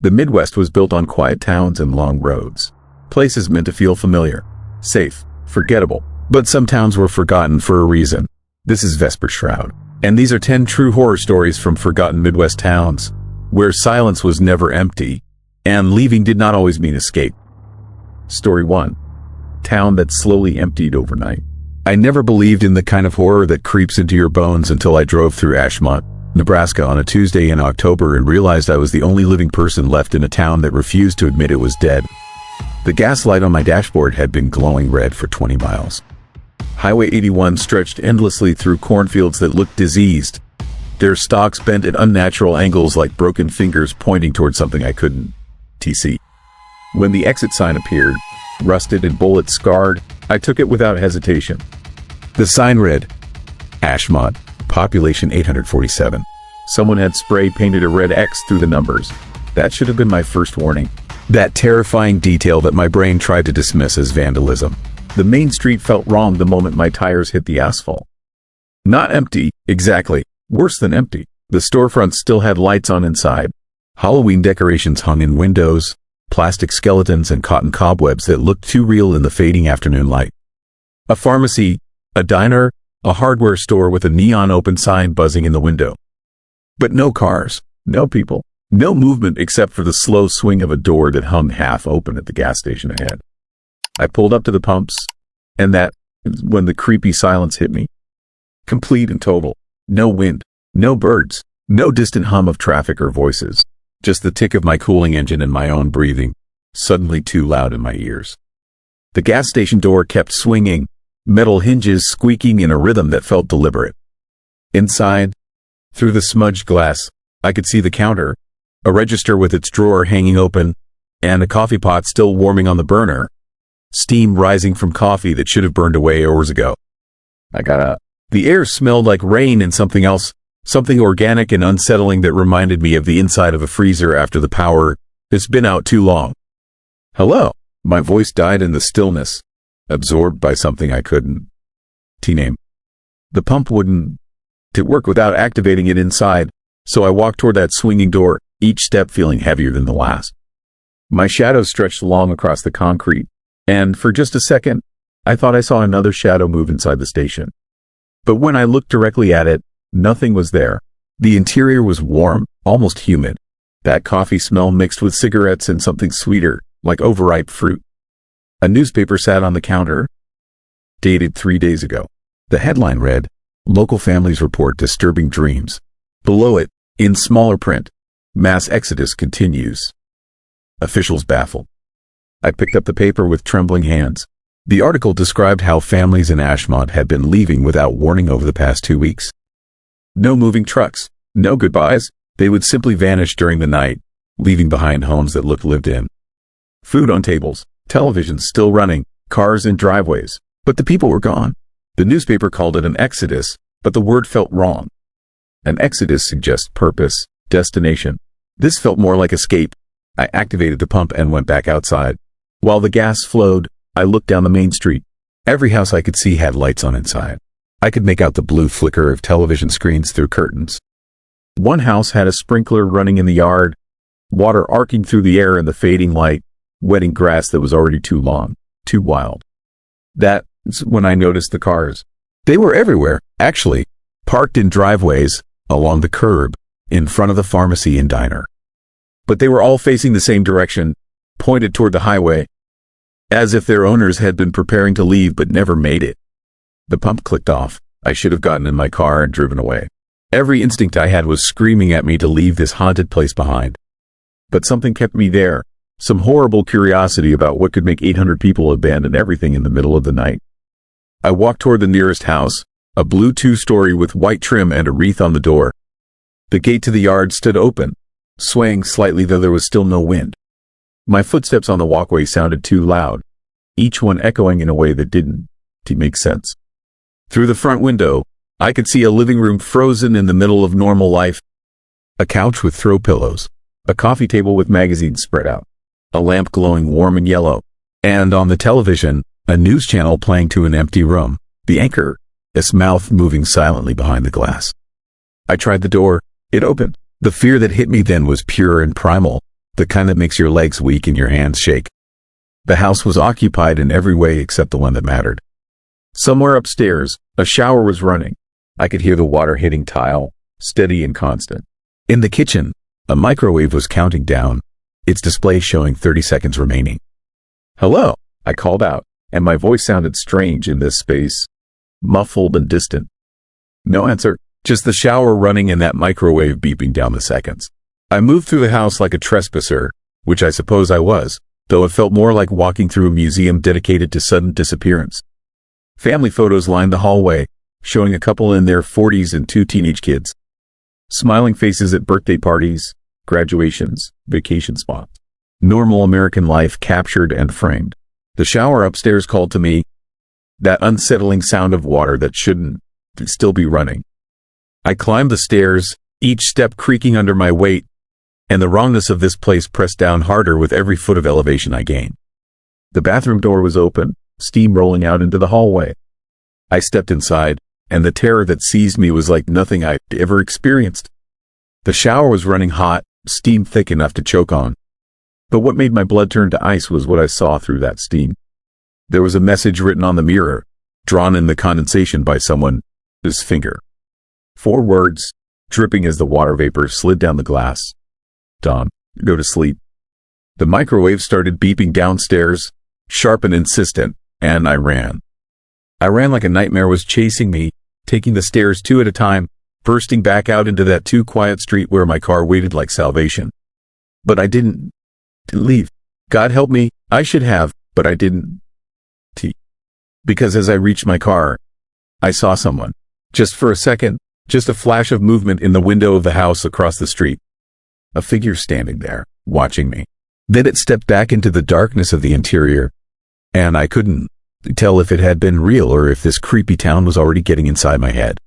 The Midwest was built on quiet towns and long roads. Places meant to feel familiar, safe, forgettable. But some towns were forgotten for a reason. This is Vesper Shroud, and these are 10 true horror stories from forgotten Midwest towns, where silence was never empty, and leaving did not always mean escape. Story 1. Town that slowly emptied overnight. I never believed in the kind of horror that creeps into your bones until I drove through Ashmont, Nebraska on a Tuesday in October and realized I was the only living person left in a town that refused to admit it was dead. The gas light on my dashboard had been glowing red for 20 miles. Highway 81 stretched endlessly through cornfields that looked diseased, their stalks bent at unnatural angles like broken fingers pointing toward something I couldn't see. When the exit sign appeared, rusted and bullet-scarred, I took it without hesitation. The sign read, Ashmont, population 847. Someone had spray-painted a red X through the numbers. That should have been my first warning. That terrifying detail that my brain tried to dismiss as vandalism. The main street felt wrong the moment my tires hit the asphalt. Not empty, exactly. Worse than empty. The storefronts still had lights on inside. Halloween decorations hung in windows, plastic skeletons and cotton cobwebs that looked too real in the fading afternoon light. A pharmacy, a diner, a hardware store with a neon open sign buzzing in the window. But no cars, no people, no movement except for the slow swing of a door that hung half open at the gas station ahead. I pulled up to the pumps, and that is when the creepy silence hit me. Complete and total. No wind, no birds, no distant hum of traffic or voices. Just the tick of my cooling engine and my own breathing, suddenly too loud in my ears. The gas station door kept swinging, metal hinges squeaking in a rhythm that felt deliberate. Inside, through the smudged glass, I could see the counter, a register with its drawer hanging open, and a coffee pot still warming on the burner, steam rising from coffee that should have burned away hours ago. I got up. The air smelled like rain and something else, something organic and unsettling that reminded me of the inside of a freezer after the power has been out too long. Hello. My voice died in the stillness, absorbed by something I couldn't name. The pump wouldn't work without activating it inside, so I walked toward that swinging door, each step feeling heavier than the last. My shadow stretched long across the concrete, and for just a second, I thought I saw another shadow move inside the station. But when I looked directly at it, nothing was there. The interior was warm, almost humid. That coffee smell mixed with cigarettes and something sweeter, like overripe fruit. A newspaper sat on the counter, dated 3 days ago. The headline read, Local Families Report Disturbing Dreams. Below it, in smaller print, Mass Exodus Continues. Officials baffled. I picked up the paper with trembling hands. The article described how families in Ashmont had been leaving without warning over the past 2 weeks. No moving trucks, no goodbyes. They would simply vanish during the night, leaving behind homes that looked lived in. Food on tables, televisions still running, cars in driveways, but the people were gone. The newspaper called it an exodus, but the word felt wrong. An exodus suggests purpose, destination. This felt more like escape. I activated the pump and went back outside. While the gas flowed, I looked down the main street. Every house I could see had lights on inside. I could make out the blue flicker of television screens through curtains. One house had a sprinkler running in the yard, water arcing through the air in the fading light, wetting grass that was already too long, too wild. That's when I noticed the cars. They were everywhere, actually, parked in driveways, along the curb, in front of the pharmacy and diner. But they were all facing the same direction, pointed toward the highway, as if their owners had been preparing to leave but never made it. The pump clicked off. I should have gotten in my car and driven away. Every instinct I had was screaming at me to leave this haunted place behind. But something kept me there, some horrible curiosity about what could make 800 people abandon everything in the middle of the night. I walked toward the nearest house, a blue 2-story with white trim and a wreath on the door. The gate to the yard stood open, swaying slightly though there was still no wind. My footsteps on the walkway sounded too loud, each one echoing in a way that didn't make sense. Through the front window, I could see a living room frozen in the middle of normal life. A couch with throw pillows, a coffee table with magazines spread out, a lamp glowing warm and yellow, and on the television, a news channel playing to an empty room, the anchor, its mouth moving silently behind the glass. I tried the door. It opened. The fear that hit me then was pure and primal, the kind that makes your legs weak and your hands shake. The house was occupied in every way except the one that mattered. Somewhere upstairs, a shower was running. I could hear the water hitting tile, steady and constant. In the kitchen, a microwave was counting down, its display showing 30 seconds remaining. "Hello," I called out, and my voice sounded strange in this space, muffled and distant. No answer, just the shower running and that microwave beeping down the seconds. I moved through the house like a trespasser, which I suppose I was, though it felt more like walking through a museum dedicated to sudden disappearance. Family photos lined the hallway, showing a couple in their 40s and 2 teenage kids. Smiling faces at birthday parties, graduations, vacation spots. Normal American life captured and framed. The shower upstairs called to me, that unsettling sound of water that shouldn't still be running. I climbed the stairs, each step creaking under my weight, and the wrongness of this place pressed down harder with every foot of elevation I gained. The bathroom door was open, steam rolling out into the hallway. I stepped inside, and the terror that seized me was like nothing I'd ever experienced. The shower was running hot, steam thick enough to choke on. But what made my blood turn to ice was what I saw through that steam. There was a message written on the mirror, drawn in the condensation by someone's finger. 4 words, dripping as the water vapor slid down the glass. "Don, go to sleep." The microwave started beeping downstairs, sharp and insistent, and I ran. I ran like a nightmare was chasing me, taking the stairs 2 at a time, bursting back out into that too quiet street where my car waited like salvation. But I didn't leave. God help me, I should have, but I didn't. Because as I reached my car, I saw someone. Just for a second, just a flash of movement in the window of the house across the street. A figure standing there, watching me. Then it stepped back into the darkness of the interior, and I couldn't tell if it had been real or if this creepy town was already getting inside my head.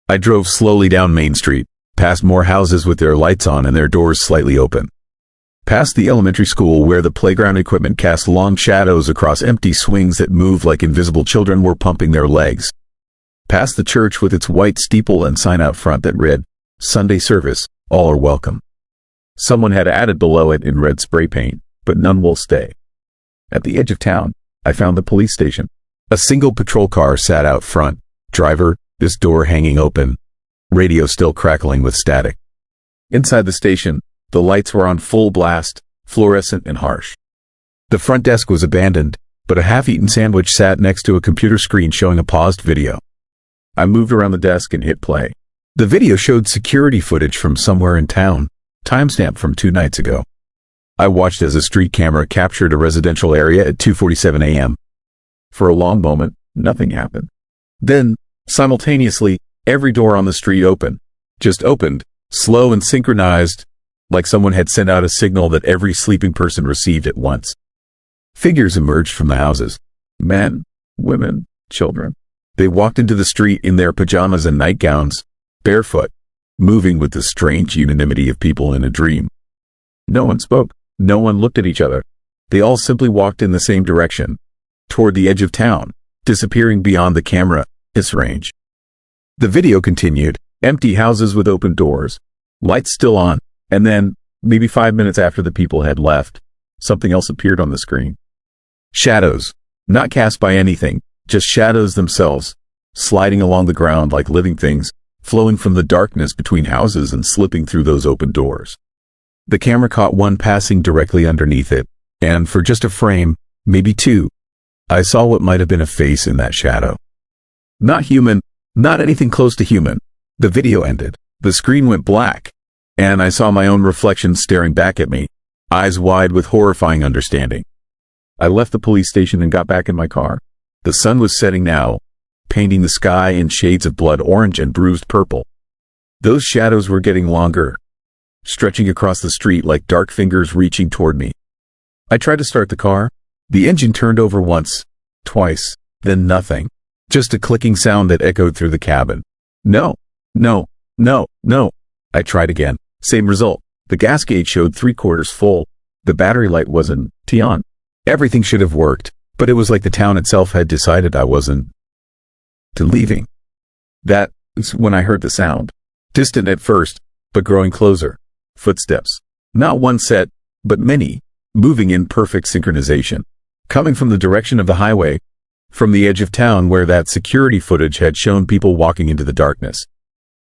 I drove slowly down Main Street, past more houses with their lights on and their doors slightly open. Past the elementary school where the playground equipment cast long shadows across empty swings that moved like invisible children were pumping their legs. Past the church with its white steeple and sign out front that read, "Sunday service, all are welcome." Someone had added below it in red spray paint, "But none will stay." At the edge of town, I found the police station. A single patrol car sat out front, driver, this door hanging open, radio still crackling with static. Inside the station, the lights were on full blast, fluorescent and harsh. The front desk was abandoned, but a half-eaten sandwich sat next to a computer screen showing a paused video. I moved around the desk and hit play. The video showed security footage from somewhere in town, timestamped from 2 nights ago. I watched as a street camera captured a residential area at 2:47 a.m. For a long moment, nothing happened. Then, simultaneously, every door on the street opened. Just opened, slow and synchronized, like someone had sent out a signal that every sleeping person received at once. Figures emerged from the houses. Men, women, children. They walked into the street in their pajamas and nightgowns, barefoot, moving with the strange unanimity of people in a dream. No one spoke. No one looked at each other. They all simply walked in the same direction, toward the edge of town, disappearing beyond the camera's range. The video continued, empty houses with open doors, lights still on, and then, maybe 5 minutes after the people had left, something else appeared on the screen. Shadows, not cast by anything, just shadows themselves, sliding along the ground like living things, flowing from the darkness between houses and slipping through those open doors. The camera caught one passing directly underneath it, and for just a frame, maybe 2, I saw what might have been a face in that shadow. Not human, not anything close to human. The video ended. The screen went black, and I saw my own reflection staring back at me, eyes wide with horrifying understanding. I left the police station and got back in my car. The sun was setting now, painting the sky in shades of blood orange and bruised purple. Those shadows were getting longer, stretching across the street like dark fingers reaching toward me. I tried to start the car. The engine turned over once, twice, then nothing. Just a clicking sound that echoed through the cabin. No, no, no, no. I tried again. Same result. The gas gauge showed 3/4 full. The battery light wasn't on. Everything should have worked, but it was like the town itself had decided I wasn't leaving. That was when I heard the sound. Distant at first, but growing closer. Footsteps. Not one set, but many, moving in perfect synchronization. Coming from the direction of the highway, from the edge of town where that security footage had shown people walking into the darkness.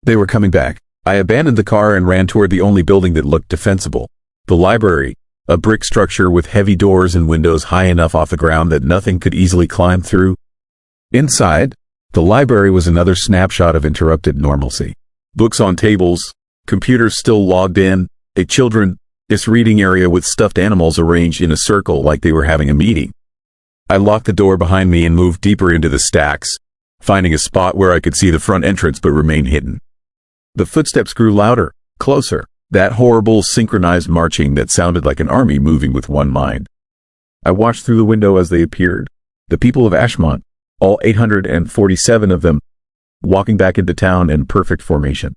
They were coming back. I abandoned the car and ran toward the only building that looked defensible. The library, a brick structure with heavy doors and windows high enough off the ground that nothing could easily climb through. Inside, the library was another snapshot of interrupted normalcy. Books on tables, computers still logged in, a children's reading area with stuffed animals arranged in a circle like they were having a meeting. I locked the door behind me and moved deeper into the stacks, finding a spot where I could see the front entrance but remain hidden. The footsteps grew louder, closer, that horrible synchronized marching that sounded like an army moving with one mind. I watched through the window as they appeared, the people of Ashmont, all 847 of them, walking back into town in perfect formation.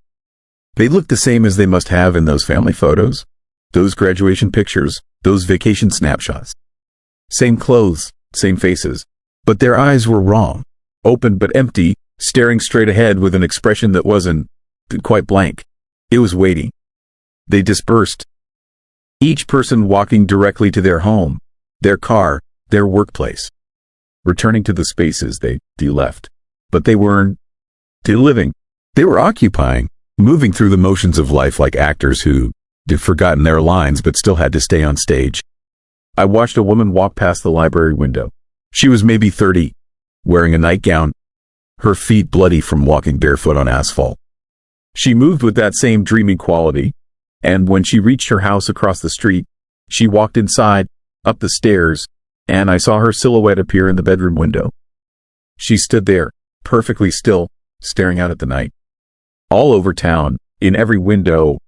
They looked the same as they must have in those family photos, those graduation pictures, those vacation snapshots. Same clothes, same faces, but their eyes were wrong, open but empty, staring straight ahead with an expression that wasn't quite blank. It was waiting. They dispersed, each person walking directly to their home, their car, their workplace, returning to the spaces they left. But they weren't living. They were occupying, moving through the motions of life like actors who had forgotten their lines but still had to stay on stage. I watched a woman walk past the library window. She was maybe 30, wearing a nightgown, her feet bloody from walking barefoot on asphalt. She moved with that same dreamy quality, and when she reached her house across the street, she walked inside, up the stairs, and I saw her silhouette appear in the bedroom window. She stood there, perfectly still, staring out at the night. All over town, in every window,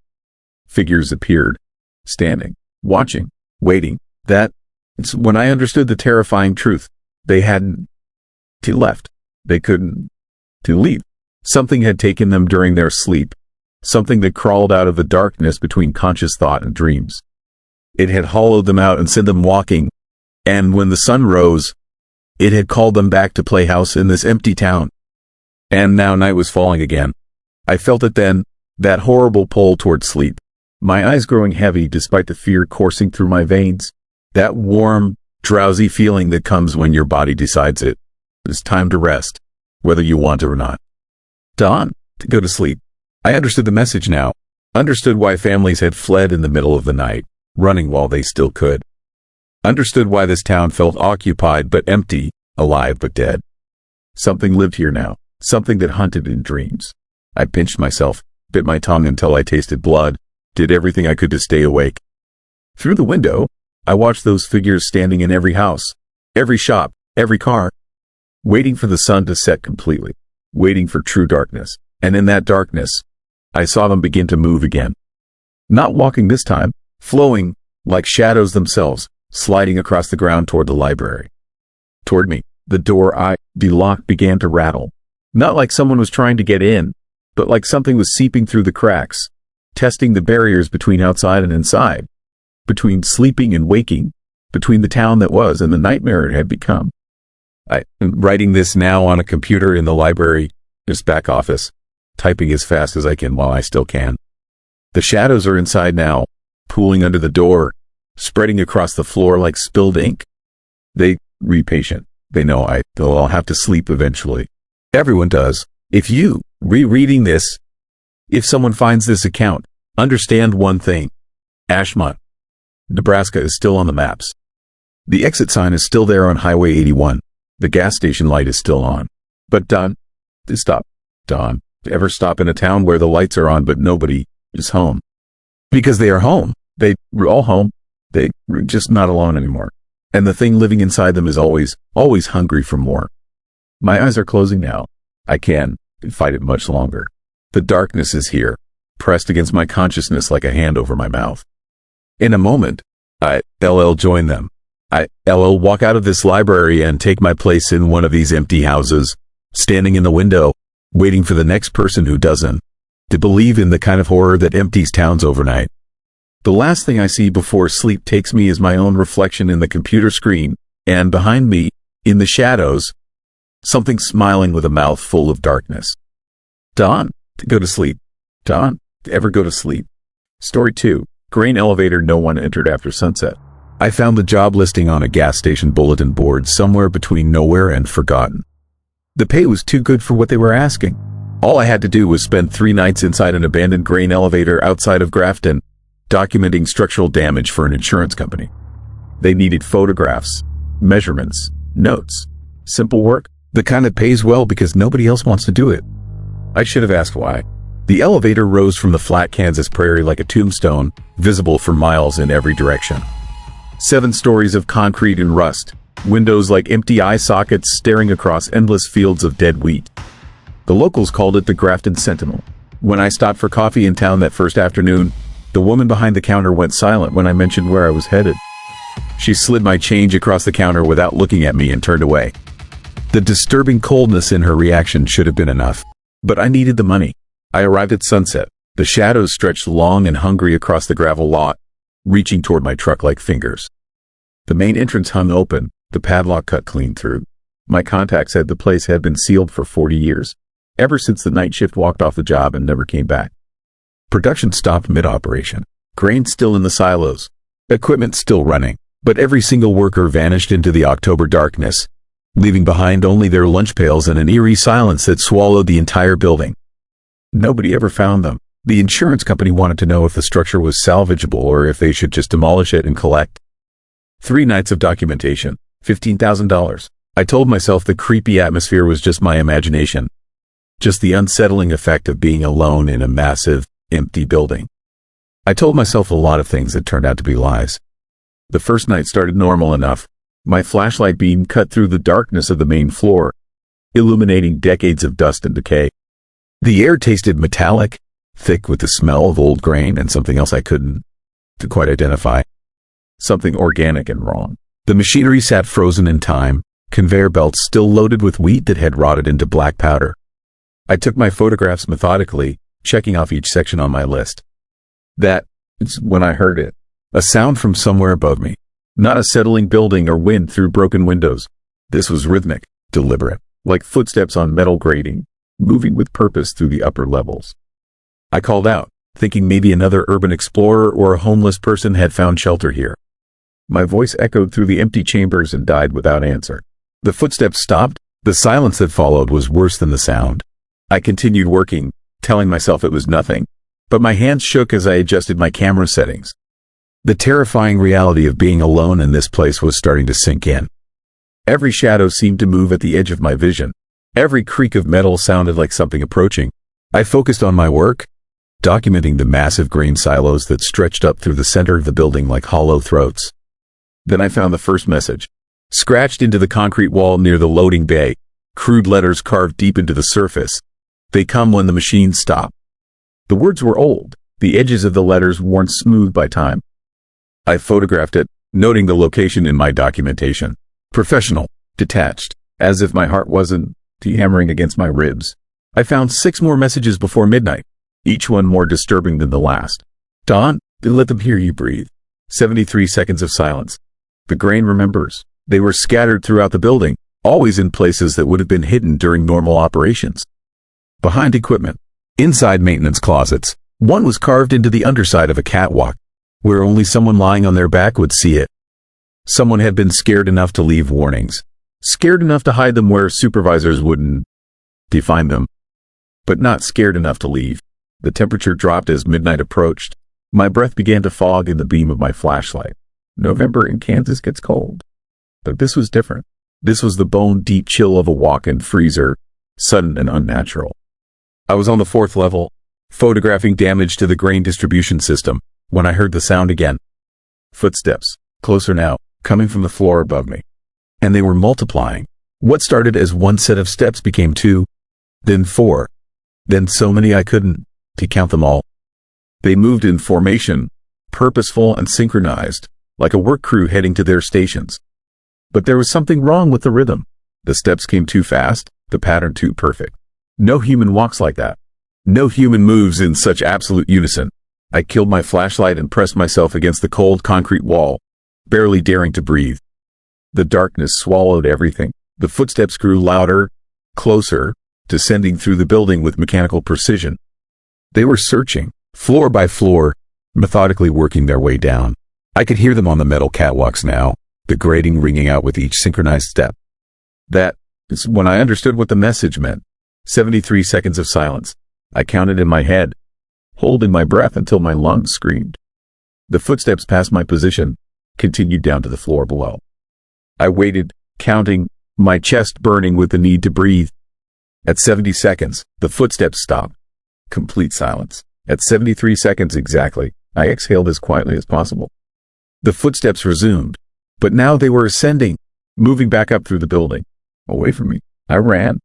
figures appeared, standing, watching, waiting. That's when I understood the terrifying truth. They hadn't left. They couldn't leave. Something had taken them during their sleep, something that crawled out of the darkness between conscious thought and dreams. It had hollowed them out and sent them walking, and when the sun rose, it had called them back to playhouse in this empty town. And now night was falling again. I felt it then, that horrible pull toward sleep, my eyes growing heavy despite the fear coursing through my veins, that warm, drowsy feeling that comes when your body decides it's time to rest, whether you want it or not. Dawn, to go to sleep. I understood the message now, understood why families had fled in the middle of the night, running while they still could. Understood why this town felt occupied but empty, alive but dead. Something lived here now, something that hunted in dreams. I pinched myself, bit my tongue until I tasted blood, did everything I could to stay awake. Through the window, I watched those figures standing in every house, every shop, every car, waiting for the sun to set completely, waiting for true darkness. And in that darkness, I saw them begin to move again. Not walking this time, flowing, like shadows themselves, sliding across the ground toward the library. Toward me, the door I locked began to rattle. Not like someone was trying to get in, but like something was seeping through the cracks, testing the barriers between outside and inside, between sleeping and waking, between the town that was and the nightmare it had become. I am writing this now on a computer in the library, this back office, typing as fast as I can while I still can. The shadows are inside now, pooling under the door, spreading across the floor like spilled ink. They read patient. They know they'll all have to sleep eventually. Everyone does. If you, rereading this, if someone finds this account, understand one thing. Ashmont, Nebraska is still on the maps. The exit sign is still there on Highway 81. The gas station light is still on. But Don, stop. Don, ever stop in a town where the lights are on but nobody is home? Because they are home. They're all home. They're just not alone anymore. And the thing living inside them is always hungry for more. My eyes are closing now. I can't fight it much longer. The darkness is here, pressed against my consciousness like a hand over my mouth. In a moment, I'll join them. I'll walk out of this library and take my place in one of these empty houses, standing in the window, waiting for the next person who doesn't, to believe in the kind of horror that empties towns overnight. The last thing I see before sleep takes me is my own reflection in the computer screen, and behind me, in the shadows, something smiling with a mouth full of darkness. Dawn, to go to sleep. Dawn, to ever go to sleep. Story 2. Grain elevator, no one entered after sunset. I found the job listing on a gas station bulletin board somewhere between nowhere and forgotten. The pay was too good for what they were asking. All I had to do was spend 3 nights inside an abandoned grain elevator outside of Grafton, documenting structural damage for an insurance company. They needed photographs, measurements, notes. Simple work, the kind that pays well because nobody else wants to do it. I should have asked why. The elevator rose from the flat Kansas prairie like a tombstone, visible for miles in every direction. 7 stories of concrete and rust, windows like empty eye sockets staring across endless fields of dead wheat. The locals called it the Grafton Sentinel. When I stopped for coffee in town that first afternoon, the woman behind the counter went silent when I mentioned where I was headed. She slid my change across the counter without looking at me and turned away. The disturbing coldness in her reaction should have been enough. But I needed the money. I arrived at sunset. The shadows stretched long and hungry across the gravel lot, reaching toward my truck like fingers. The main entrance hung open, the padlock cut clean through. My contact said the place had been sealed for 40 years, ever since the night shift walked off the job and never came back. Production stopped mid-operation. Grain still in the silos. Equipment still running. But every single worker vanished into the October darkness, leaving behind only their lunch pails and an eerie silence that swallowed the entire building. Nobody ever found them. The insurance company wanted to know if the structure was salvageable or if they should just demolish it and collect. 3 nights of documentation, $15,000. I told myself the creepy atmosphere was just my imagination. Just the unsettling effect of being alone in a massive, empty building. I told myself a lot of things that turned out to be lies. The first night started normal enough. My flashlight beam cut through the darkness of the main floor, illuminating decades of dust and decay. The air tasted metallic, thick with the smell of old grain and something else I couldn't quite identify. Something organic and wrong. The machinery sat frozen in time, conveyor belts still loaded with wheat that had rotted into black powder. I took my photographs methodically, checking off each section on my list. That's when I heard it. A sound from somewhere above me. Not a settling building or wind through broken windows. This was rhythmic, deliberate, like footsteps on metal grating, moving with purpose through the upper levels. I called out, thinking maybe another urban explorer or a homeless person had found shelter here. My voice echoed through the empty chambers and died without answer. The footsteps stopped. The silence that followed was worse than the sound. I continued working, telling myself it was nothing, but my hands shook as I adjusted my camera settings. The terrifying reality of being alone in this place was starting to sink in. Every shadow seemed to move at the edge of my vision. Every creak of metal sounded like something approaching. I focused on my work, documenting the massive grain silos that stretched up through the center of the building like hollow throats. Then I found the first message. Scratched into the concrete wall near the loading bay, crude letters carved deep into the surface. They come when the machines stop. The words were old, the edges of the letters worn smooth by time. I photographed it, noting the location in my documentation. Professional, detached, as if my heart wasn't hammering against my ribs. I found 6 more messages before midnight, each one more disturbing than the last. Dawn, let them hear you breathe. 73 seconds of silence. The grain remembers. They were scattered throughout the building, always in places that would have been hidden during normal operations. Behind equipment, inside maintenance closets, one was carved into the underside of a catwalk, where only someone lying on their back would see it. Someone had been scared enough to leave warnings, scared enough to hide them where supervisors wouldn't find them, but not scared enough to leave. The temperature dropped as midnight approached. My breath began to fog in the beam of my flashlight. November in Kansas gets cold. But this was different. This was the bone-deep chill of a walk-in freezer, sudden and unnatural. I was on the 4th level, photographing damage to the grain distribution system, when I heard the sound again. Footsteps, closer now, coming from the floor above me. And they were multiplying. What started as 1 set of steps became 2, then 4, then so many I couldn't count them all. They moved in formation, purposeful and synchronized, like a work crew heading to their stations. But there was something wrong with the rhythm. The steps came too fast, the pattern too perfect. No human walks like that. No human moves in such absolute unison. I killed my flashlight and pressed myself against the cold concrete wall, barely daring to breathe. The darkness swallowed everything. The footsteps grew louder, closer, descending through the building with mechanical precision. They were searching, floor by floor, methodically working their way down. I could hear them on the metal catwalks now, the grating ringing out with each synchronized step. That is when I understood what the message meant. 73 seconds of silence. I counted in my head, holding my breath until my lungs screamed. The footsteps past my position continued down to the floor below. I waited, counting, my chest burning with the need to breathe. At 70 seconds, the footsteps stopped. Complete silence. At 73 seconds exactly, I exhaled as quietly as possible. The footsteps resumed, but now they were ascending, moving back up through the building. Away from me. I ran.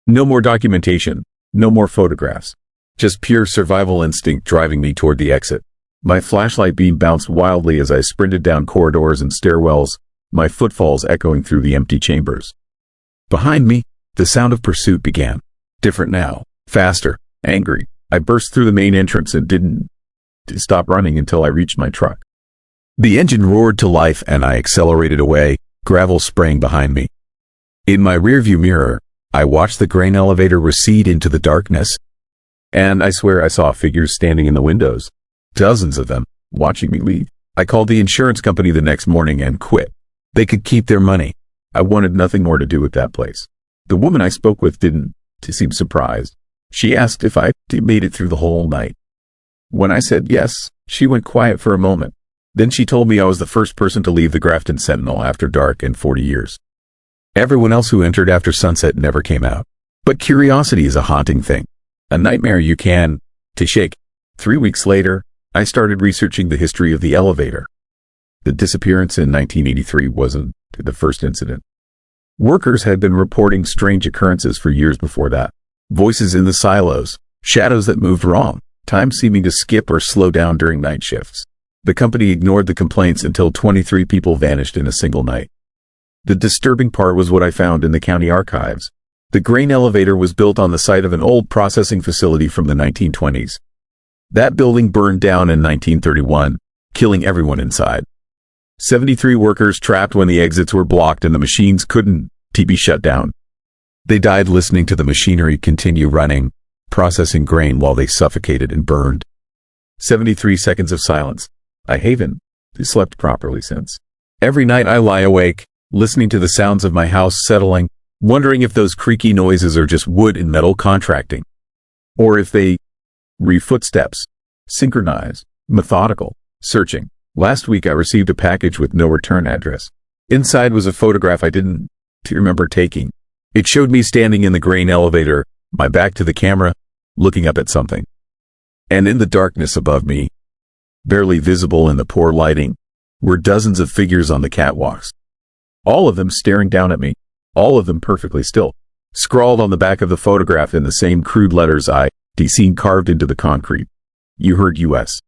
No more documentation, no more photographs. Just pure survival instinct driving me toward the exit. My flashlight beam bounced wildly as I sprinted down corridors and stairwells, my footfalls echoing through the empty chambers. Behind me, the sound of pursuit began. Different now, faster, angry. I burst through the main entrance and didn't stop running until I reached my truck. The engine roared to life and I accelerated away, gravel spraying behind me. In my rearview mirror, I watched the grain elevator recede into the darkness, and I swear I saw figures standing in the windows. Dozens of them, watching me leave. I called the insurance company the next morning and quit. They could keep their money. I wanted nothing more to do with that place. The woman I spoke with didn't seem surprised. She asked if I made it through the whole night. When I said yes, she went quiet for a moment. Then she told me I was the first person to leave the Grafton Sentinel after dark in 40 years. Everyone else who entered after sunset never came out. But curiosity is a haunting thing. A nightmare you can shake. 3 weeks later, I started researching the history of the elevator. The disappearance in 1983 wasn't the first incident. Workers had been reporting strange occurrences for years before that. Voices in the silos, shadows that moved wrong, time seeming to skip or slow down during night shifts. The company ignored the complaints until 23 people vanished in a single night. The disturbing part was what I found in the county archives. The grain elevator was built on the site of an old processing facility from the 1920s. That building burned down in 1931, killing everyone inside. 73 workers trapped when the exits were blocked and the machines couldn't be shut down. They died listening to the machinery continue running, processing grain while they suffocated and burned. 73 seconds of silence. I haven't slept properly since. Every night I lie awake, listening to the sounds of my house settling, wondering if those creaky noises are just wood and metal contracting. Or if they footsteps, synchronized, methodical, searching. Last week I received a package with no return address. Inside was a photograph I didn't remember taking. It showed me standing in the grain elevator, my back to the camera, looking up at something. And in the darkness above me, barely visible in the poor lighting, were dozens of figures on the catwalks. All of them staring down at me, all of them perfectly still. Scrawled on the back of the photograph in the same crude letters I seen carved into the concrete. You heard US.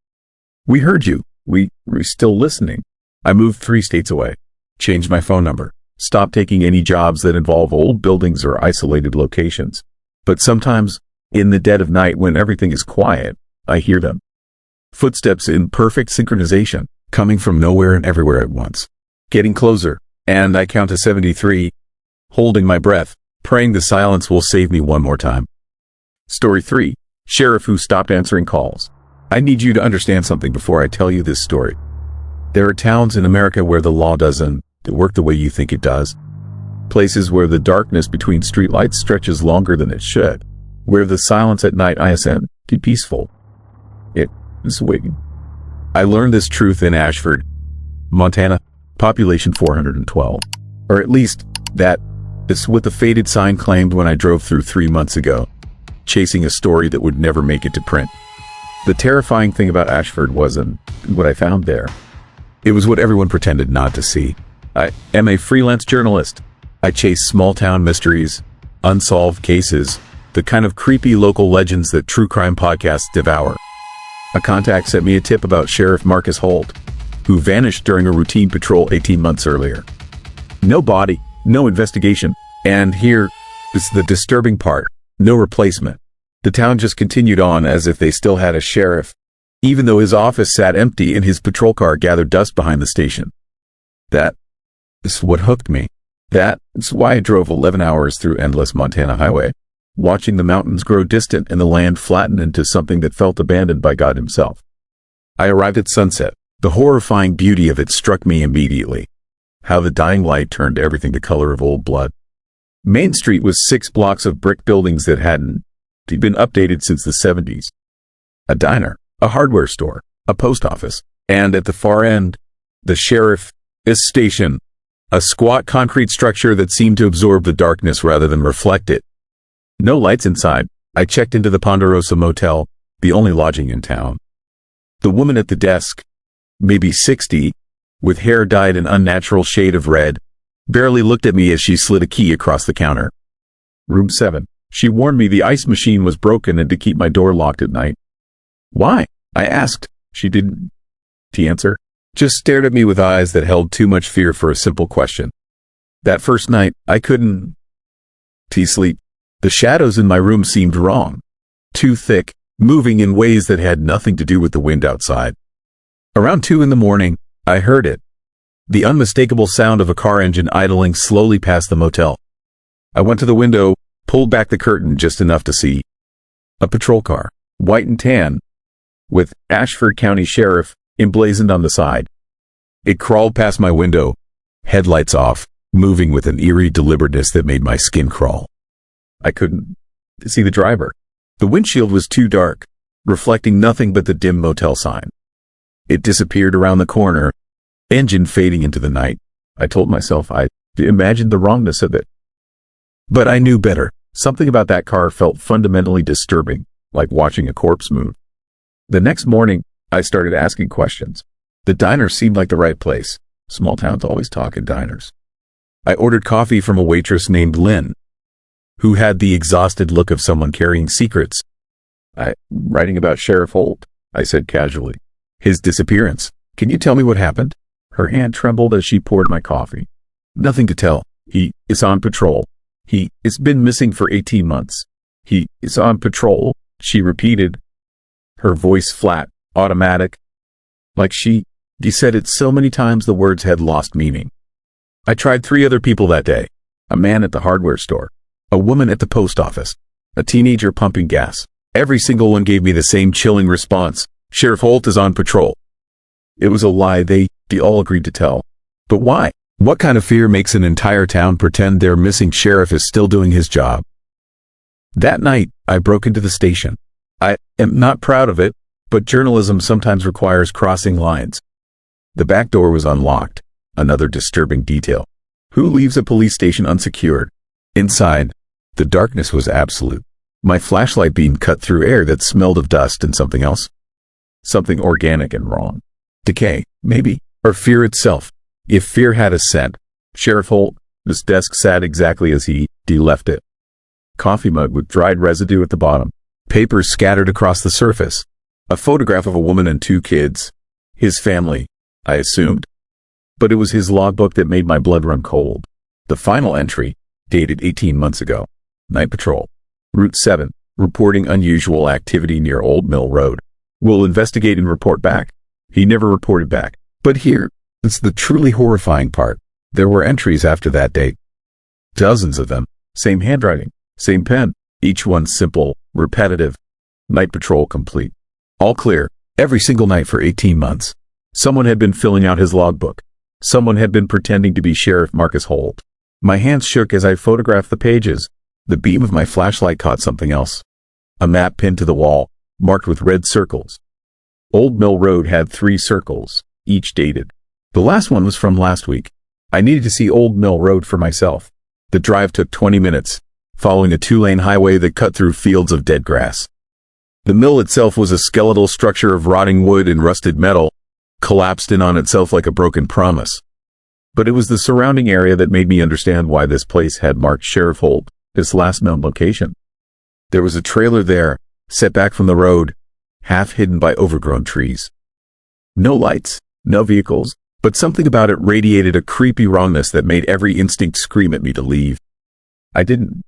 We heard you. We're still listening. I moved 3 states away, changed my phone number, stopped taking any jobs that involve old buildings or isolated locations. But sometimes, in the dead of night when everything is quiet, I hear them. Footsteps in perfect synchronization, coming from nowhere and everywhere at once. Getting closer, and I count to 73, holding my breath, praying the silence will save me one more time. Story 3. Sheriff who stopped answering calls. I need you to understand something before I tell you this story. There are towns in America where the law doesn't work the way you think it does. Places where the darkness between streetlights stretches longer than it should. Where the silence at night isn't peaceful. It is waiting. I learned this truth in Ashford, Montana, population 412. Or at least, that is what the faded sign claimed when I drove through 3 months ago, chasing a story that would never make it to print. The terrifying thing about Ashford wasn't what I found there. It was what everyone pretended not to see. I am a freelance journalist. I chase small-town mysteries, unsolved cases, the kind of creepy local legends that true crime podcasts devour. A contact sent me a tip about Sheriff Marcus Holt, who vanished during a routine patrol 18 months earlier. No body, no investigation, and here is the disturbing part, no replacement. The town just continued on as if they still had a sheriff, even though his office sat empty and his patrol car gathered dust behind the station. That is what hooked me. That is why I drove 11 hours through endless Montana highway, watching the mountains grow distant and the land flatten into something that felt abandoned by God himself. I arrived at sunset. The horrifying beauty of it struck me immediately. How the dying light turned everything the color of old blood. Main Street was 6 blocks of brick buildings that hadn't been updated since the 70s. A diner, a hardware store, a post office, and at the far end, the sheriff's station, a squat concrete structure that seemed to absorb the darkness rather than reflect it. No lights inside. I checked into the Ponderosa Motel, the only lodging in town. The woman at the desk, maybe 60, with hair dyed an unnatural shade of red, barely looked at me as she slid a key across the counter. Room 7. She warned me the ice machine was broken and to keep my door locked at night. Why? I asked. She didn't answer. Just stared at me with eyes that held too much fear for a simple question. That first night, I couldn't sleep. The shadows in my room seemed wrong. Too thick, moving in ways that had nothing to do with the wind outside. Around 2 in the morning, I heard it. The unmistakable sound of a car engine idling slowly past the motel. I went to the window, pulled back the curtain just enough to see a patrol car, white and tan, with Ashford County Sheriff emblazoned on the side. It crawled past my window, headlights off, moving with an eerie deliberateness that made my skin crawl. I couldn't see the driver. The windshield was too dark, reflecting nothing but the dim motel sign. It disappeared around the corner, engine fading into the night. I told myself I imagined the wrongness of it. But I knew better. Something about that car felt fundamentally disturbing, like watching a corpse move. The next morning, I started asking questions. The diner seemed like the right place. Small towns always talk in diners. I ordered coffee from a waitress named Lynn, who had the exhausted look of someone carrying secrets. Writing about Sheriff Holt, I said casually. His disappearance. Can you tell me what happened? Her hand trembled as she poured my coffee. Nothing to tell. He is on patrol. He has been missing for 18 months. He is on patrol, she repeated, her voice flat, automatic. Like she said it so many times the words had lost meaning. I tried 3 other people that day. A man at the hardware store, a woman at the post office, a teenager pumping gas. Every single one gave me the same chilling response. Sheriff Holt is on patrol. It was a lie they all agreed to tell. But why? What kind of fear makes an entire town pretend their missing sheriff is still doing his job? That night, I broke into the station. I am not proud of it, but journalism sometimes requires crossing lines. The back door was unlocked, another disturbing detail. Who leaves a police station unsecured? Inside, the darkness was absolute. My flashlight beam cut through air that smelled of dust and something else. Something organic and wrong. Decay, maybe, or fear itself. If fear had a scent, Sheriff Holt's desk sat exactly as he left it. Coffee mug with dried residue at the bottom. Papers scattered across the surface. A photograph of a woman and 2 kids. His family, I assumed. But it was his logbook that made my blood run cold. The final entry, dated 18 months ago. Night patrol. Route 7, reporting unusual activity near Old Mill Road. Will investigate and report back. He never reported back. But here, it's the truly horrifying part. There were entries after that date. Dozens of them. Same handwriting. Same pen. Each one simple, repetitive. Night patrol complete. All clear. Every single night for 18 months. Someone had been filling out his logbook. Someone had been pretending to be Sheriff Marcus Holt. My hands shook as I photographed the pages. The beam of my flashlight caught something else. A map pinned to the wall, marked with red circles. Old Mill Road had 3 circles, each dated. The last one was from last week. I needed to see Old Mill Road for myself. The drive took 20 minutes, following a 2-lane highway that cut through fields of dead grass. The mill itself was a skeletal structure of rotting wood and rusted metal, collapsed in on itself like a broken promise. But it was the surrounding area that made me understand why this place had marked Sheriff Holt, his last known location. There was a trailer there, set back from the road, half hidden by overgrown trees. No lights, no vehicles, but something about it radiated a creepy wrongness that made every instinct scream at me to leave. I didn't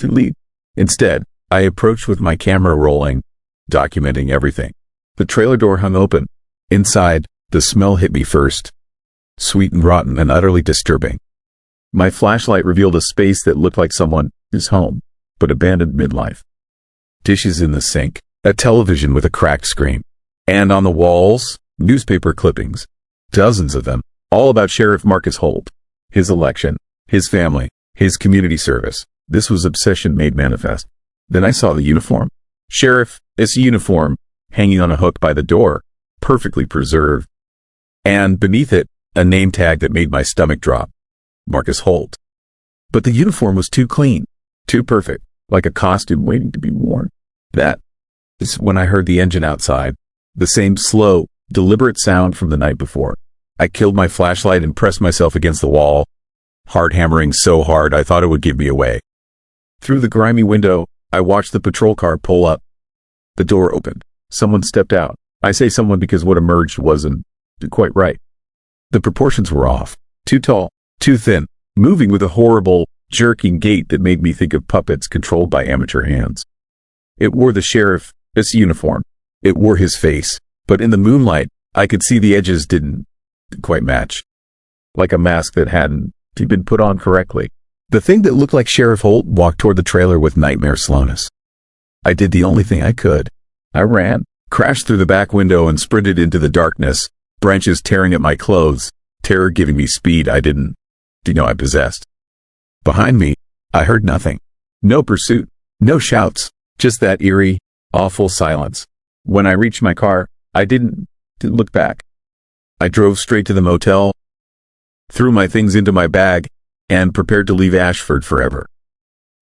leave. Instead, I approached with my camera rolling, documenting everything. The trailer door hung open. Inside, the smell hit me first. Sweet and rotten and utterly disturbing. My flashlight revealed a space that looked like someone's home, but abandoned midlife. Dishes in the sink, a television with a cracked screen, And on the walls, newspaper clippings. Dozens of them, all about Sheriff Marcus Holt. His election, his family, his community service. This was obsession made manifest. Then I saw the uniform. Sheriff's uniform, hanging on a hook by the door, perfectly preserved. And beneath it, a name tag that made my stomach drop. Marcus Holt. But the uniform was too clean, too perfect, like a costume waiting to be worn. That is when I heard the engine outside, the same slow, deliberate sound from the night before. I killed my flashlight and pressed myself against the wall, hard hammering so hard I thought it would give me away. Through the grimy window, I watched the patrol car pull up. The door opened. Someone stepped out. I say someone because what emerged wasn't quite right. The proportions were off. Too tall, too thin, moving with a horrible, jerking gait that made me think of puppets controlled by amateur hands. It wore the sheriff's uniform. It wore his face, but in the moonlight, I could see the edges didn't quite match. Like a mask that hadn't been put on correctly. The thing that looked like Sheriff Holt walked toward the trailer with nightmare slowness. I did the only thing I could. I ran, crashed through the back window and sprinted into the darkness, branches tearing at my clothes, terror giving me speed I didn't know I possessed. Behind me, I heard nothing. No pursuit, no shouts, just that eerie, awful silence. When I reached my car, I didn't look back. I drove straight to the motel, threw my things into my bag, and prepared to leave Ashford forever.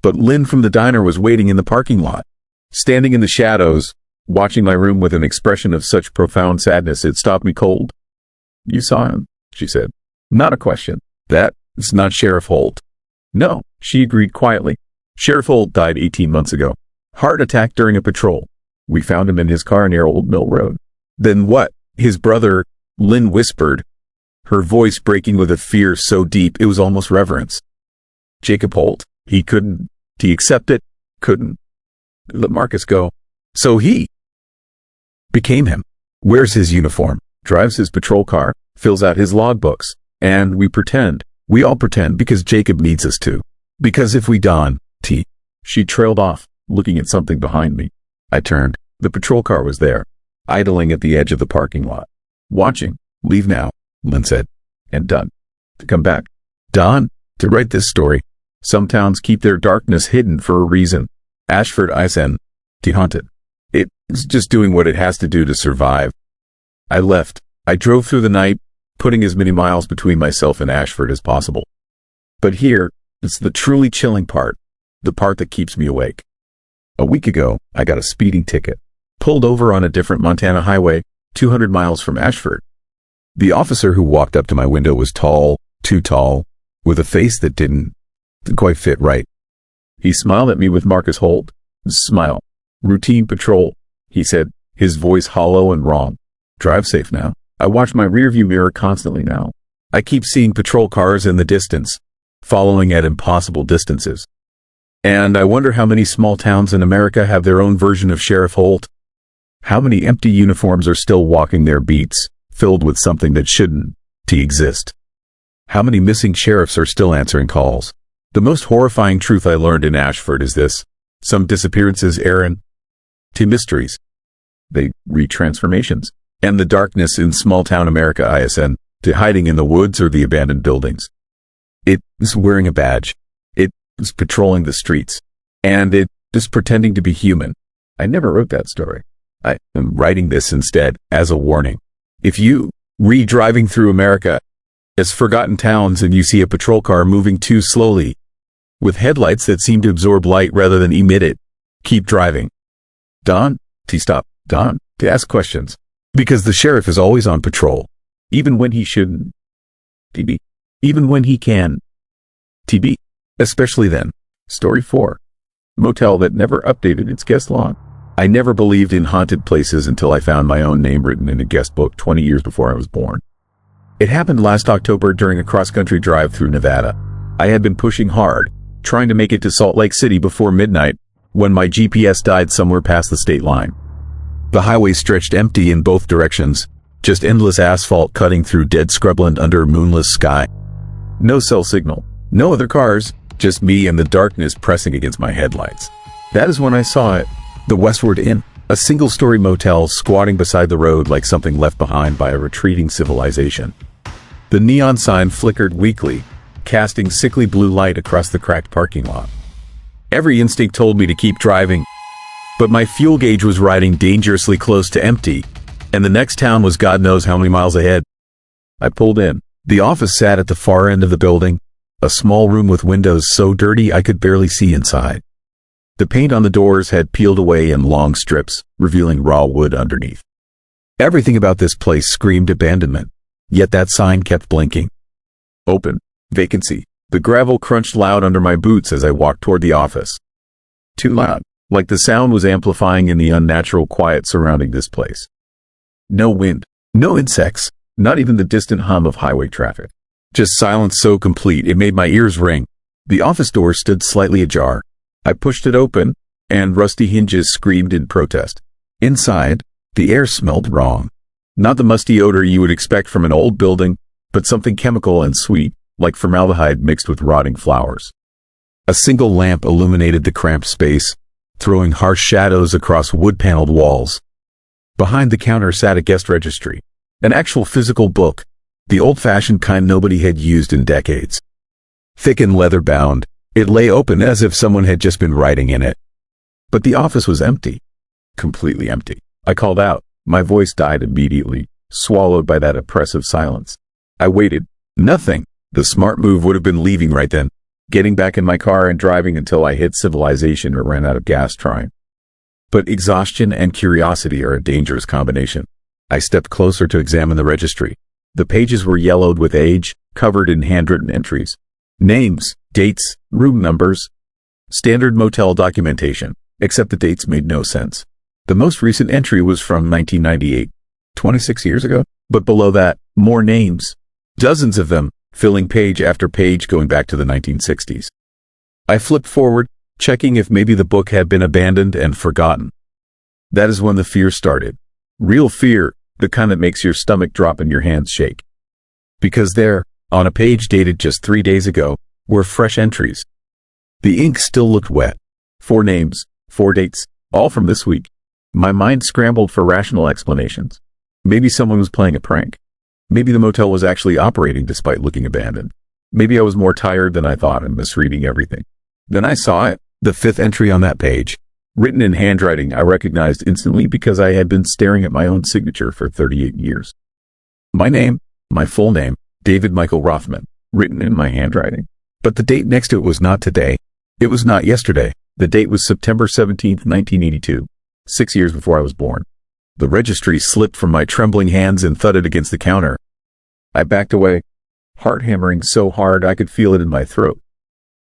But Lynn from the diner was waiting in the parking lot, standing in the shadows, watching my room with an expression of such profound sadness it stopped me cold. "You saw him," she said. "Not a question. That is not Sheriff Holt." "No," she agreed quietly. "Sheriff Holt died 18 months ago. Heart attack during a patrol. We found him in his car near Old Mill Road." "Then what?" His brother, Lynn whispered, her voice breaking with a fear so deep it was almost reverence. "Jacob Holt, he couldn't accept it, couldn't let Marcus go. So he became him. Wears his uniform, drives his patrol car, fills out his logbooks, and we all pretend because Jacob needs us to. Because if we don't, She trailed off, looking at something behind me. I turned. The patrol car was there, idling at the edge of the parking lot. Watching. "Leave now," Lynn said. "And done. To come back. Don, to write this story. Some towns keep their darkness hidden for a reason. Ashford isn't haunted. It's just doing what it has to do to survive." I left. I drove through the night, putting as many miles between myself and Ashford as possible. But here, it's the truly chilling part, the part that keeps me awake. A week ago, I got a speeding ticket, pulled over on a different Montana highway, 200 miles from Ashford. The officer who walked up to my window was tall, too tall, with a face that didn't quite fit right. He smiled at me with Marcus Holt. Smile. "Routine patrol," he said, his voice hollow and wrong. "Drive safe now." I watch my rearview mirror constantly now. I keep seeing patrol cars in the distance, following at impossible distances. And I wonder how many small towns in America have their own version of Sheriff Holt. How many empty uniforms are still walking their beats, filled with something that shouldn't exist. How many missing sheriffs are still answering calls. The most horrifying truth I learned in Ashford is this: some disappearances aren't mysteries. They retransformations. And the darkness in small-town America isn't hiding in the woods or the abandoned buildings. It is wearing a badge. It is patrolling the streets. And it is pretending to be human. I never wrote that story. I am writing this instead as a warning. If you driving through America as forgotten towns and you see a patrol car moving too slowly with headlights that seem to absorb light rather than emit it, keep driving. Don, stop. Don, to ask questions. Because the sheriff is always on patrol, even when he shouldn't. Even when he can. Especially then. Story 4. Motel that never updated its guest log. I never believed in haunted places until I found my own name written in a guest book 20 years before I was born. It happened last October during a cross-country drive through Nevada. I had been pushing hard, trying to make it to Salt Lake City before midnight, when my GPS died somewhere past the state line. The highway stretched empty in both directions, just endless asphalt cutting through dead scrubland under a moonless sky. No cell signal, no other cars, just me and the darkness pressing against my headlights. That is when I saw it, the Westward Inn. A single-story motel squatting beside the road like something left behind by a retreating civilization. The neon sign flickered weakly, casting sickly blue light across the cracked parking lot. Every instinct told me to keep driving, but my fuel gauge was riding dangerously close to empty, and the next town was God knows how many miles ahead. I pulled in. The office sat at the far end of the building, a small room with windows so dirty I could barely see inside. The paint on the doors had peeled away in long strips, revealing raw wood underneath. Everything about this place screamed abandonment, yet that sign kept blinking. Open. Vacancy. The gravel crunched loud under my boots as I walked toward the office. Too loud, like the sound was amplifying in the unnatural quiet surrounding this place. No wind, no insects, not even the distant hum of highway traffic. Just silence so complete it made my ears ring. The office door stood slightly ajar. I pushed it open, and rusty hinges screamed in protest. Inside, the air smelled wrong. Not the musty odor you would expect from an old building, but something chemical and sweet, like formaldehyde mixed with rotting flowers. A single lamp illuminated the cramped space, throwing harsh shadows across wood-paneled walls. Behind the counter sat a guest registry, an actual physical book, the old-fashioned kind nobody had used in decades. Thick and leather-bound, it lay open as if someone had just been writing in it. But the office was empty. Completely empty. I called out. My voice died immediately, swallowed by that oppressive silence. I waited. Nothing. The smart move would have been leaving right then, getting back in my car and driving until I hit civilization or ran out of gas trying. But exhaustion and curiosity are a dangerous combination. I stepped closer to examine the registry. The pages were yellowed with age, covered in handwritten entries. Names, dates, room numbers. Standard motel documentation, except the dates made no sense. The most recent entry was from 1998, 26 years ago. But below that, more names. Dozens of them, filling page after page going back to the 1960s. I flipped forward, checking if maybe the book had been abandoned and forgotten. That is when the fear started. Real fear, the kind that makes your stomach drop and your hands shake. Because there, on a page dated just 3 days ago, were fresh entries. The ink still looked wet. 4 names, 4 dates, all from this week. My mind scrambled for rational explanations. Maybe someone was playing a prank. Maybe the motel was actually operating despite looking abandoned. Maybe I was more tired than I thought and misreading everything. Then I saw it, the 5th entry on that page. Written in handwriting I recognized instantly because I had been staring at my own signature for 38 years. My name, my full name, David Michael Rothman, written in my handwriting. But the date next to it was not today. It was not yesterday. The date was September 17th, 1982, 6 years before I was born. The registry slipped from my trembling hands and thudded against the counter. I backed away, heart hammering so hard I could feel it in my throat.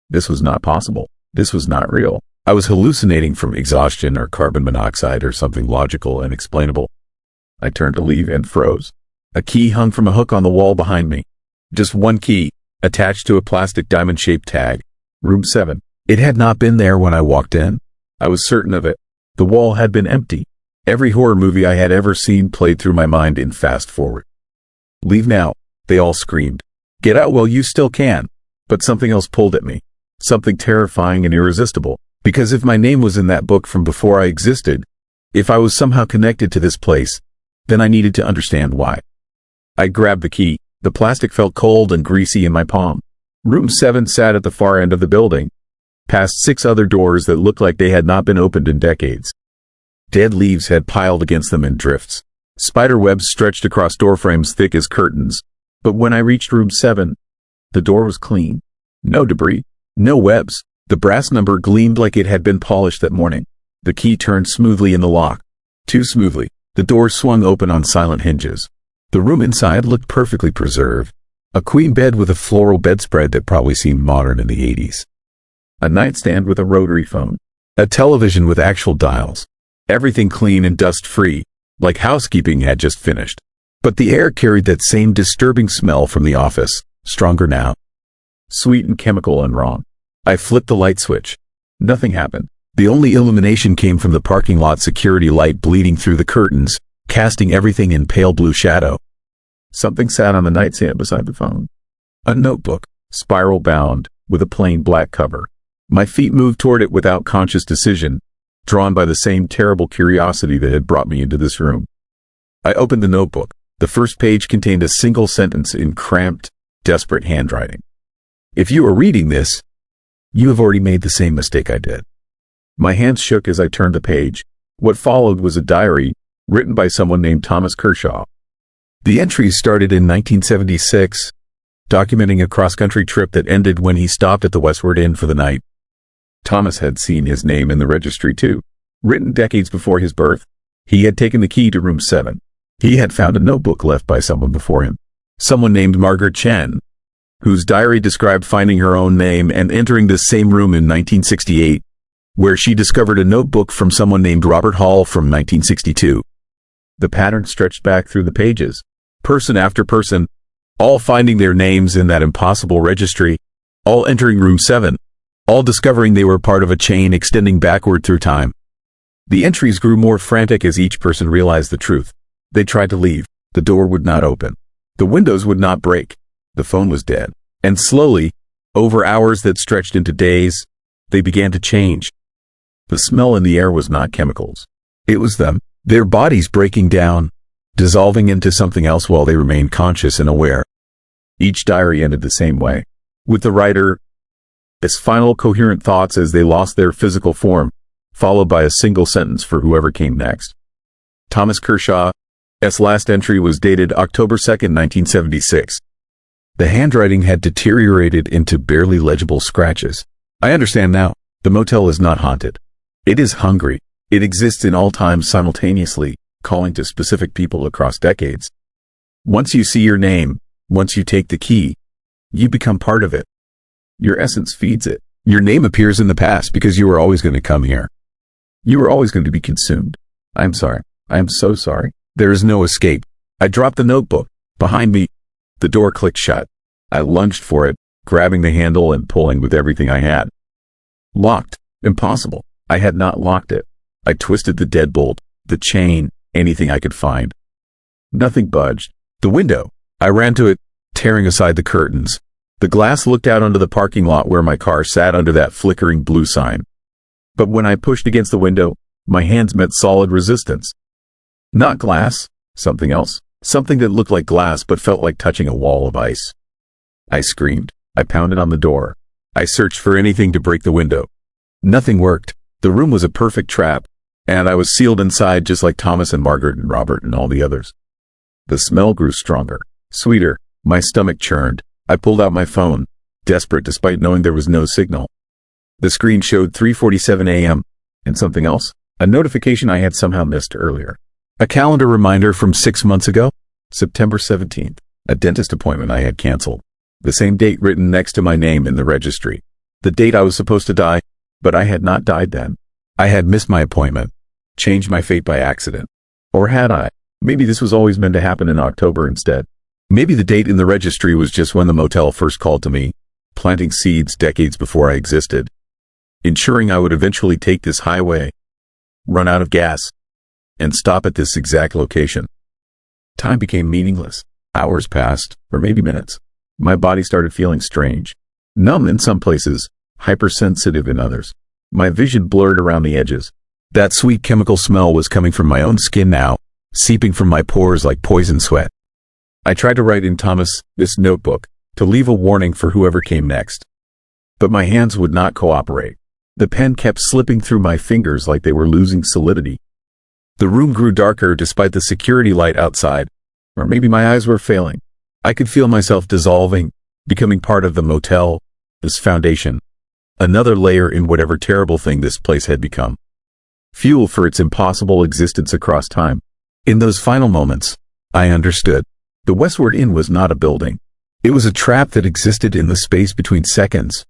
This was not possible. This was not real. I was hallucinating from exhaustion or carbon monoxide or something logical and explainable. I turned to leave and froze. A key hung from a hook on the wall behind me. Just one key, attached to a plastic diamond-shaped tag. Room 7. It had not been there when I walked in. I was certain of it. The wall had been empty. Every horror movie I had ever seen played through my mind in fast forward. Leave now, they all screamed. Get out while you still can. But something else pulled at me. Something terrifying and irresistible. Because if my name was in that book from before I existed, if I was somehow connected to this place, then I needed to understand why. I grabbed the key. The plastic felt cold and greasy in my palm. Room 7 sat at the far end of the building, past 6 other doors that looked like they had not been opened in decades. Dead leaves had piled against them in drifts. Spider webs stretched across doorframes thick as curtains. But when I reached room 7, the door was clean. No debris, no webs. The brass number gleamed like it had been polished that morning. The key turned smoothly in the lock. Too smoothly. The door swung open on silent hinges. The room inside looked perfectly preserved. A queen bed with a floral bedspread that probably seemed modern in the 80s. A nightstand with a rotary phone. A television with actual dials. Everything clean and dust-free, like housekeeping had just finished. But the air carried that same disturbing smell from the office, stronger now. Sweet and chemical and wrong. I flipped the light switch. Nothing happened. The only illumination came from the parking lot security light bleeding through the curtains, casting everything in pale blue shadow. Something sat on the nightstand beside the phone. A notebook, spiral bound, with a plain black cover. My feet moved toward it without conscious decision, drawn by the same terrible curiosity that had brought me into this room. I opened the notebook. The first page contained a single sentence in cramped, desperate handwriting. If you are reading this, you have already made the same mistake I did. My hands shook as I turned the page. What followed was a diary written by someone named Thomas Kershaw. The entries started in 1976, documenting a cross-country trip that ended when he stopped at the Westward Inn for the night. Thomas had seen his name in the registry too. Written decades before his birth, he had taken the key to room 7. He had found a notebook left by someone before him, someone named Margaret Chen, whose diary described finding her own name and entering this same room in 1968, where she discovered a notebook from someone named Robert Hall from 1962. The pattern stretched back through the pages, person after person, all finding their names in that impossible registry, all entering room 7, all discovering they were part of a chain extending backward through time. The entries grew more frantic as each person realized the truth. They tried to leave. The door would not open. The windows would not break. The phone was dead. And slowly, over hours that stretched into days, they began to change. The smell in the air was not chemicals. It was them, their bodies breaking down, dissolving into something else while they remained conscious and aware. Each diary ended the same way, with the writer, his final coherent thoughts as they lost their physical form, followed by a single sentence for whoever came next. Thomas Kershaw's last entry was dated October 2nd, 1976. The handwriting had deteriorated into barely legible scratches. I understand now. The motel is not haunted. It is hungry. It exists in all times simultaneously, calling to specific people across decades. Once you see your name, once you take the key, you become part of it. Your essence feeds it. Your name appears in the past because you were always going to come here. You were always going to be consumed. I'm sorry. I am so sorry. There is no escape. I dropped the notebook. Behind me, the door clicked shut. I lunged for it, grabbing the handle and pulling with everything I had. Locked. Impossible. I had not locked it. I twisted the deadbolt, the chain, anything I could find. Nothing budged. The window. I ran to it, tearing aside the curtains. The glass looked out onto the parking lot where my car sat under that flickering blue sign. But when I pushed against the window, my hands met solid resistance. Not glass, something else. Something that looked like glass but felt like touching a wall of ice. I screamed. I pounded on the door. I searched for anything to break the window. Nothing worked. The room was a perfect trap, and I was sealed inside just like Thomas and Margaret and Robert and all the others. The smell grew stronger, sweeter. My stomach churned. I pulled out my phone, desperate despite knowing there was no signal. The screen showed 3:47 a.m. and something else, a notification I had somehow missed earlier. A calendar reminder from 6 months ago, September 17th, a dentist appointment I had canceled. The same date written next to my name in the registry. The date I was supposed to die, but I had not died then. I had missed my appointment, changed my fate by accident. Or had I? Maybe this was always meant to happen in October instead. Maybe the date in the registry was just when the motel first called to me, planting seeds decades before I existed, ensuring I would eventually take this highway, run out of gas, and stop at this exact location. Time became meaningless. Hours passed, or maybe minutes. My body started feeling strange, numb in some places, hypersensitive in others. My vision blurred around the edges. That sweet chemical smell was coming from my own skin now, seeping from my pores like poison sweat. I tried to write in this notebook, to leave a warning for whoever came next. But my hands would not cooperate. The pen kept slipping through my fingers like they were losing solidity. The room grew darker despite the security light outside, or maybe my eyes were failing. I could feel myself dissolving, becoming part of the motel, this foundation, another layer in whatever terrible thing this place had become. Fuel for its impossible existence across time. In those final moments, I understood. The Westward Inn was not a building. It was a trap that existed in the space between seconds,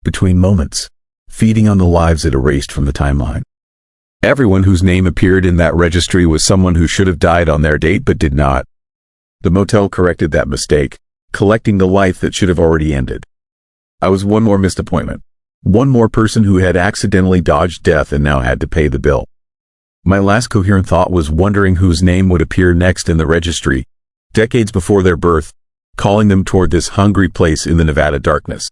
between moments, feeding on the lives it erased from the timeline. Everyone whose name appeared in that registry was someone who should have died on their date but did not. The motel corrected that mistake, collecting the life that should have already ended. I was one more missed appointment. One more person who had accidentally dodged death and now had to pay the bill. My last coherent thought was wondering whose name would appear next in the registry, decades before their birth, calling them toward this hungry place in the Nevada darkness.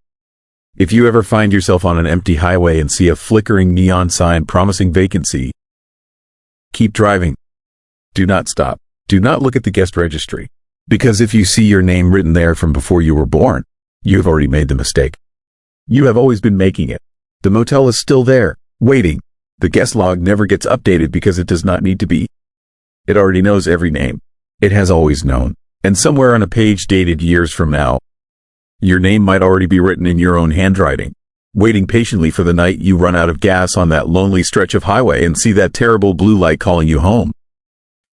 If you ever find yourself on an empty highway and see a flickering neon sign promising vacancy, keep driving. Do not stop. Do not look at the guest registry. Because if you see your name written there from before you were born, you have already made the mistake. You have always been making it. The motel is still there, waiting. The guest log never gets updated because it does not need to be. It already knows every name. It has always known. And somewhere on a page dated years from now, your name might already be written in your own handwriting, waiting patiently for the night you run out of gas on that lonely stretch of highway and see that terrible blue light calling you home.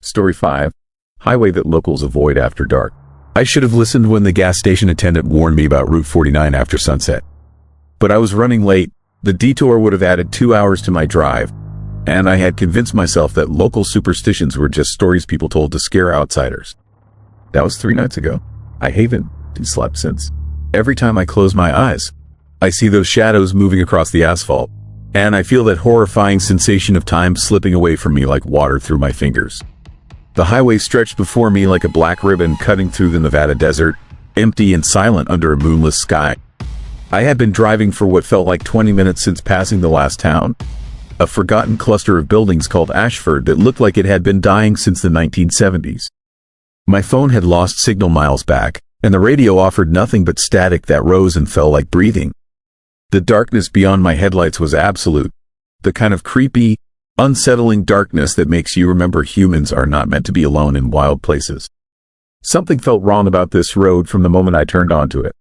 Story 5. Highway that locals avoid after dark. I should have listened when the gas station attendant warned me about Route 49 after sunset. But I was running late. The detour would have added 2 hours to my drive, and I had convinced myself that local superstitions were just stories people told to scare outsiders. That was 3 nights ago. I haven't slept since. Every time I close my eyes, I see those shadows moving across the asphalt, and I feel that horrifying sensation of time slipping away from me like water through my fingers. The highway stretched before me like a black ribbon cutting through the Nevada desert, empty and silent under a moonless sky. I had been driving for what felt like 20 minutes since passing the last town, a forgotten cluster of buildings called Ashford that looked like it had been dying since the 1970s. My phone had lost signal miles back, and the radio offered nothing but static that rose and fell like breathing. The darkness beyond my headlights was absolute, the kind of creepy, unsettling darkness that makes you remember humans are not meant to be alone in wild places. Something felt wrong about this road from the moment I turned onto it.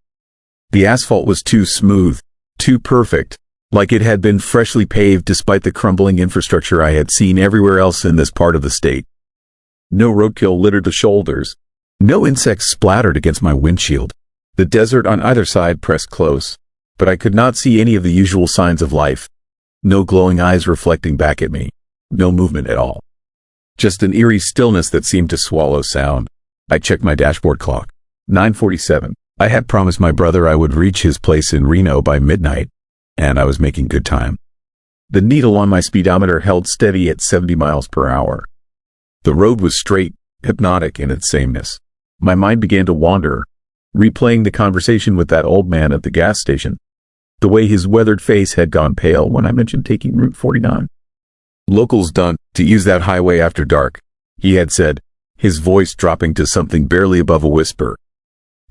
The asphalt was too smooth, too perfect, like it had been freshly paved despite the crumbling infrastructure I had seen everywhere else in this part of the state. No roadkill littered the shoulders. No insects splattered against my windshield. The desert on either side pressed close, but I could not see any of the usual signs of life. No glowing eyes reflecting back at me. No movement at all. Just an eerie stillness that seemed to swallow sound. I checked my dashboard clock. 9:47. I had promised my brother I would reach his place in Reno by midnight, and I was making good time. The needle on my speedometer held steady at 70 miles per hour. The road was straight, hypnotic in its sameness. My mind began to wander, replaying the conversation with that old man at the gas station, the way his weathered face had gone pale when I mentioned taking Route 49. Locals don't use that highway after dark, he had said, his voice dropping to something barely above a whisper.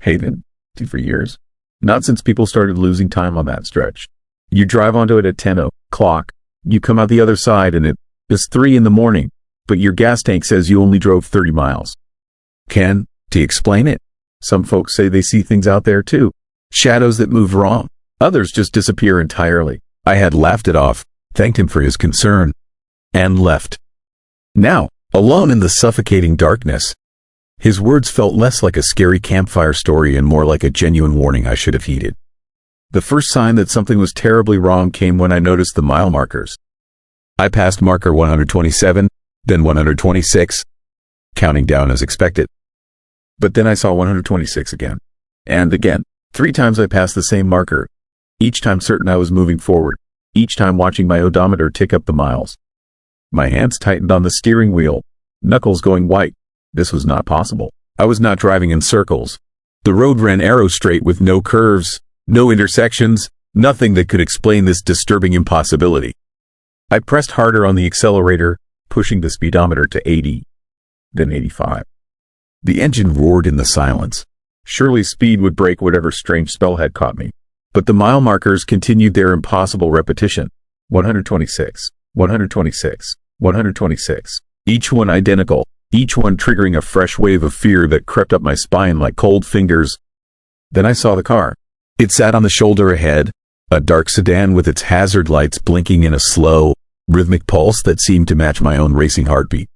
Haven, for years. Not since people started losing time on that stretch. You drive onto it at 10 o'clock, you come out the other side and it is 3 in the morning, but your gas tank says you only drove 30 miles. Can you explain it? Some folks say they see things out there too. Shadows that move wrong. Others just disappear entirely. I had laughed it off, thanked him for his concern, and left. Now, alone in the suffocating darkness, his words felt less like a scary campfire story and more like a genuine warning I should have heeded. The first sign that something was terribly wrong came when I noticed the mile markers. I passed marker 127, then 126, counting down as expected. But then I saw 126 again. And again. 3 times I passed the same marker, each time certain I was moving forward, each time watching my odometer tick up the miles. My hands tightened on the steering wheel, knuckles going white. This was not possible. I was not driving in circles. The road ran arrow straight with no curves, no intersections, nothing that could explain this disturbing impossibility. I pressed harder on the accelerator, pushing the speedometer to 80, then 85. The engine roared in the silence. Surely speed would break whatever strange spell had caught me. But the mile markers continued their impossible repetition. 126, 126, 126. Each one identical, each one triggering a fresh wave of fear that crept up my spine like cold fingers. Then I saw the car. It sat on the shoulder ahead, a dark sedan with its hazard lights blinking in a slow, rhythmic pulse that seemed to match my own racing heartbeat.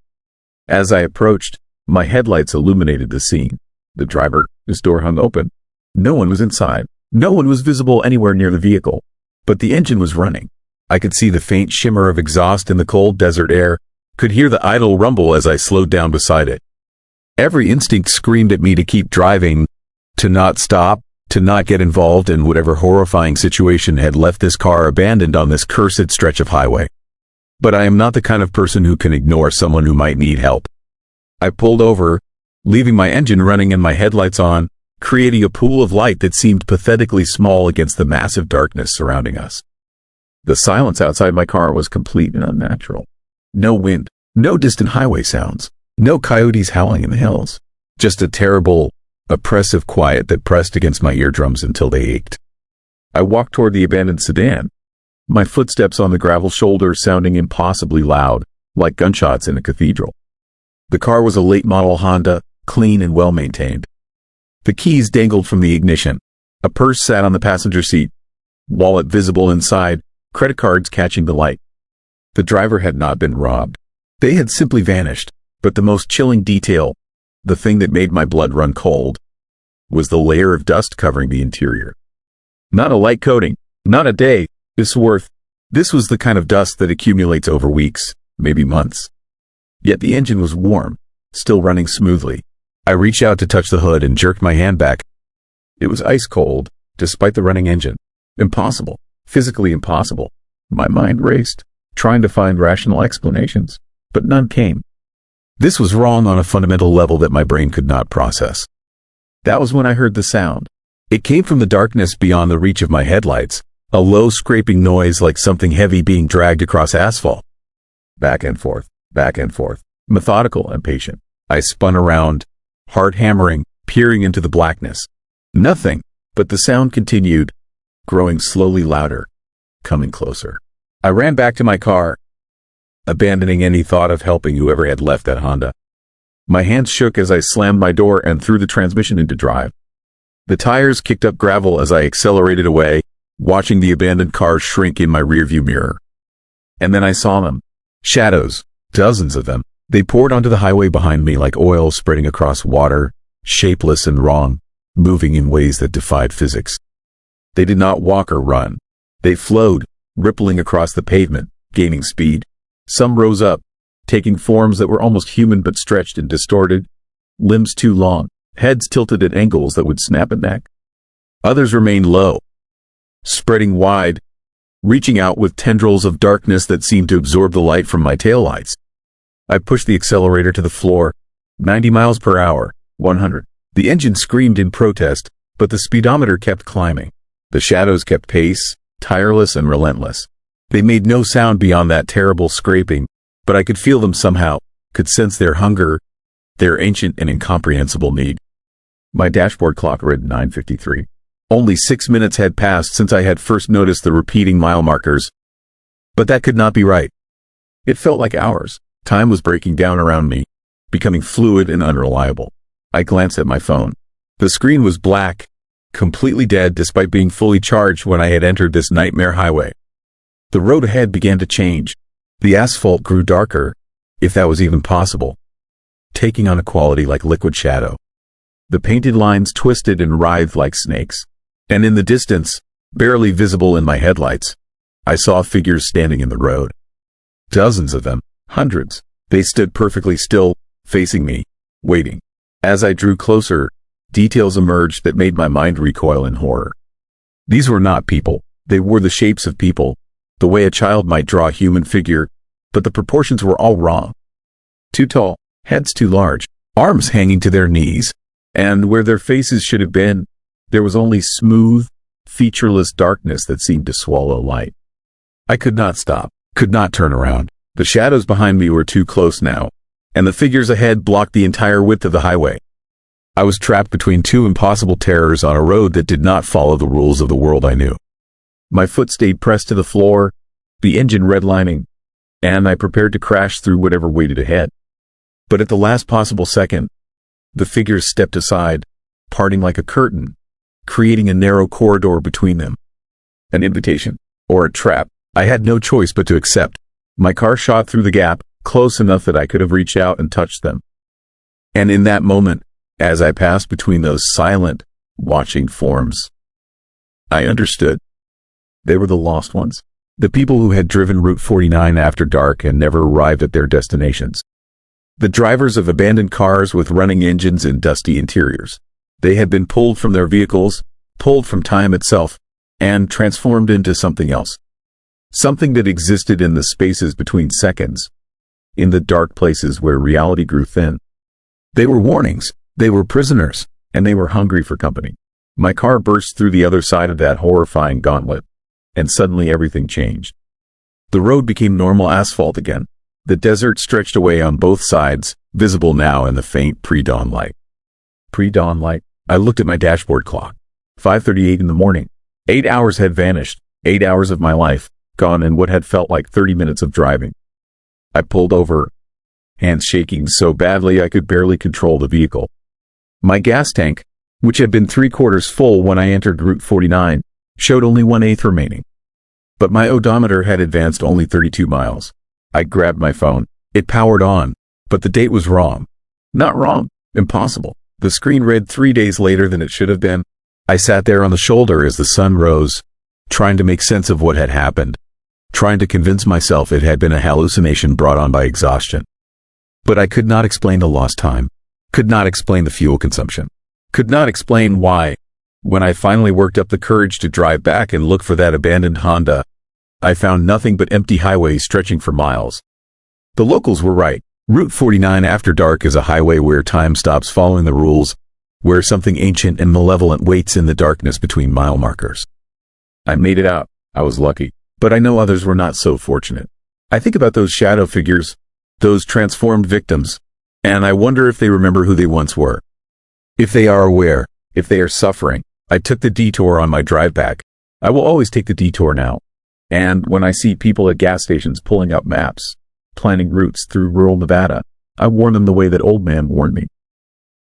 As I approached, my headlights illuminated the scene. The driver, his door hung open. No one was inside. No one was visible anywhere near the vehicle. But the engine was running. I could see the faint shimmer of exhaust in the cold desert air, could hear the idle rumble as I slowed down beside it. Every instinct screamed at me to keep driving, to not stop, to not get involved in whatever horrifying situation had left this car abandoned on this cursed stretch of highway. But I am not the kind of person who can ignore someone who might need help. I pulled over, leaving my engine running and my headlights on, creating a pool of light that seemed pathetically small against the massive darkness surrounding us. The silence outside my car was complete and unnatural. No wind, no distant highway sounds, no coyotes howling in the hills. Just a terrible, oppressive quiet that pressed against my eardrums until they ached. I walked toward the abandoned sedan, my footsteps on the gravel shoulder sounding impossibly loud, like gunshots in a cathedral. The car was a late-model Honda, clean and well-maintained. The keys dangled from the ignition. A purse sat on the passenger seat, wallet visible inside, credit cards catching the light. The driver had not been robbed. They had simply vanished. But the most chilling detail, the thing that made my blood run cold, was the layer of dust covering the interior. Not a light coating, not a day, this was the kind of dust that accumulates over weeks, maybe months. Yet the engine was warm, still running smoothly. I reached out to touch the hood and jerked my hand back. It was ice cold, despite the running engine. Impossible, physically impossible. My mind raced, trying to find rational explanations, but none came. This was wrong on a fundamental level that my brain could not process. That was when I heard the sound. It came from the darkness beyond the reach of my headlights, a low scraping noise like something heavy being dragged across asphalt. Back and forth, methodical and patient. I spun around, heart hammering, peering into the blackness. Nothing, but the sound continued, growing slowly louder, coming closer. I ran back to my car, abandoning any thought of helping whoever had left that Honda. My hands shook as I slammed my door and threw the transmission into drive. The tires kicked up gravel as I accelerated away, watching the abandoned car shrink in my rearview mirror. And then I saw them. Shadows, dozens of them. They poured onto the highway behind me like oil spreading across water, shapeless and wrong, moving in ways that defied physics. They did not walk or run. They flowed, rippling across the pavement, gaining speed. Some rose up, taking forms that were almost human but stretched and distorted, limbs too long, heads tilted at angles that would snap a neck. Others remained low, spreading wide, reaching out with tendrils of darkness that seemed to absorb the light from my taillights. I pushed the accelerator to the floor, 90 miles per hour, 100. The engine screamed in protest, but the speedometer kept climbing. The shadows kept pace, tireless and relentless. They made no sound beyond that terrible scraping, but I could feel them somehow, could sense their hunger, their ancient and incomprehensible need. My dashboard clock read 9:53. Only 6 minutes had passed since I had first noticed the repeating mile markers. But that could not be right. It felt like hours. Time was breaking down around me, becoming fluid and unreliable. I glanced at my phone. The screen was black, completely dead despite being fully charged when I had entered this nightmare highway. The road ahead began to change. The asphalt grew darker, if that was even possible, taking on a quality like liquid shadow. The painted lines twisted and writhed like snakes. And in the distance, barely visible in my headlights, I saw figures standing in the road. Dozens of them, hundreds. They stood perfectly still, facing me, waiting. As I drew closer, details emerged that made my mind recoil in horror. These were not people. They wore the shapes of people, the way a child might draw a human figure, but the proportions were all wrong. Too tall, heads too large, arms hanging to their knees, and where their faces should have been, there was only smooth, featureless darkness that seemed to swallow light. I could not stop, could not turn around. The shadows behind me were too close now, and the figures ahead blocked the entire width of the highway. I was trapped between two impossible terrors on a road that did not follow the rules of the world I knew. My foot stayed pressed to the floor, the engine redlining, and I prepared to crash through whatever waited ahead. But at the last possible second, the figures stepped aside, parting like a curtain, creating a narrow corridor between them. An invitation, or a trap, I had no choice but to accept. My car shot through the gap, close enough that I could have reached out and touched them. And in that moment, as I passed between those silent, watching forms, I understood. They were the lost ones. The people who had driven Route 49 after dark and never arrived at their destinations. The drivers of abandoned cars with running engines and dusty interiors. They had been pulled from their vehicles, pulled from time itself, and transformed into something else. Something that existed in the spaces between seconds, in the dark places where reality grew thin. They were warnings. They were prisoners. and they were hungry for company. My car burst through the other side of that horrifying gauntlet, and suddenly everything changed. The road became normal asphalt again. The desert stretched away on both sides, visible now in the faint pre-dawn light. Pre-dawn light? I looked at my dashboard clock. 5:38 in the morning. 8 hours had vanished. 8 hours of my life, gone in what had felt like 30 minutes of driving. I pulled over, hands shaking so badly I could barely control the vehicle. My gas tank, which had been 3/4 full when I entered Route 49, showed only 1/8 remaining. But my odometer had advanced only 32 miles. I grabbed my phone. It powered on, but the date was wrong. Not wrong. Impossible. The screen read 3 days later than it should have been. I sat there on the shoulder as the sun rose, trying to make sense of what had happened, trying to convince myself it had been a hallucination brought on by exhaustion. But I could not explain the lost time, could not explain the fuel consumption, could not explain why. When I finally worked up the courage to drive back and look for that abandoned Honda, I found nothing but empty highways stretching for miles. The locals were right. Route 49 after dark is a highway where time stops following the rules, where something ancient and malevolent waits in the darkness between mile markers. I made it out. I was lucky, but I know others were not so fortunate. I think about those shadow figures, those transformed victims, and I wonder if they remember who they once were. If they are aware, if they are suffering. I took the detour on my drive back. I will always take the detour now. And when I see people at gas stations pulling up maps, planning routes through rural Nevada, I warn them the way that old man warned me.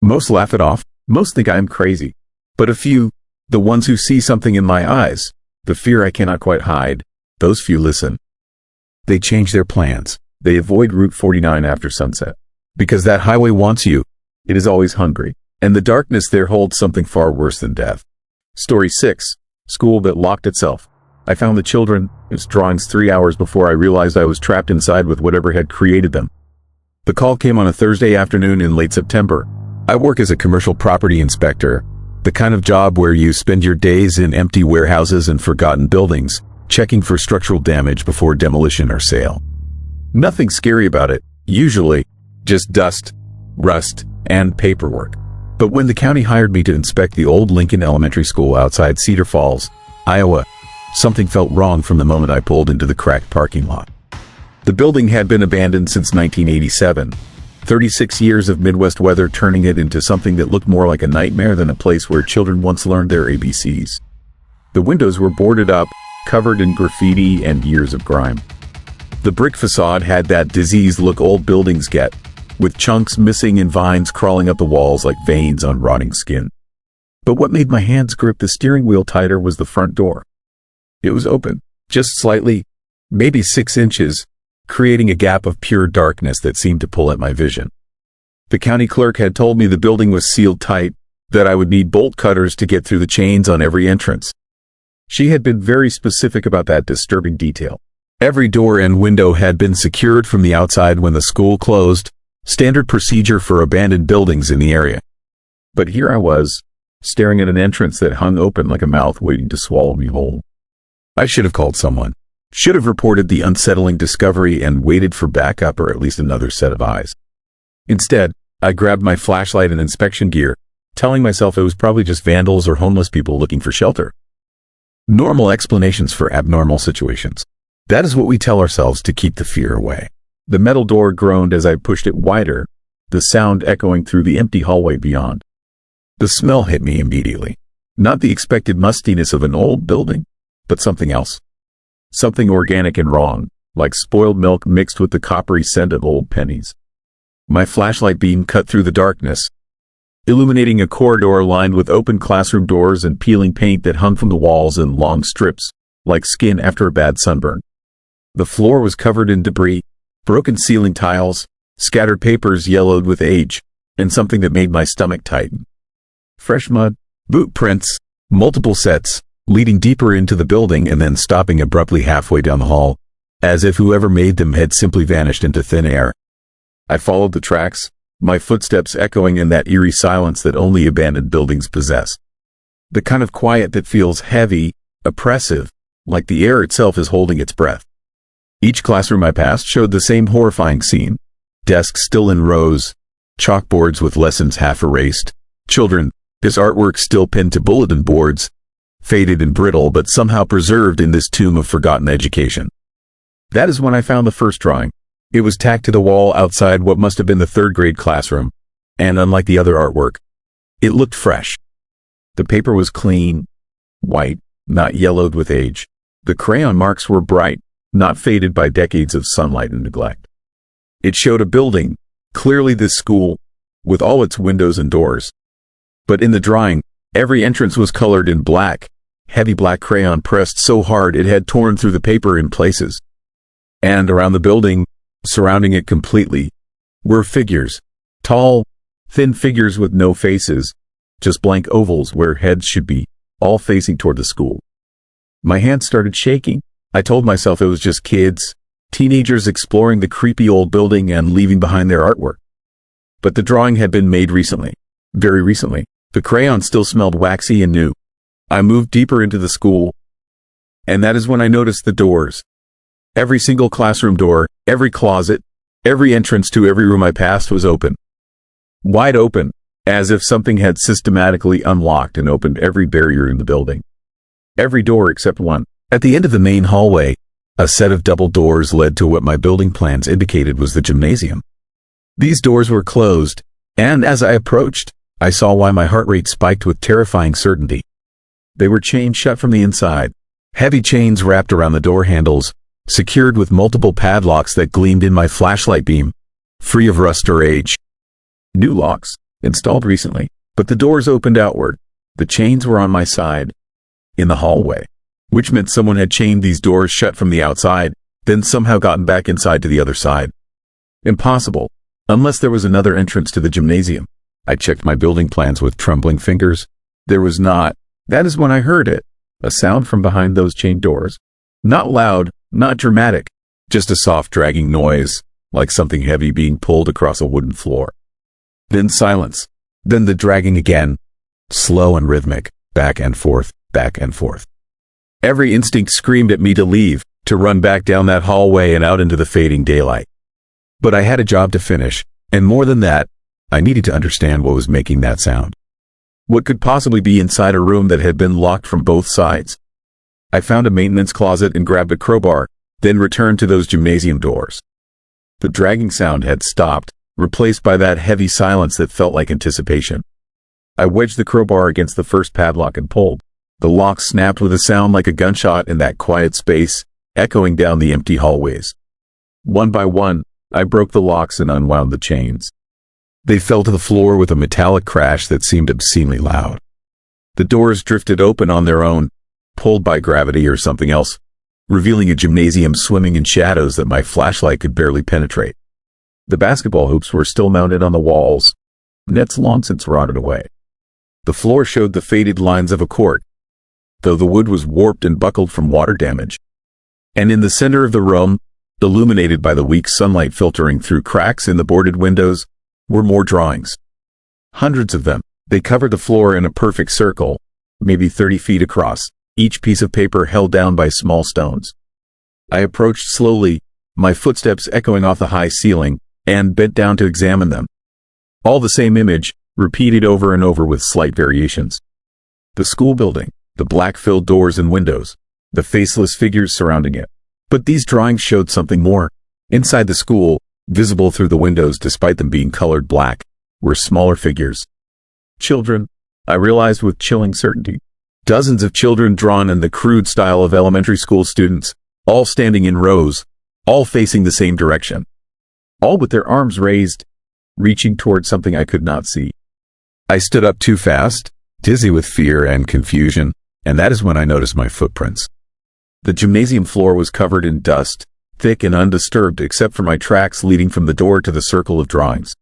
Most laugh it off. Most think I am crazy. But a few, the ones who see something in my eyes, the fear I cannot quite hide, those few listen. They change their plans. They avoid Route 49 after sunset. Because that highway wants you. It is always hungry. And the darkness there holds something far worse than death. Story 6. School that locked itself. I found the children, its drawings 3 hours before I realized I was trapped inside with whatever had created them. The call came on a Thursday afternoon in late September. I work as a commercial property inspector, the kind of job where you spend your days in empty warehouses and forgotten buildings, checking for structural damage before demolition or sale. Nothing scary about it, usually, just dust, rust, and paperwork. But when the county hired me to inspect the old Lincoln Elementary School outside Cedar Falls, Iowa, something felt wrong from the moment I pulled into the cracked parking lot. The building had been abandoned since 1987, 36 years of Midwest weather turning it into something that looked more like a nightmare than a place where children once learned their ABCs. The windows were boarded up, covered in graffiti and years of grime. The brick facade had that diseased look old buildings get, with chunks missing and vines crawling up the walls like veins on rotting skin. But what made my hands grip the steering wheel tighter was the front door. It was open, just slightly, maybe 6 inches, creating a gap of pure darkness that seemed to pull at my vision. The county clerk had told me the building was sealed tight, that I would need bolt cutters to get through the chains on every entrance. She had been very specific about that disturbing detail. Every door and window had been secured from the outside when the school closed, standard procedure for abandoned buildings in the area. But here I was, staring at an entrance that hung open like a mouth waiting to swallow me whole. I should have called someone. Should have reported the unsettling discovery and waited for backup or at least another set of eyes. Instead, I grabbed my flashlight and inspection gear, telling myself it was probably just vandals or homeless people looking for shelter. Normal explanations for abnormal situations. That is what we tell ourselves to keep the fear away. The metal door groaned as I pushed it wider, the sound echoing through the empty hallway beyond. The smell hit me immediately. Not the expected mustiness of an old building, but something else. Something organic and wrong, like spoiled milk mixed with the coppery scent of old pennies. My flashlight beam cut through the darkness, illuminating a corridor lined with open classroom doors and peeling paint that hung from the walls in long strips, like skin after a bad sunburn. The floor was covered in debris, broken ceiling tiles, scattered papers yellowed with age, and something that made my stomach tighten. Fresh mud, boot prints, multiple sets, leading deeper into the building and then stopping abruptly halfway down the hall, as if whoever made them had simply vanished into thin air. I followed the tracks, my footsteps echoing in that eerie silence that only abandoned buildings possess. The kind of quiet that feels heavy, oppressive, like the air itself is holding its breath. Each classroom I passed showed the same horrifying scene. Desks still in rows, chalkboards with lessons half erased, children, His artwork still pinned to bulletin boards, faded and brittle but somehow preserved in this tomb of forgotten education. That is when I found the first drawing. It was tacked to the wall outside what must have been the third-grade classroom, and unlike the other artwork, it looked fresh. The paper was clean, white, not yellowed with age. The crayon marks were bright, not faded by decades of sunlight and neglect. It showed a building, clearly this school, with all its windows and doors. But in the drawing, every entrance was colored in black, heavy black crayon pressed so hard it had torn through the paper in places. And around the building, surrounding it completely, were figures. Tall, thin figures with no faces, just blank ovals where heads should be, all facing toward the school. My hands started shaking. I told myself it was just kids, teenagers exploring the creepy old building and leaving behind their artwork. But the drawing had been made recently, very recently. The crayon still smelled waxy and new. I moved deeper into the school, and that is when I noticed the doors. Every single classroom door, every closet, every entrance to every room I passed was open. Wide open, as if something had systematically unlocked and opened every barrier in the building. Every door except one. At the end of the main hallway, a set of double doors led to what my building plans indicated was the gymnasium. These doors were closed, and as I approached, I saw why my heart rate spiked with terrifying certainty. They were chained shut from the inside, heavy chains wrapped around the door handles, secured with multiple padlocks that gleamed in my flashlight beam, free of rust or age. New locks, installed recently, but the doors opened outward. The chains were on my side, in the hallway, which meant someone had chained these doors shut from the outside, then somehow gotten back inside to the other side. Impossible, unless there was another entrance to the gymnasium. I checked my building plans with trembling fingers. There was not. That is when I heard it, a sound from behind those chained doors. Not loud, not dramatic, just a soft dragging noise, like something heavy being pulled across a wooden floor. Then silence. Then the dragging again, slow and rhythmic, back and forth, back and forth. Every instinct screamed at me to leave, to run back down that hallway and out into the fading daylight. But I had a job to finish, and more than that, I needed to understand what was making that sound. What could possibly be inside a room that had been locked from both sides? I found a maintenance closet and grabbed a crowbar, then returned to those gymnasium doors. The dragging sound had stopped, replaced by that heavy silence that felt like anticipation. I wedged the crowbar against the first padlock and pulled. The lock snapped with a sound like a gunshot in that quiet space, echoing down the empty hallways. One by one, I broke the locks and unwound the chains. They fell to the floor with a metallic crash that seemed obscenely loud. The doors drifted open on their own, pulled by gravity or something else, revealing a gymnasium swimming in shadows that my flashlight could barely penetrate. The basketball hoops were still mounted on the walls, nets long since rotted away. The floor showed the faded lines of a court, though the wood was warped and buckled from water damage. And in the center of the room, illuminated by the weak sunlight filtering through cracks in the boarded windows, were more drawings. Hundreds of them. They covered the floor in a perfect circle, maybe 30 feet across, each piece of paper held down by small stones. I approached slowly, my footsteps echoing off the high ceiling, and bent down to examine them. All the same image, repeated over and over with slight variations. The school building, the black-filled doors and windows, the faceless figures surrounding it. But these drawings showed something more. Inside the school, visible through the windows despite them being colored black, were smaller figures. Children, I realized with chilling certainty. Dozens of children drawn in the crude style of elementary school students, all standing in rows, all facing the same direction. All with their arms raised, reaching toward something I could not see. I stood up too fast, dizzy with fear and confusion, and that is when I noticed my footprints. The gymnasium floor was covered in dust, thick and undisturbed except for my tracks leading from the door to the circle of drawings.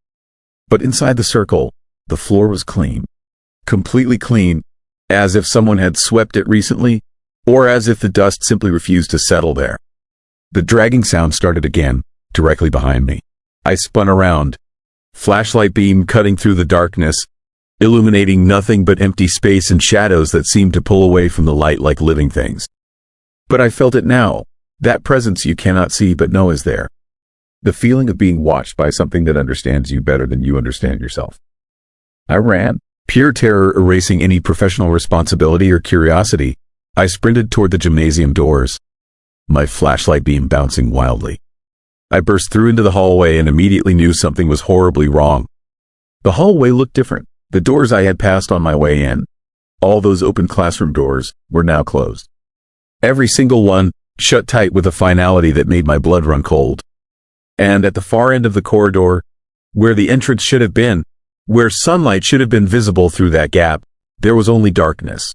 But inside the circle, the floor was clean. Completely clean, as if someone had swept it recently, or as if the dust simply refused to settle there. The dragging sound started again, directly behind me. I spun around, flashlight beam cutting through the darkness, illuminating nothing but empty space and shadows that seemed to pull away from the light like living things. But I felt it now, that presence you cannot see but know is there. The feeling of being watched by something that understands you better than you understand yourself. I ran, Pure terror erasing any professional responsibility or curiosity, I sprinted toward the gymnasium doors, my flashlight beam bouncing wildly. I burst through into the hallway and immediately knew something was horribly wrong. The hallway looked different. The doors I had passed on my way in, all those open classroom doors, were now closed. Every single one shut tight with a finality that made my blood run cold. And at the far end of the corridor, where the entrance should have been, where sunlight should have been visible through that gap, there was only darkness.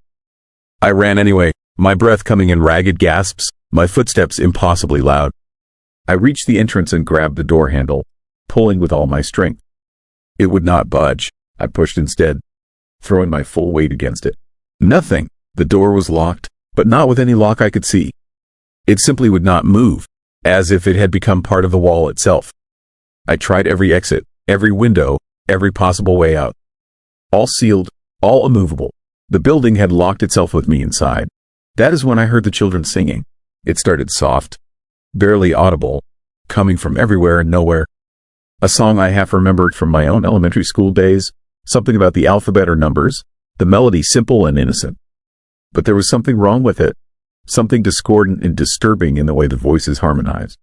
I ran anyway, my breath coming in ragged gasps, my footsteps impossibly loud. I reached the entrance and grabbed the door handle, pulling with all my strength. It would not budge. I pushed instead, throwing my full weight against it. Nothing. The door was locked, but not with any lock I could see. It simply would not move, as if it had become part of the wall itself. I tried every exit, every window, every possible way out. All sealed, all immovable. The building had locked itself with me inside. That is when I heard the children singing. It started soft, barely audible, coming from everywhere and nowhere. A song I half remembered from my own elementary school days, something about the alphabet or numbers, the melody simple and innocent. But there was something wrong with it, something discordant and disturbing in the way the voices harmonized.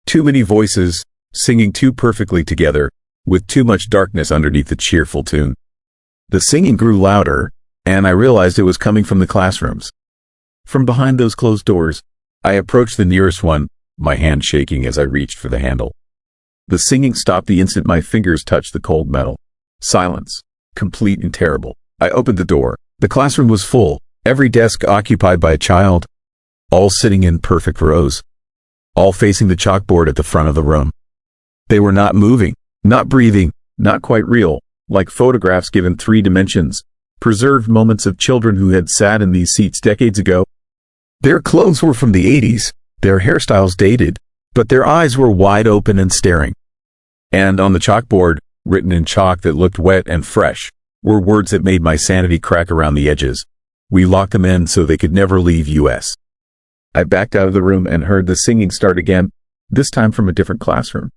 Too many voices, singing too perfectly together, with too much darkness underneath the cheerful tune. The singing grew louder, and I realized it was coming from the classrooms. From behind those closed doors, I approached the nearest one, my hand shaking as I reached for the handle. The singing stopped the instant my fingers touched the cold metal. Silence, complete and terrible. I opened the door. The classroom was full, every desk occupied by a child, all sitting in perfect rows, all facing the chalkboard at the front of the room. They were not moving, not breathing, not quite real, like photographs given 3 dimensions, preserved moments of children who had sat in these seats decades ago. Their clothes were from the 80s, their hairstyles dated, but their eyes were wide open and staring. And on the chalkboard, written in chalk that looked wet and fresh, were words that made my sanity crack around the edges. We locked them in so they could never leave US. I backed out of the room and heard the singing start again, this time from a different classroom.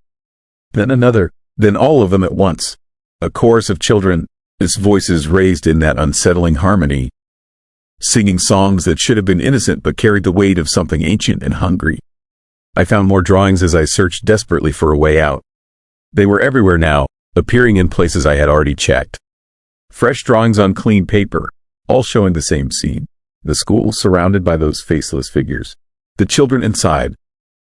Then another, then all of them at once. A chorus of children, its voices raised in that unsettling harmony, singing songs that should have been innocent but carried the weight of something ancient and hungry. I found more drawings as I searched desperately for a way out. They were everywhere now, appearing in places I had already checked. Fresh drawings on clean paper, all showing the same scene. The school surrounded by those faceless figures. The children inside,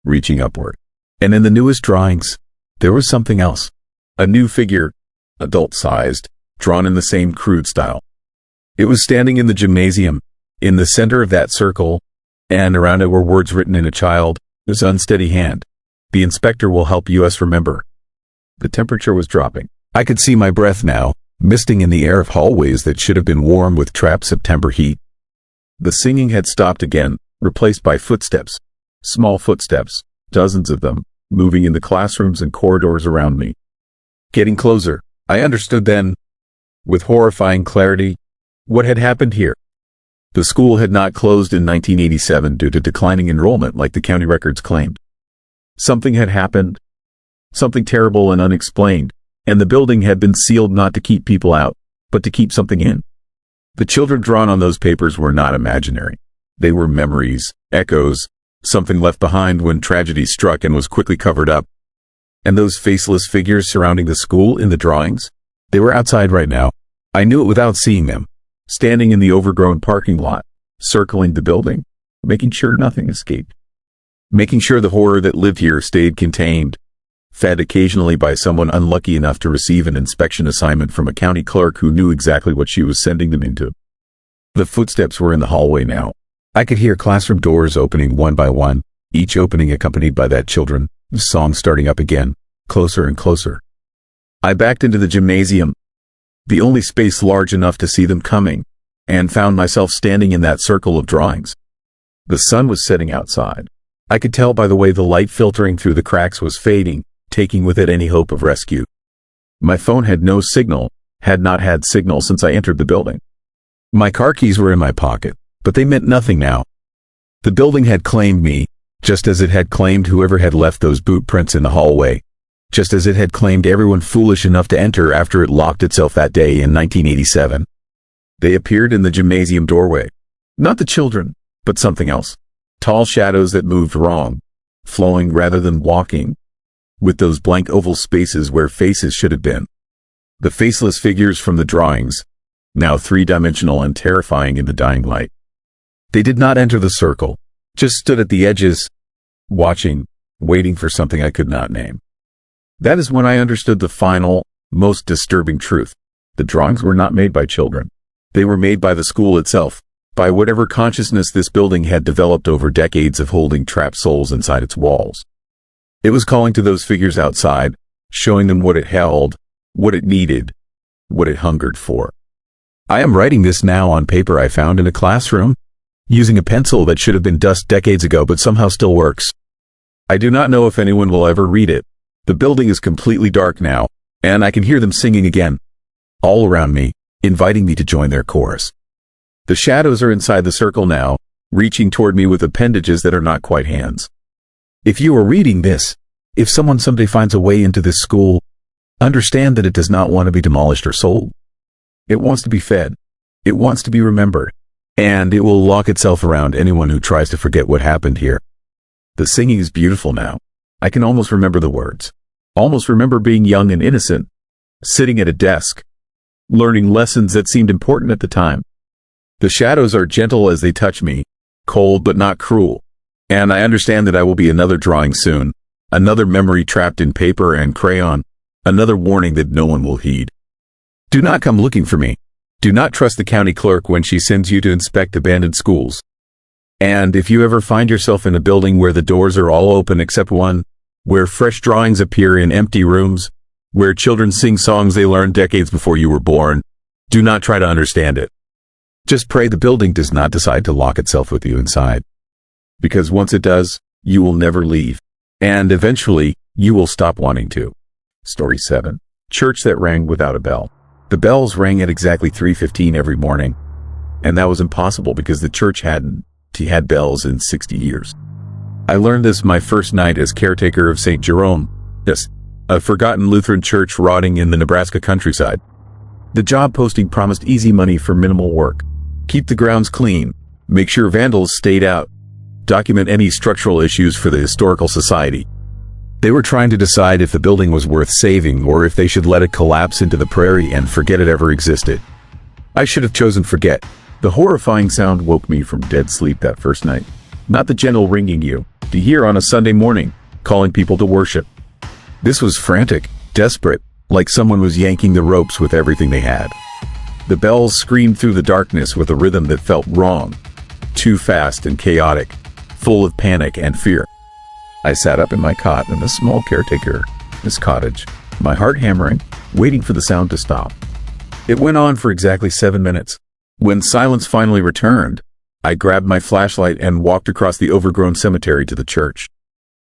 reaching upward. And in the newest drawings, there was something else. A new figure, adult-sized, drawn in the same crude style. It was standing in the gymnasium, in the center of that circle, and around it were words written in a child's unsteady hand. The inspector will help us remember. The temperature was dropping. I could see my breath now, misting in the air of hallways that should have been warm with trapped September heat. The singing had stopped again, replaced by footsteps. Small footsteps, dozens of them, moving in the classrooms and corridors around me. Getting closer, I understood then, with horrifying clarity, what had happened here. The school had not closed in 1987 due to declining enrollment like the county records claimed. Something had happened, something terrible and unexplained, and the building had been sealed not to keep people out, but to keep something in. The children drawn on those papers were not imaginary. They were memories, echoes, something left behind when tragedy struck and was quickly covered up. And those faceless figures surrounding the school in the drawings? They were outside right now. I knew it without seeing them. Standing in the overgrown parking lot, circling the building, making sure nothing escaped. Making sure the horror that lived here stayed contained, fed occasionally by someone unlucky enough to receive an inspection assignment from a county clerk who knew exactly what she was sending them into. The footsteps were in the hallway now. I could hear classroom doors opening one by one, each opening accompanied by that children's song starting up again, closer and closer. I backed into the gymnasium, the only space large enough to see them coming, and found myself standing in that circle of drawings. The sun was setting outside. I could tell by the way the light filtering through the cracks was fading, taking with it any hope of rescue. My phone had no signal, had not had signal since I entered the building. My car keys were in my pocket, but they meant nothing now. The building had claimed me, just as it had claimed whoever had left those boot prints in the hallway. just as it had claimed everyone foolish enough to enter after it locked itself that day in 1987. They appeared in the gymnasium doorway. Not the children, but something else. Tall shadows that moved wrong, flowing rather than walking, with those blank oval spaces where faces should have been. The faceless figures from the drawings, now three-dimensional and terrifying in the dying light. They did not enter the circle, just stood at the edges, watching, waiting for something I could not name. That is when I understood the final, most disturbing truth. The drawings were not made by children. They were made by the school itself, by whatever consciousness this building had developed over decades of holding trapped souls inside its walls. It was calling to those figures outside, showing them what it held, what it needed, what it hungered for. I am writing this now on paper I found in a classroom, using a pencil that should have been dust decades ago but somehow still works. I do not know if anyone will ever read it. The building is completely dark now, and I can hear them singing again, all around me, inviting me to join their chorus. The shadows are inside the circle now, reaching toward me with appendages that are not quite hands. If you are reading this, if someone someday finds a way into this school, understand that it does not want to be demolished or sold. It wants to be fed. It wants to be remembered. And it will lock itself around anyone who tries to forget what happened here. The singing is beautiful now. I can almost remember the words. Almost remember being young and innocent, sitting at a desk, learning lessons that seemed important at the time. The shadows are gentle as they touch me, cold but not cruel. And I understand that I will be another drawing soon, another memory trapped in paper and crayon, another warning that no one will heed. Do not come looking for me. Do not trust the county clerk when she sends you to inspect abandoned schools. And if you ever find yourself in a building where the doors are all open except one, where fresh drawings appear in empty rooms, where children sing songs they learned decades before you were born, do not try to understand it. Just pray the building does not decide to lock itself with you inside. Because once it does, you will never leave. And eventually, you will stop wanting to. Story 7. Church that rang without a bell. The bells rang at exactly 3:15 every morning. And that was impossible because the church hadn't had bells in 60 years. I learned this my first night as caretaker of St. Jerome. Yes, a forgotten Lutheran church rotting in the Nebraska countryside. The job posting promised easy money for minimal work. Keep the grounds clean. Make sure vandals stayed out. Document any structural issues for the Historical Society. They were trying to decide if the building was worth saving or if they should let it collapse into the prairie and forget it ever existed. I should have chosen forget. The horrifying sound woke me from dead sleep that first night. Not the gentle ringing you hear on a Sunday morning, calling people to worship. This was frantic, desperate, like someone was yanking the ropes with everything they had. The bells screamed through the darkness with a rhythm that felt wrong, too fast and chaotic, full of panic and fear. I sat up in my cot in the small caretaker's cottage, my heart hammering, waiting for the sound to stop. It went on for exactly 7 minutes. When silence finally returned, I grabbed my flashlight and walked across the overgrown cemetery to the church.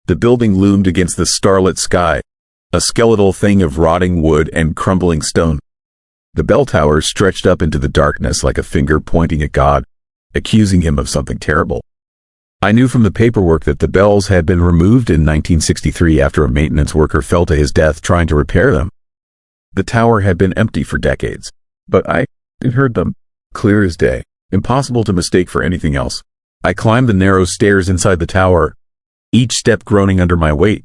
The building loomed against the starlit sky, a skeletal thing of rotting wood and crumbling stone. The bell tower stretched up into the darkness like a finger pointing at God, accusing him of something terrible. I knew from the paperwork that the bells had been removed in 1963 after a maintenance worker fell to his death trying to repair them. The tower had been empty for decades, but I heard them, clear as day, impossible to mistake for anything else. I climbed the narrow stairs inside the tower, each step groaning under my weight.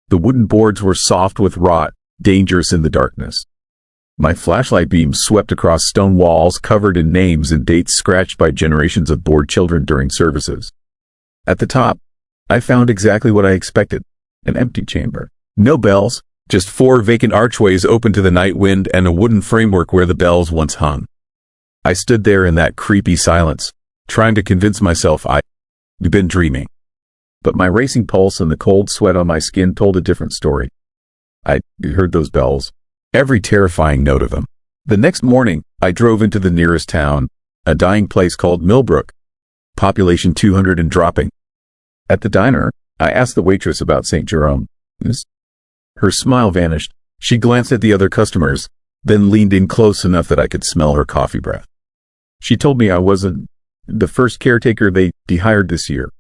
The wooden boards were soft with rot, dangerous in the darkness. My flashlight beam swept across stone walls covered in names and dates scratched by generations of bored children during services. At the top, I found exactly what I expected, an empty chamber. No bells, just 4 vacant archways open to the night wind and a wooden framework where the bells once hung. I stood there in that creepy silence, trying to convince myself I'd been dreaming. But my racing pulse and the cold sweat on my skin told a different story. I heard those bells, every terrifying note of them. The next morning, I drove into the nearest town, a dying place called Millbrook, population 200 and dropping. At the diner, I asked the waitress about St. Jerome. Her smile vanished. She glanced at the other customers, then leaned in close enough that I could smell her coffee breath. She told me I wasn't the first caretaker they hired this year.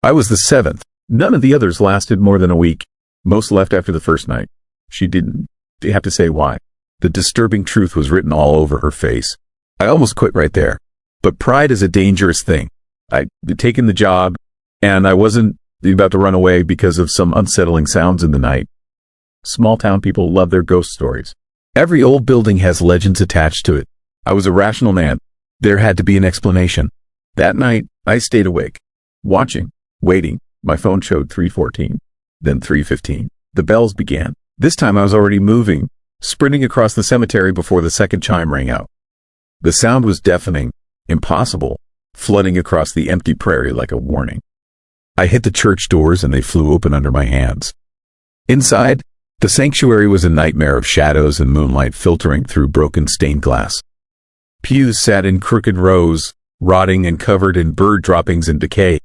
I was the 7th. None of the others lasted more than a week. Most left after the first night. She didn't have to say why. The disturbing truth was written all over her face. I almost quit right there. But pride is a dangerous thing. I'd taken the job, and I wasn't about to run away because of some unsettling sounds in the night. Small town people love their ghost stories. Every old building has legends attached to it. I was a rational man. There had to be an explanation. That night, I stayed awake, watching, waiting. My phone showed 3:14, then 3:15. The bells began. This time I was already moving, sprinting across the cemetery before the second chime rang out. The sound was deafening, impossible, flooding across the empty prairie like a warning. I hit the church doors and they flew open under my hands. Inside, the sanctuary was a nightmare of shadows and moonlight filtering through broken stained glass. Pews sat in crooked rows, rotting and covered in bird droppings and decay.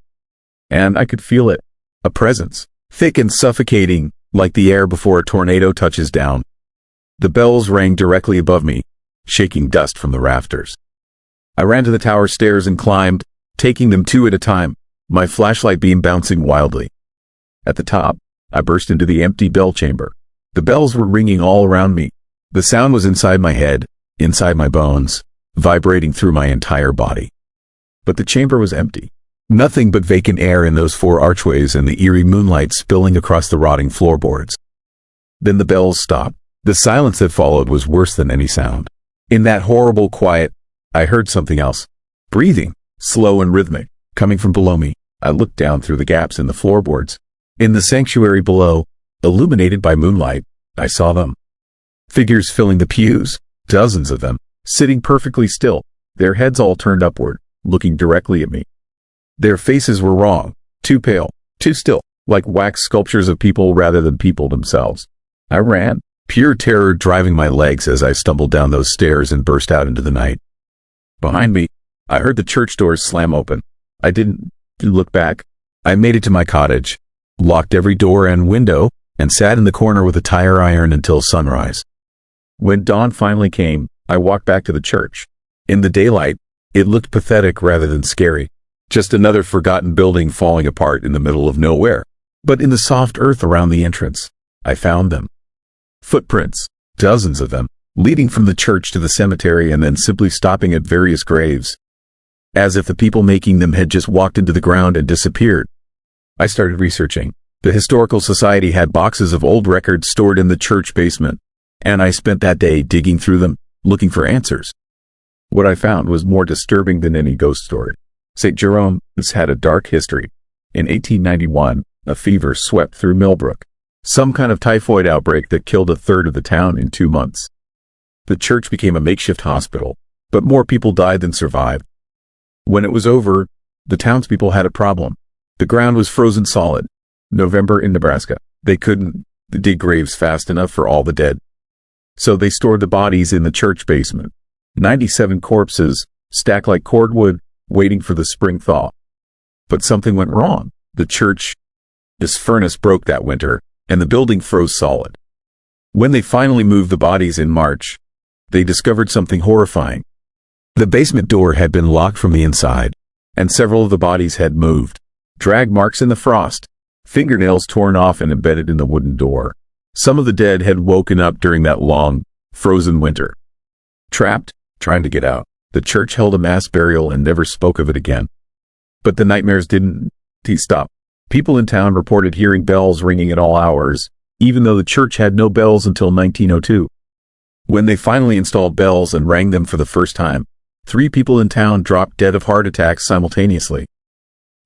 And I could feel it, a presence, thick and suffocating, like the air before a tornado touches down. The bells rang directly above me, shaking dust from the rafters. I ran to the tower stairs and climbed, taking them two at a time, my flashlight beam bouncing wildly. At the top, I burst into the empty bell chamber. The bells were ringing all around me. The sound was inside my head, inside my bones, vibrating through my entire body. But the chamber was empty. Nothing but vacant air in those four archways and the eerie moonlight spilling across the rotting floorboards. Then the bells stopped. The silence that followed was worse than any sound. In that horrible quiet, I heard something else. Breathing, slow and rhythmic, coming from below me. I looked down through the gaps in the floorboards. In the sanctuary below, illuminated by moonlight, I saw them. Figures filling the pews, dozens of them, sitting perfectly still, their heads all turned upward, looking directly at me. Their faces were wrong, too pale, too still, like wax sculptures of people rather than people themselves. I ran, pure terror driving my legs as I stumbled down those stairs and burst out into the night. Behind me, I heard the church doors slam open. I didn't look back. I made it to my cottage, locked every door and window, and sat in the corner with a tire iron until sunrise. When dawn finally came, I walked back to the church. In the daylight, it looked pathetic rather than scary. Just another forgotten building falling apart in the middle of nowhere. But in the soft earth around the entrance, I found them. Footprints, dozens of them, leading from the church to the cemetery and then simply stopping at various graves. As if the people making them had just walked into the ground and disappeared. I started researching. The Historical Society had boxes of old records stored in the church basement, and I spent that day digging through them, looking for answers. What I found was more disturbing than any ghost story. St. Jerome's had a dark history. In 1891, a fever swept through Millbrook, some kind of typhoid outbreak that killed a third of the town in 2 months. The church became a makeshift hospital, but more people died than survived. When it was over, the townspeople had a problem. The ground was frozen solid. November in Nebraska. They couldn't dig graves fast enough for all the dead. So they stored the bodies in the church basement. 97 corpses, stacked like cordwood, waiting for the spring thaw. But something went wrong. This furnace broke that winter, and the building froze solid. When they finally moved the bodies in March, they discovered something horrifying. The basement door had been locked from the inside, and several of the bodies had moved. Drag marks in the frost, fingernails torn off and embedded in the wooden door. Some of the dead had woken up during that long, frozen winter. Trapped, trying to get out, the church held a mass burial and never spoke of it again. But the nightmares didn't stop. People in town reported hearing bells ringing at all hours, even though the church had no bells until 1902. When they finally installed bells and rang them for the first time, 3 people in town dropped dead of heart attacks simultaneously.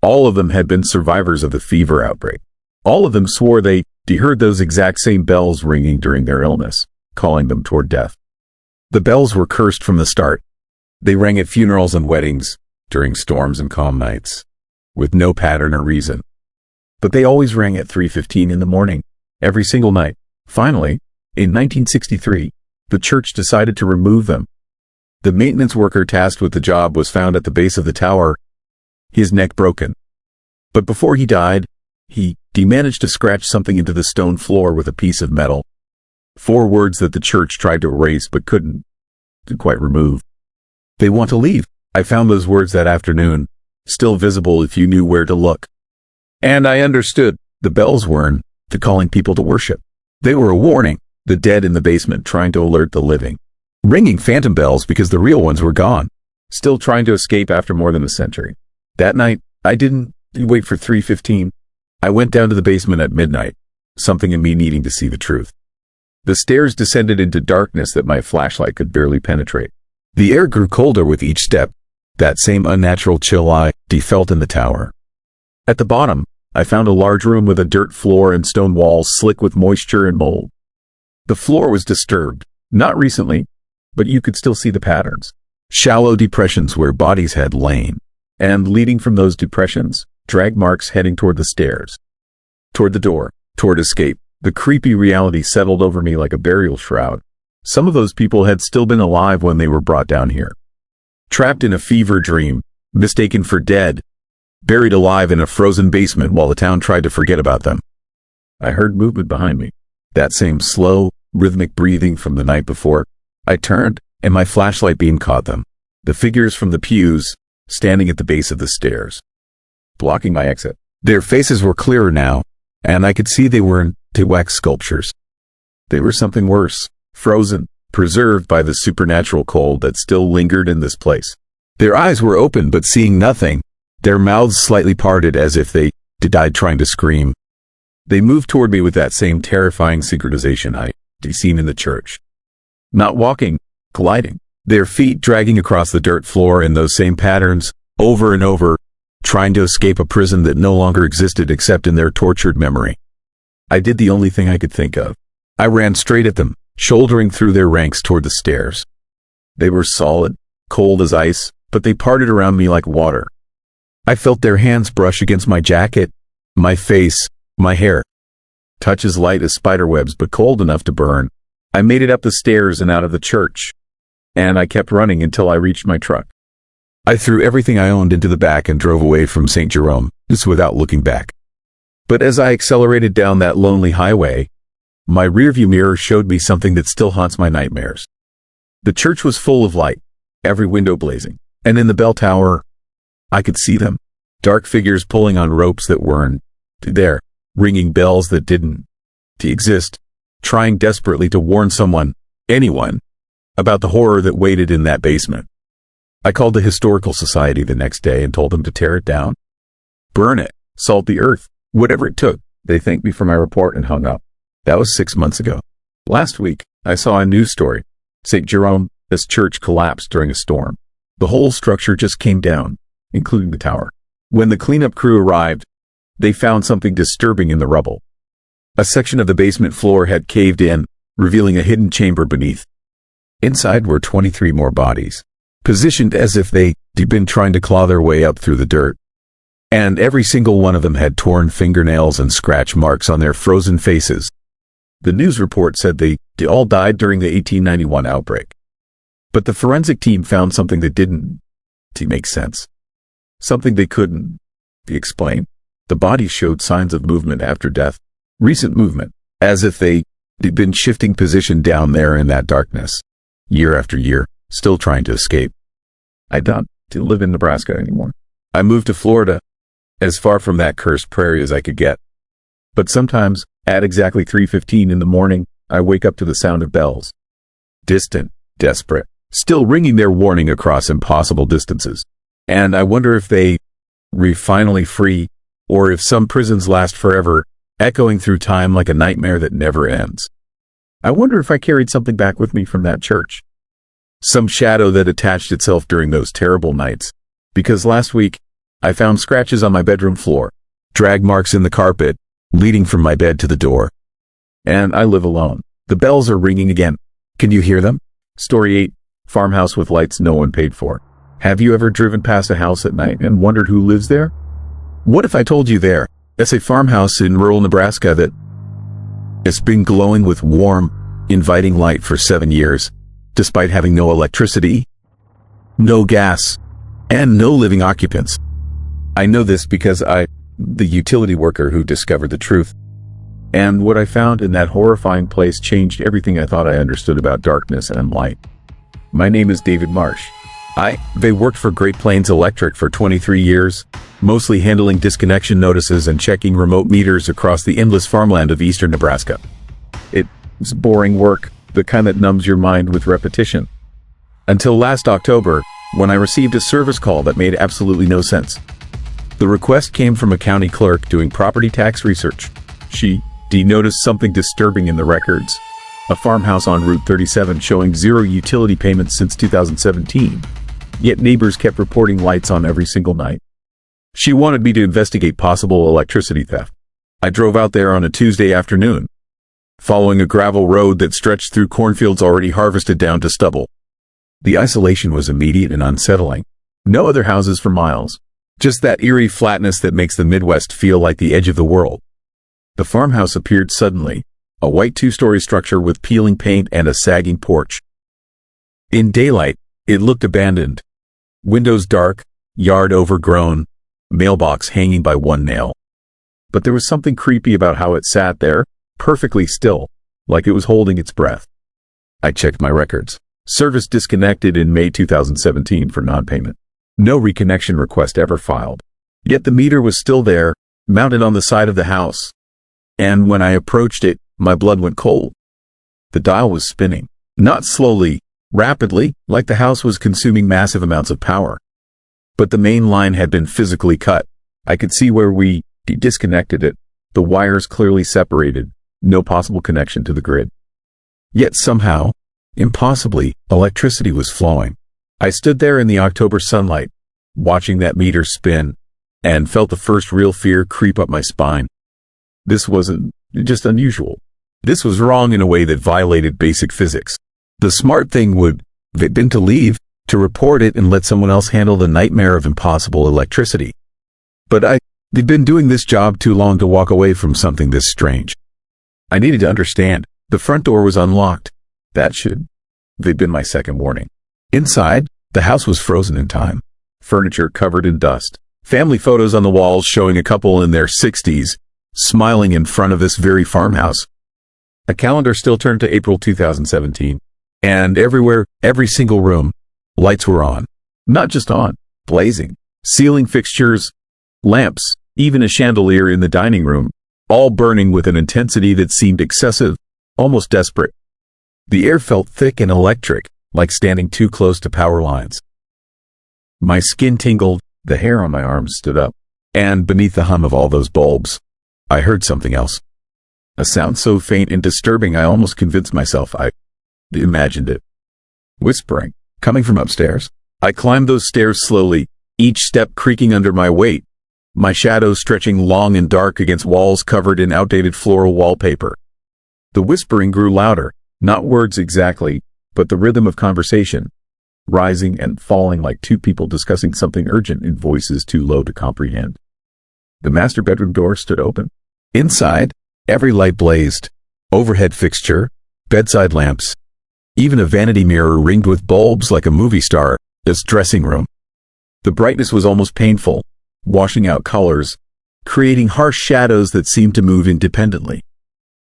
All of them had been survivors of the fever outbreak. All of them swore they heard those exact same bells ringing during their illness, calling them toward death. The bells were cursed from the start. They rang at funerals and weddings, during storms and calm nights, with no pattern or reason. But they always rang at 3:15 in the morning, every single night. Finally, in 1963, the church decided to remove them. The maintenance worker tasked with the job was found at the base of the tower, his neck broken. But before he died, he managed to scratch something into the stone floor with a piece of metal. 4 words that the church tried to erase but couldn't quite remove. They want to leave. I found those words that afternoon, still visible if you knew where to look. And I understood. The bells weren't to calling people to worship. They were a warning, the dead in the basement trying to alert the living. Ringing phantom bells because the real ones were gone. Still trying to escape after more than a century. That night, I didn't wait for 3:15. I went down to the basement at midnight, something in me needing to see the truth. The stairs descended into darkness that my flashlight could barely penetrate. The air grew colder with each step, that same unnatural chill I felt in the tower. At the bottom, I found a large room with a dirt floor and stone walls slick with moisture and mold. The floor was disturbed, not recently, but you could still see the patterns. Shallow depressions where bodies had lain, and leading from those depressions, drag marks heading toward the stairs. Toward the door, toward escape. The creepy reality settled over me like a burial shroud. Some of those people had still been alive when they were brought down here. Trapped in a fever dream, mistaken for dead, buried alive in a frozen basement while the town tried to forget about them. I heard movement behind me. That same slow, rhythmic breathing from the night before. I turned, and my flashlight beam caught them. The figures from the pews, standing at the base of the stairs, blocking my exit. Their faces were clearer now, and I could see they weren't wax sculptures. They were something worse, frozen, preserved by the supernatural cold that still lingered in this place. Their eyes were open but seeing nothing, their mouths slightly parted as if they died trying to scream. They moved toward me with that same terrifying synchronization I'd seen in the church. Not walking, gliding, their feet dragging across the dirt floor in those same patterns, over and over, trying to escape a prison that no longer existed except in their tortured memory. I did the only thing I could think of. I ran straight at them, shouldering through their ranks toward the stairs. They were solid, cold as ice, but they parted around me like water. I felt their hands brush against my jacket, my face, my hair. Touches light as spiderwebs but cold enough to burn. I made it up the stairs and out of the church, and I kept running until I reached my truck. I threw everything I owned into the back and drove away from St. Jerome, just without looking back. But as I accelerated down that lonely highway, my rearview mirror showed me something that still haunts my nightmares. The church was full of light, every window blazing, and in the bell tower, I could see them, dark figures pulling on ropes that weren't there, ringing bells that didn't exist, trying desperately to warn someone, anyone, about the horror that waited in that basement. I called the Historical Society the next day and told them to tear it down, burn it, salt the earth, whatever it took. They thanked me for my report and hung up. That was 6 months ago. Last week, I saw a news story. St. Jerome's church collapsed during a storm. The whole structure just came down, including the tower. When the cleanup crew arrived, they found something disturbing in the rubble. A section of the basement floor had caved in, revealing a hidden chamber beneath. Inside were 23 more bodies, positioned as if they'd been trying to claw their way up through the dirt. And every single one of them had torn fingernails and scratch marks on their frozen faces. The news report said they all died during the 1891 outbreak. But the forensic team found something that didn't make sense. Something they couldn't explain. The bodies showed signs of movement after death. Recent movement, as if they'd been shifting position down there in that darkness, year after year, still trying to escape. I don't live in Nebraska anymore. I moved to Florida, as far from that cursed prairie as I could get. But sometimes, at exactly 3:15 in the morning, I wake up to the sound of bells. Distant, desperate, still ringing their warning across impossible distances. And I wonder if they finally free, or if some prisons last forever, echoing through time like a nightmare that never ends. I wonder if I carried something back with me from that church. Some shadow that attached itself during those terrible nights. Because last week, I found scratches on my bedroom floor, drag marks in the carpet, leading from my bed to the door. And I live alone. The bells are ringing again. Can you hear them? Story 8, farmhouse with lights no one paid for. Have you ever driven past a house at night and wondered who lives there? What if I told you that's a farmhouse in rural Nebraska that has been glowing with warm, inviting light for 7 years, despite having no electricity, no gas, and no living occupants? I know this because the utility worker who discovered the truth. And what I found in that horrifying place changed everything I thought I understood about darkness and light. My name is David Marsh, They worked for Great Plains Electric for 23 years, mostly handling disconnection notices and checking remote meters across the endless farmland of eastern Nebraska. It's boring work, the kind that numbs your mind with repetition. Until last October, when I received a service call that made absolutely no sense. The request came from a county clerk doing property tax research. She noticed something disturbing in the records. A farmhouse on Route 37 showing 0 utility payments since 2017. Yet neighbors kept reporting lights on every single night. She wanted me to investigate possible electricity theft. I drove out there on a Tuesday afternoon, following a gravel road that stretched through cornfields already harvested down to stubble. The isolation was immediate and unsettling. No other houses for miles. Just that eerie flatness that makes the Midwest feel like the edge of the world. The farmhouse appeared suddenly, a white 2-story structure with peeling paint and a sagging porch. In daylight, it looked abandoned. Windows dark, yard overgrown, mailbox hanging by one nail. But there was something creepy about how it sat there, perfectly still, like it was holding its breath. I checked my records. Service disconnected in May 2017 for non-payment. No reconnection request ever filed. Yet the meter was still there, mounted on the side of the house. And when I approached it, my blood went cold. The dial was spinning. Not slowly, rapidly, like the house was consuming massive amounts of power. But the main line had been physically cut. I could see where we disconnected it. The wires clearly separated. No possible connection to the grid. Yet somehow, impossibly, electricity was flowing. I stood there in the October sunlight, watching that meter spin, and felt the first real fear creep up my spine. This wasn't just unusual. This was wrong in a way that violated basic physics. The smart thing would have been to leave, to report it and let someone else handle the nightmare of impossible electricity. But they'd been doing this job too long to walk away from something this strange. I needed to understand. The front door was unlocked. That should have been my second warning. Inside, the house was frozen in time. Furniture covered in dust. Family photos on the walls showing a couple in their 60s, smiling in front of this very farmhouse. A calendar still turned to April 2017. And everywhere, every single room, lights were on. Not just on, blazing. Ceiling fixtures, lamps, even a chandelier in the dining room, all burning with an intensity that seemed excessive, almost desperate. The air felt thick and electric, like standing too close to power lines. My skin tingled, the hair on my arms stood up, and beneath the hum of all those bulbs, I heard something else. A sound so faint and disturbing I almost convinced myself I imagined it. Whispering, coming from upstairs. I climbed those stairs slowly, each step creaking under my weight, my shadow stretching long and dark against walls covered in outdated floral wallpaper. The whispering grew louder, not words exactly, but the rhythm of conversation, rising and falling like two people discussing something urgent in voices too low to comprehend. The master bedroom door stood open. Inside, every light blazed. Overhead fixture, bedside lamps, even a vanity mirror ringed with bulbs like a movie star, its dressing room. The brightness was almost painful, washing out colors, creating harsh shadows that seemed to move independently.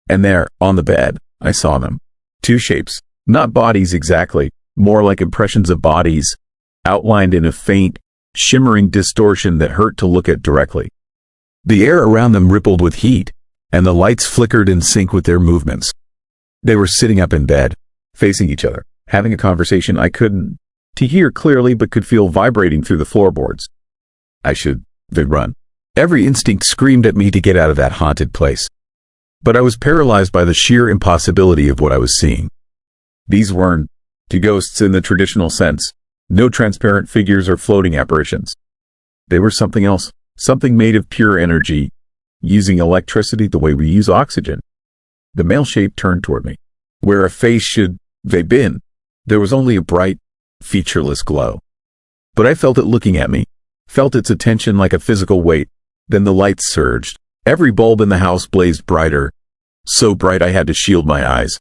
And there, on the bed, I saw them. Two shapes, not bodies exactly, more like impressions of bodies, outlined in a faint, shimmering distortion that hurt to look at directly. The air around them rippled with heat, and the lights flickered in sync with their movements. They were sitting up in bed, facing each other, having a conversation I couldn't hear clearly but could feel vibrating through the floorboards. They'd run. Every instinct screamed at me to get out of that haunted place. But I was paralyzed by the sheer impossibility of what I was seeing. These weren't ghosts in the traditional sense, no transparent figures or floating apparitions. They were something else, something made of pure energy, using electricity the way we use oxygen. The male shape turned toward me. Where a face should have been, there was only a bright, featureless glow. But I felt it looking at me, felt its attention like a physical weight. Then the lights surged. Every bulb in the house blazed brighter, so bright I had to shield my eyes.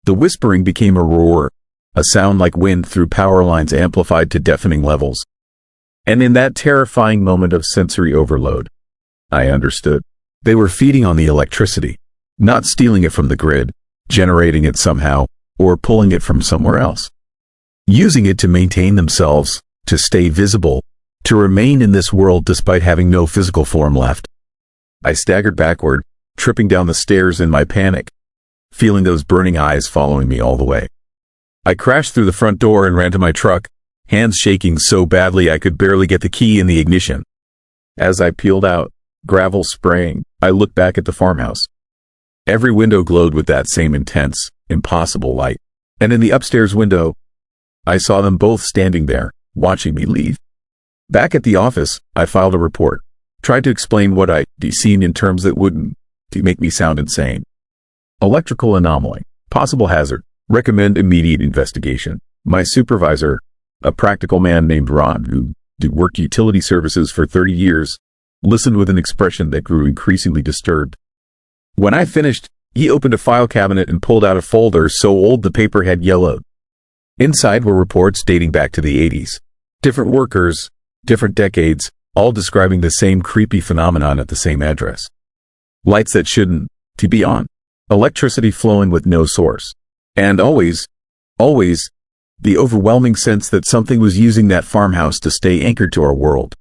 The whispering became a roar, a sound like wind through power lines amplified to deafening levels. And in that terrifying moment of sensory overload, I understood. They were feeding on the electricity, not stealing it from the grid, generating it somehow, or pulling it from somewhere else. using it to maintain themselves, to stay visible, to remain in this world despite having no physical form left. I staggered backward, tripping down the stairs in my panic, feeling those burning eyes following me all the way. I crashed through the front door and ran to my truck, hands shaking so badly I could barely get the key in the ignition. As I peeled out, gravel spraying, I looked back at the farmhouse. Every window glowed with that same intense, impossible light. And in the upstairs window, I saw them both standing there, watching me leave. Back at the office, I filed a report, tried to explain what I'd seen in terms that wouldn't make me sound insane. Electrical anomaly, possible hazard, recommend immediate investigation. My supervisor, a practical man named Ron, who worked utility services for 30 years, listened with an expression that grew increasingly disturbed. When I finished, he opened a file cabinet and pulled out a folder so old the paper had yellowed. Inside were reports dating back to the 80s. Different workers, different decades, all describing the same creepy phenomenon at the same address. Lights that shouldn't be on. Electricity flowing with no source. And always, the overwhelming sense that something was using that farmhouse to stay anchored to our world.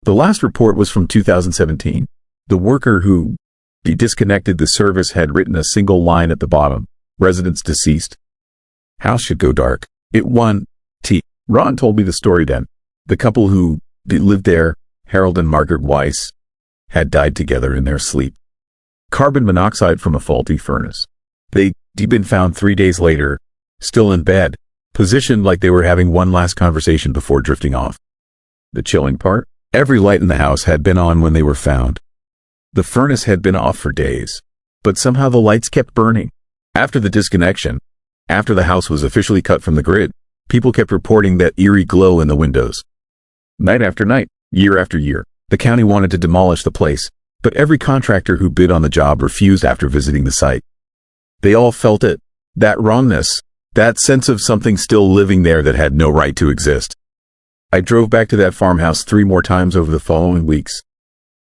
The last report was from 2017. The worker who disconnected the service had written a single line at the bottom. Residents deceased. House should go dark. It won. Ron told me the story then. The couple who lived there, Harold and Margaret Weiss, had died together in their sleep. Carbon monoxide from a faulty furnace. They'd been found 3 days later, still in bed, positioned like they were having one last conversation before drifting off. The chilling part? Every light in the house had been on when they were found. The furnace had been off for days, but somehow the lights kept burning. After the disconnection, after the house was officially cut from the grid, people kept reporting that eerie glow in the windows. Night after night, year after year, the county wanted to demolish the place, but every contractor who bid on the job refused after visiting the site. They all felt it, that wrongness, that sense of something still living there that had no right to exist. I drove back to that farmhouse 3 more times over the following weeks.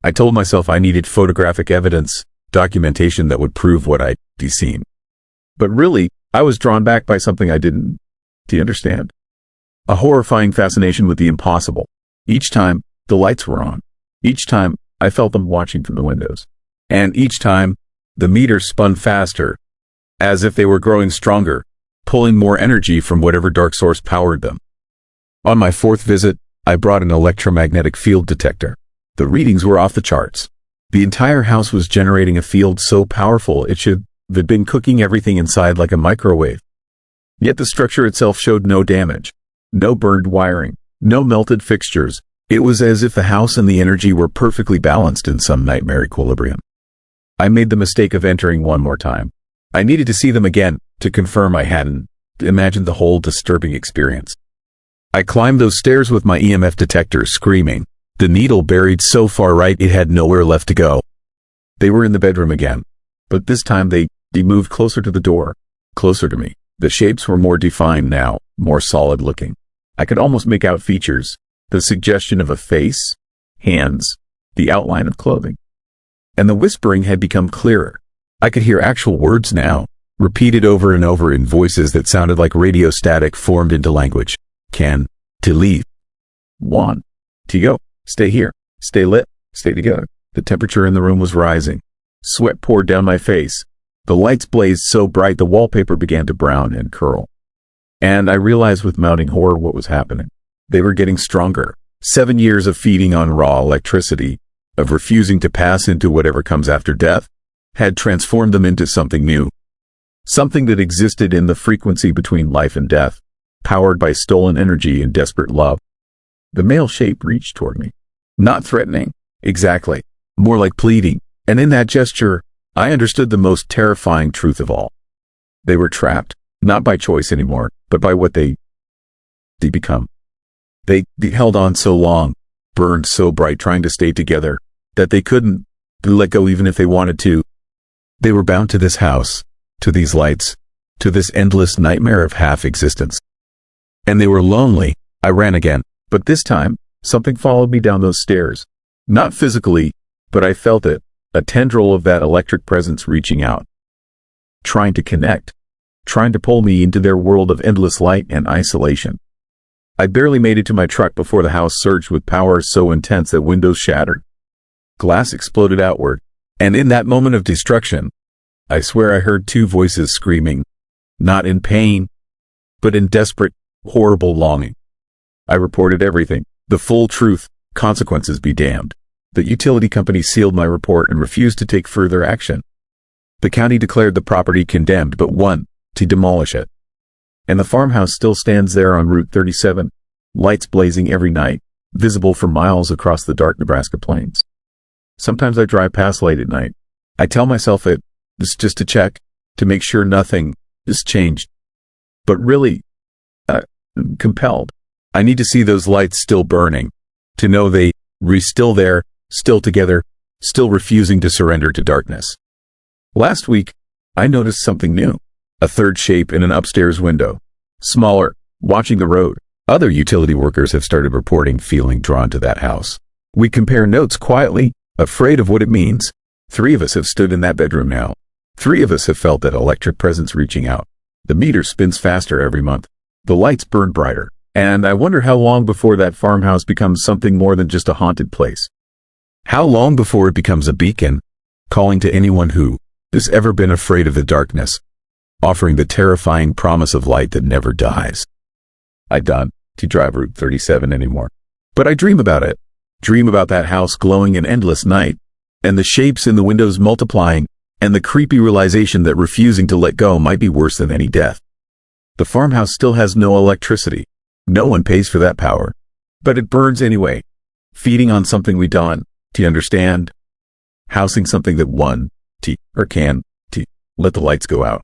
I told myself I needed photographic evidence, documentation that would prove what I'd seen. But really, I was drawn back by something I didn't understand. A horrifying fascination with the impossible. Each time, the lights were on. Each time, I felt them watching from the windows. And each time, the meter spun faster, as if they were growing stronger, pulling more energy from whatever dark source powered them. On my 4th visit, I brought an electromagnetic field detector. The readings were off the charts. The entire house was generating a field so powerful it should have been cooking everything inside like a microwave. Yet the structure itself showed no damage, no burned wiring, no melted fixtures. It was as if the house and the energy were perfectly balanced in some nightmare equilibrium. I made the mistake of entering one more time. I needed to see them again to confirm I hadn't imagined the whole disturbing experience. I climbed those stairs with my EMF detector screaming, the needle buried so far right it had nowhere left to go. They were in the bedroom again, but this time they moved closer to the door, closer to me. The shapes were more defined now, more solid looking. I could almost make out features, the suggestion of a face, hands, the outline of clothing. And the whispering had become clearer. I could hear actual words now, repeated over and over in voices that sounded like radio static formed into language. Can, to leave. Want, to go, stay here, stay lit, stay together. The temperature in the room was rising. Sweat poured down my face. The lights blazed so bright the wallpaper began to brown and curl. And I realized with mounting horror what was happening. They were getting stronger. 7 years of feeding on raw electricity, of refusing to pass into whatever comes after death, had transformed them into something new. Something that existed in the frequency between life and death, powered by stolen energy and desperate love. The male shape reached toward me. Not threatening, exactly, more like pleading. And in that gesture, I understood the most terrifying truth of all. They were trapped, not by choice anymore, but by what they become. They held on so long, burned so bright trying to stay together, that they couldn't let go even if they wanted to. They were bound to this house, to these lights, to this endless nightmare of half-existence. And they were lonely. I ran again, but this time, something followed me down those stairs. Not physically, but I felt it, a tendril of that electric presence reaching out. Trying to connect, trying to pull me into their world of endless light and isolation. I barely made it to my truck before the house surged with power so intense that windows shattered. Glass exploded outward, and in that moment of destruction, I swear I heard two voices screaming, not in pain, but in desperate, horrible longing. I reported everything, the full truth, consequences be damned. The utility company sealed my report and refused to take further action. The county declared the property condemned but won to demolish it. And the farmhouse still stands there on Route 37, lights blazing every night, visible for miles across the dark Nebraska plains. Sometimes I drive past late at night. I tell myself it's just to check, to make sure nothing has changed. But really, compelled. I need to see those lights still burning, to know they were still there, still together, still refusing to surrender to darkness. Last week, I noticed something new. A third shape in an upstairs window. Smaller, watching the road. Other utility workers have started reporting feeling drawn to that house. We compare notes quietly, afraid of what it means. 3 of us have stood in that bedroom now. 3 of us have felt that electric presence reaching out. The meter spins faster every month. The lights burn brighter. And I wonder how long before that farmhouse becomes something more than just a haunted place. How long before it becomes a beacon, calling to anyone who has ever been afraid of the darkness, offering the terrifying promise of light that never dies. I don't to drive Route 37 anymore. But I dream about it. Dream about that house glowing in endless night, and the shapes in the windows multiplying, and the creepy realization that refusing to let go might be worse than any death. The farmhouse still has no electricity. No one pays for that power. But it burns anyway, feeding on something we don't understand, housing something that can let the lights go out.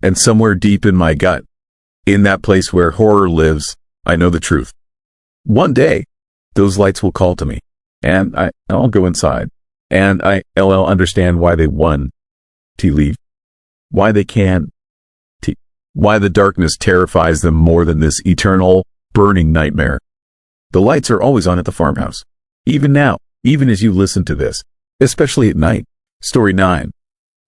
And somewhere deep in my gut, in that place where horror lives, I know the truth. One day, those lights will call to me, and I'll go inside, and I'll understand why they won to leave, why they why the darkness terrifies them more than this eternal, burning nightmare. The lights are always on at the farmhouse. Even now, even as you listen to this, especially at night. Story 9.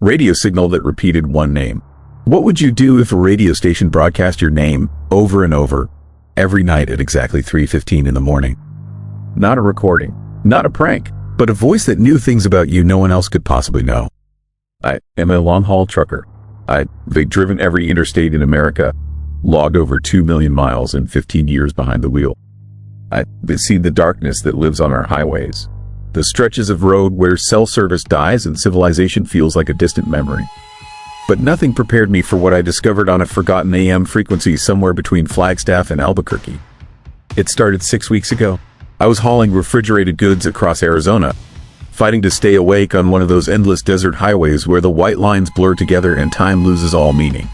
Radio signal that repeated one name. What would you do if a radio station broadcast your name over and over every night at exactly 3:15 in the morning? Not a recording, not a prank, but a voice that knew things about you no one else could possibly know. I am a long-haul trucker. I've driven every interstate in America, logged over 2 million miles in 15 years behind the wheel. I've seen the darkness that lives on our highways, the stretches of road where cell service dies and civilization feels like a distant memory. But nothing prepared me for what I discovered on a forgotten AM frequency somewhere between Flagstaff and Albuquerque. It started 6 weeks ago. I was hauling refrigerated goods across Arizona, fighting to stay awake on one of those endless desert highways where the white lines blur together and time loses all meaning.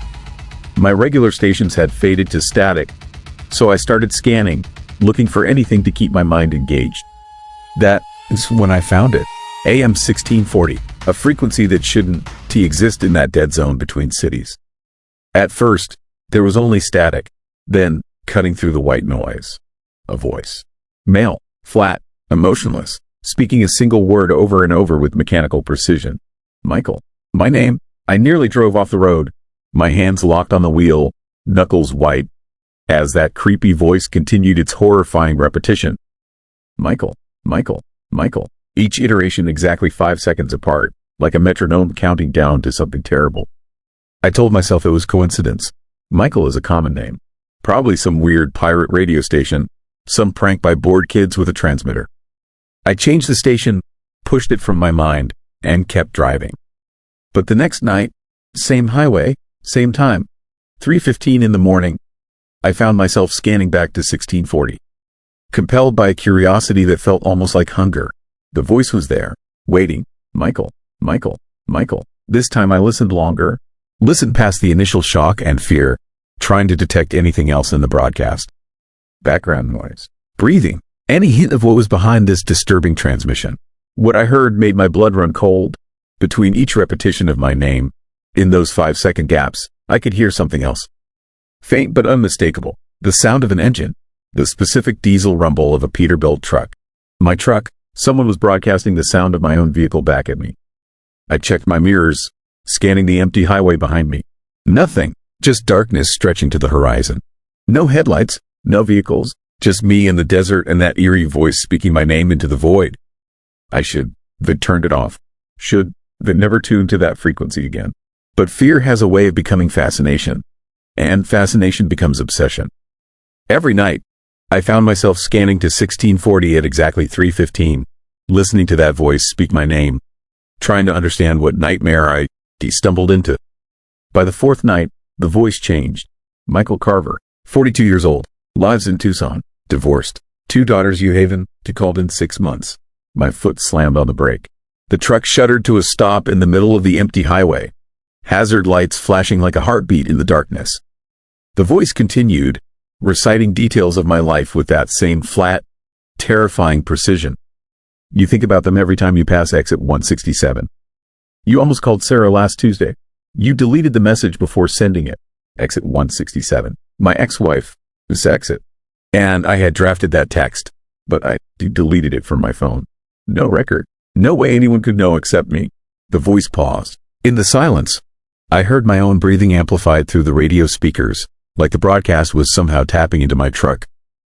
My regular stations had faded to static, so I started scanning, looking for anything to keep my mind engaged. That is when I found it. AM 1640, a frequency that shouldn't exist in that dead zone between cities. At first, there was only static, then, cutting through the white noise, a voice. Male, flat, emotionless, speaking a single word over and over with mechanical precision. Michael. My name. I nearly drove off the road, my hands locked on the wheel, knuckles white, as that creepy voice continued its horrifying repetition. Michael, Michael, Michael. Each iteration exactly 5 seconds apart, like a metronome counting down to something terrible. I told myself it was coincidence. Michael is a common name. Probably some weird pirate radio station, some prank by bored kids with a transmitter. I changed the station, pushed it from my mind, and kept driving. But the next night, same highway, same time, 3:15 in the morning, I found myself scanning back to 1640. Compelled by a curiosity that felt almost like hunger, the voice was there, waiting. Michael, Michael, Michael. This time I listened longer, listened past the initial shock and fear, trying to detect anything else in the broadcast. Background noise, breathing, any hint of what was behind this disturbing transmission. What I heard made my blood run cold. Between each repetition of my name, in those 5-second gaps, I could hear something else. Faint but unmistakable, the sound of an engine, the specific diesel rumble of a Peterbilt truck. My truck, someone was broadcasting the sound of my own vehicle back at me. I checked my mirrors, scanning the empty highway behind me. Nothing, Just darkness stretching to the horizon. No headlights, no vehicles, just me in the desert and that eerie voice speaking my name into the void. I should have turned it off. Should have never tuned to that frequency again. But fear has a way of becoming fascination, and fascination becomes obsession. Every night, I found myself scanning to 1640 at exactly 3:15, listening to that voice speak my name, trying to understand what nightmare I stumbled into. By the fourth night, the voice changed. Michael Carver, 42 years old, lives in Tucson, divorced, 2 daughters, New Haven, called in 6 months. My foot slammed on the brake. The truck shuddered to a stop in the middle of the empty highway, hazard lights flashing like a heartbeat in the darkness. The voice continued, reciting details of my life with that same flat, terrifying precision. You think about them every time you pass exit 167. You almost called Sarah last Tuesday. You deleted the message before sending it. Exit 167. My ex-wife, this exit. And I had drafted that text, but I deleted it from my phone. No record. No way anyone could know except me. The voice paused. In the silence, I heard my own breathing amplified through the radio speakers, like the broadcast was somehow tapping into my truck,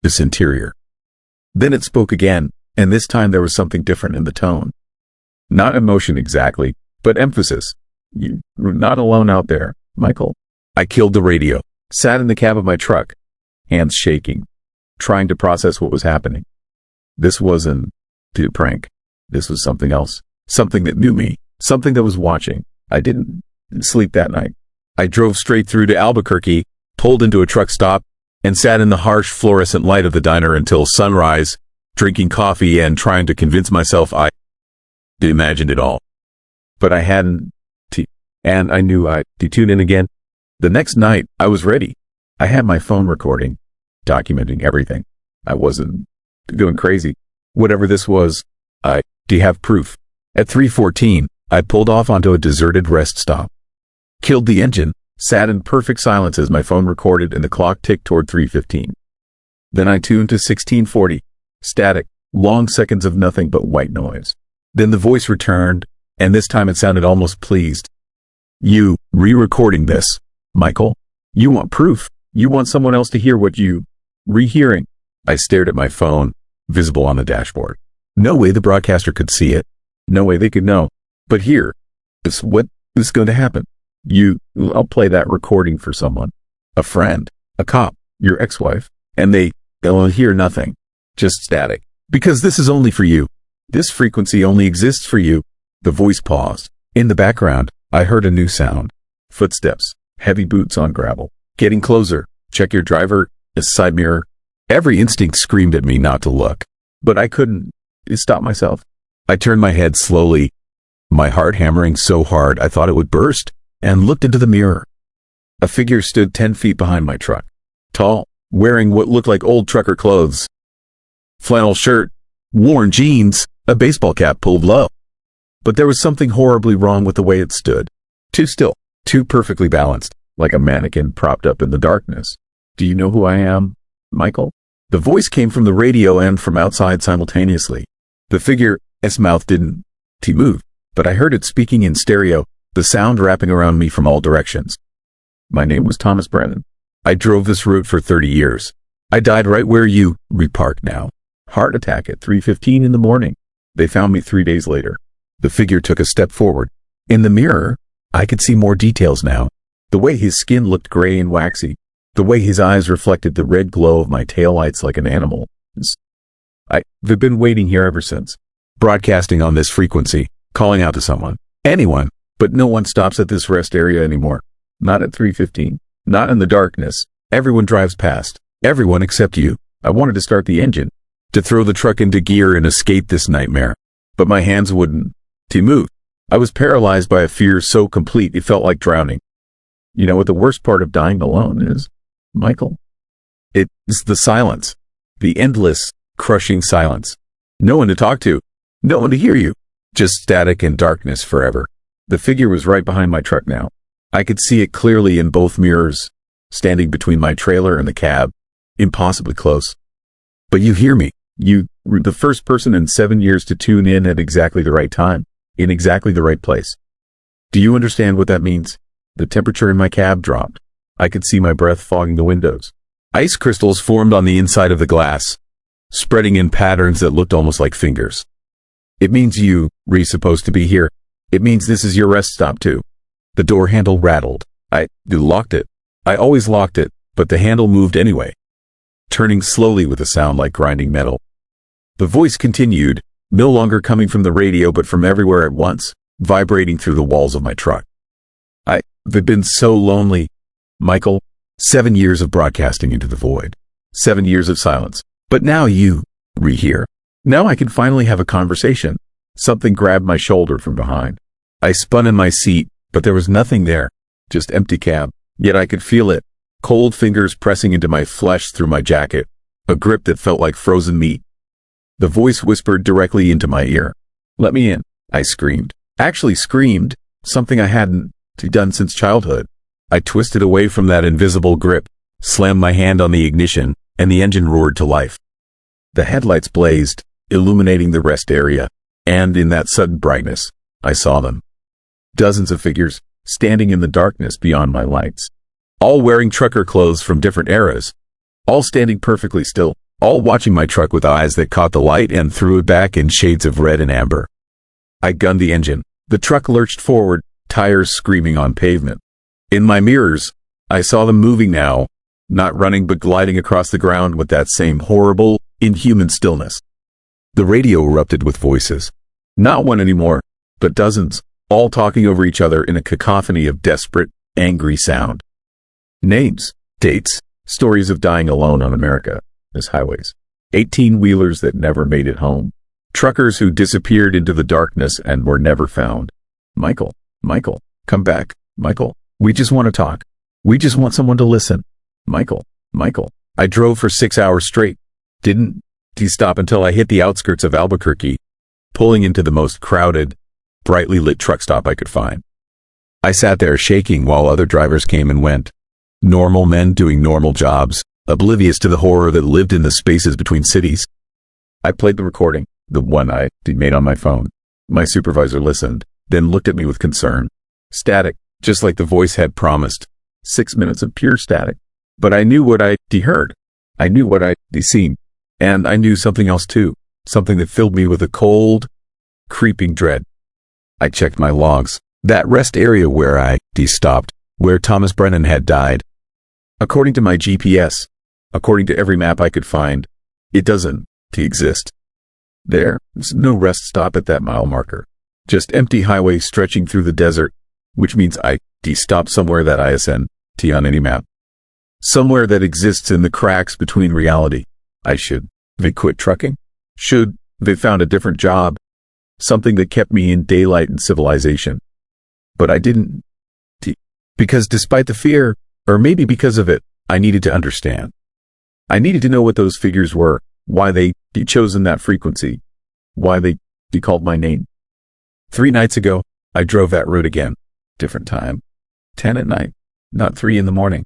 its interior. Then it spoke again, and this time there was something different in the tone. Not emotion exactly, but emphasis. You're not alone out there, Michael. I killed the radio, sat in the cab of my truck, hands shaking, trying to process what was happening. This wasn't a prank. This was something else, something that knew me, something that was watching. I didn't sleep that night. I drove straight through to Albuquerque, pulled into a truck stop, and sat in the harsh fluorescent light of the diner until sunrise, drinking coffee and trying to convince myself I imagined it all. But I hadn't, and I knew I'd tune in again. The next night, I was ready. I had my phone recording, documenting everything. I wasn't going crazy. Whatever this was, I have proof. At 3:14, I pulled off onto a deserted rest stop. Killed the engine, sat in perfect silence as my phone recorded and the clock ticked toward 3:15. Then I tuned to 1640. Static, long seconds of nothing but white noise. Then the voice returned, and this time it sounded almost pleased. You, re-recording this, Michael? You want proof? You want someone else to hear what you rehearing? I stared at my phone, visible on the dashboard. No way the broadcaster could see it. No way they could know. But here, what is going to happen? I'll play that recording for someone. A friend, a cop, your ex-wife, and they'll hear nothing. Just static. Because this is only for you. This frequency only exists for you. The voice paused. In the background, I heard a new sound. Footsteps, heavy boots on gravel. Getting closer. Check your driver, side mirror. Every instinct screamed at me not to look. But I couldn't stop myself. I turned my head slowly, my heart hammering so hard I thought it would burst, and looked into the mirror. A figure stood 10 feet behind my truck. Tall, wearing what looked like old trucker clothes. Flannel shirt, worn jeans, a baseball cap pulled low. But there was something horribly wrong with the way it stood. Too still, too perfectly balanced, like a mannequin propped up in the darkness. Do you know who I am, Michael? The voice came from the radio and from outside simultaneously. The figure's mouth didn't move, but I heard it speaking in stereo, the sound wrapping around me from all directions. My name was Thomas Brennan. I drove this route for 30 years. I died right where you reparked now. Heart attack at 3:15 in the morning. They found me 3 days later. The figure took a step forward. In the mirror, I could see more details now. The way his skin looked gray and waxy. The way his eyes reflected the red glow of my taillights like an animal. I've been waiting here ever since. Broadcasting on this frequency, calling out to someone. Anyone, but no one stops at this rest area anymore. Not at 3:15. Not in the darkness. Everyone drives past. Everyone except you. I wanted to start the engine, to throw the truck into gear and escape this nightmare. But my hands wouldn't move. I was paralyzed by a fear so complete it felt like drowning. You know what the worst part of dying alone is, Michael? It's the silence. The endless, crushing silence. No one to talk to. No one to hear you. Just static and darkness forever. The figure was right behind my truck now. I could see it clearly in both mirrors, standing between my trailer and the cab, impossibly close. But you hear me. You were the first person in 7 years to tune in at exactly the right time, in exactly the right place. Do you understand what that means? The temperature in my cab dropped. I could see my breath fogging the windows. Ice crystals formed on the inside of the glass, spreading in patterns that looked almost like fingers. It means you, Re's supposed to be here. It means this is your rest stop too. The door handle rattled. I locked it. I always locked it, but the handle moved anyway, turning slowly with a sound like grinding metal. The voice continued, no longer coming from the radio but from everywhere at once, vibrating through the walls of my truck. I've been so lonely, Michael. 7 years of broadcasting into the void. 7 years of silence. But now you, Re, here. Now I can finally have a conversation. Something grabbed my shoulder from behind. I spun in my seat, but there was nothing there. Just empty cab. Yet I could feel it. Cold fingers pressing into my flesh through my jacket. A grip that felt like frozen meat. The voice whispered directly into my ear. "Let me in," I screamed. Actually screamed, something I hadn't done since childhood. I twisted away from that invisible grip, slammed my hand on the ignition, and the engine roared to life. The headlights blazed, illuminating the rest area, and in that sudden brightness, I saw them. Dozens of figures, standing in the darkness beyond my lights. All wearing trucker clothes from different eras. All standing perfectly still. All watching my truck with eyes that caught the light and threw it back in shades of red and amber. I gunned the engine. The truck lurched forward, tires screaming on pavement. In my mirrors, I saw them moving now, not running but gliding across the ground with that same horrible, inhuman stillness. The radio erupted with voices. Not one anymore, but dozens, all talking over each other in a cacophony of desperate, angry sound. Names, dates, stories of dying alone on America's highways. 18-wheelers that never made it home. Truckers who disappeared into the darkness and were never found. Michael, come back, Michael. We just want to talk. We just want someone to listen. Michael. I drove for 6 hours straight. Didn't stop until I hit the outskirts of Albuquerque, pulling into the most crowded, brightly lit truck stop I could find. I sat there shaking while other drivers came and went. Normal men doing normal jobs, oblivious to the horror that lived in the spaces between cities. I played the recording, the one I made on my phone. My supervisor listened, then looked at me with concern. Static, just like the voice had promised. 6 minutes of pure static. But I knew what I heard. I knew what I seen. And I knew something else too. Something that filled me with a cold, creeping dread. I checked my logs. That rest area where I stopped, where Thomas Brennan had died. According to my GPS, according to every map I could find, it doesn't exist. There's no rest stop at that mile marker. Just empty highway stretching through the desert, which means I stopped somewhere that isn't on any map. Somewhere that exists in the cracks between reality. Should they quit trucking? Should they found a different job? Something that kept me in daylight and civilization. But I didn't. Because despite the fear, or maybe because of it, I needed to understand. I needed to know what those figures were, why they chosen that frequency, why they called my name. 3 nights ago, I drove that route again. Different time. 10 at night, not 3 in the morning.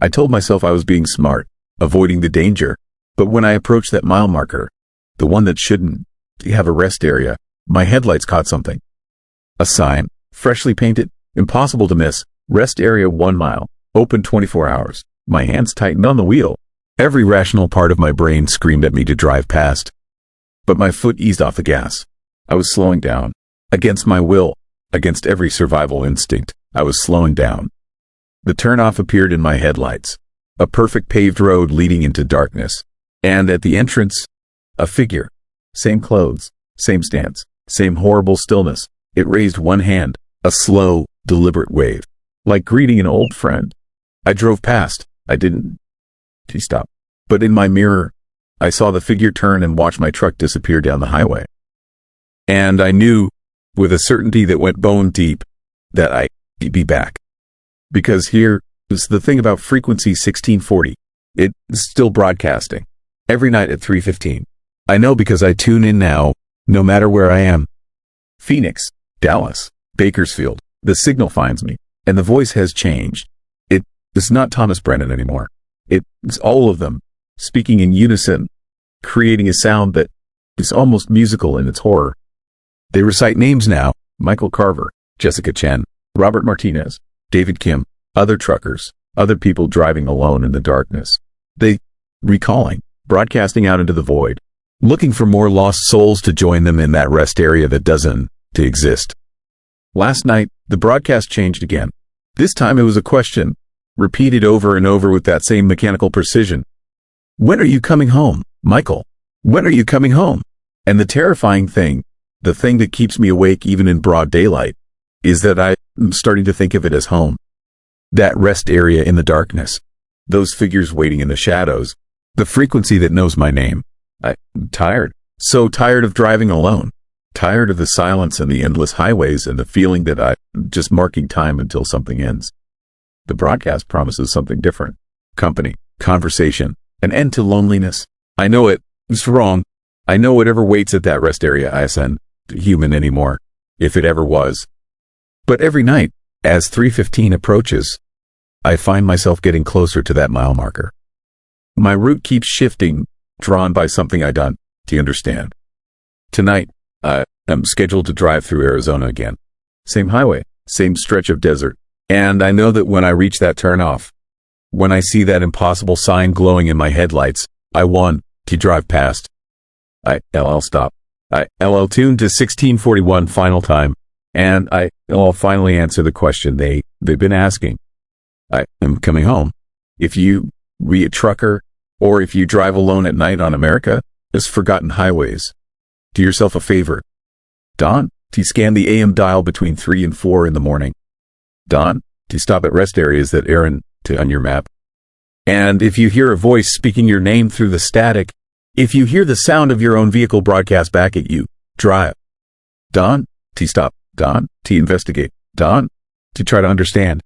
I told myself I was being smart, avoiding the danger. But when I approached that mile marker, the one that shouldn't have a rest area, my headlights caught something. A sign, freshly painted, impossible to miss, rest area 1 mile, open 24 hours. My hands tightened on the wheel. Every rational part of my brain screamed at me to drive past. But my foot eased off the gas. I was slowing down. Against my will, against every survival instinct, I was slowing down. The turnoff appeared in my headlights. A perfect paved road leading into darkness. And at the entrance, a figure. Same clothes, same stance, same horrible stillness. It raised one hand, a slow, deliberate wave, like greeting an old friend. I drove past. I didn't stop. But in my mirror, I saw the figure turn and watch my truck disappear down the highway. And I knew, with a certainty that went bone deep, that I'd be back. Because here is the thing about frequency 1640. It's still broadcasting. Every night at 3:15. I know because I tune in now, no matter where I am. Phoenix, Dallas, Bakersfield, the signal finds me, and the voice has changed. It's not Thomas Brennan anymore. It's all of them, speaking in unison, creating a sound that is almost musical in its horror. They recite names now: Michael Carver, Jessica Chen, Robert Martinez, David Kim, other truckers, Other people driving alone in the darkness. They recalling, broadcasting out into the void, looking for more lost souls to join them in that rest area that doesn't exist. Last night, the broadcast changed again. This time it was a question, repeated over and over with that same mechanical precision. When are you coming home, Michael? When are you coming home? And the terrifying thing, the thing that keeps me awake even in broad daylight, is that I'm starting to think of it as home. That rest area in the darkness. Those figures waiting in the shadows. The frequency that knows my name. I'm tired. So tired of driving alone. Tired of the silence and the endless highways and the feeling that I'm just marking time until something ends. The broadcast promises something different. Company, conversation, an end to loneliness. I know it's wrong. I know whatever waits at that rest area isn't human anymore, if it ever was. But every night, as 3:15 approaches, I find myself getting closer to that mile marker. My route keeps shifting, drawn by something I don't understand. Tonight, I'm scheduled to drive through Arizona again. Same highway, same stretch of desert. And I know that when I reach that turnoff, when I see that impossible sign glowing in my headlights, I want to drive past. I'll stop. I'll tune to 1641 final time, and I'll finally answer the question they've been asking. I'm coming home. If you be a trucker, or if you drive alone at night on America's forgotten highways, do yourself a favor. Don, to scan the AM dial between 3 and 4 in the morning. Don, to stop at rest areas that aren't on your map. And if you hear a voice speaking your name through the static, if you hear the sound of your own vehicle broadcast back at you, drive. Don, to stop. Don, to investigate. Don, to try to understand.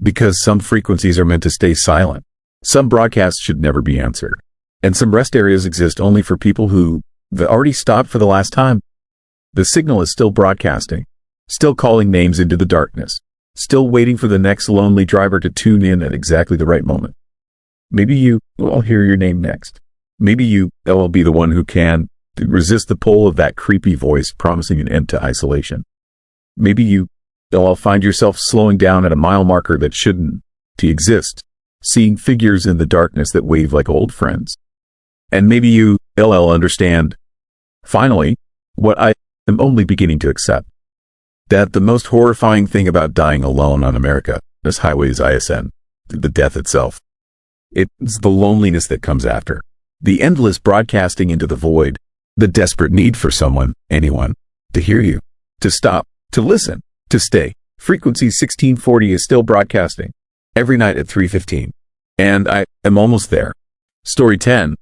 Because some frequencies are meant to stay silent. Some broadcasts should never be answered. And some rest areas exist only for people who already stopped for the last time. The signal is still broadcasting, still calling names into the darkness, still waiting for the next lonely driver to tune in at exactly the right moment. Maybe I'll hear your name next. Maybe I'll be the one who can resist the pull of that creepy voice promising an end to isolation. Maybe I'll find yourself slowing down at a mile marker that shouldn't exist, seeing figures in the darkness that wave like old friends. And maybe I'll understand, finally, what I am only beginning to accept. That the most horrifying thing about dying alone on America's highways isn't the death itself. It's the loneliness that comes after. The endless broadcasting into the void. The desperate need for someone, anyone, to hear you, to stop, to listen, to stay. Frequency 1640 is still broadcasting. Every night at 3:15. And I am almost there. Story 10.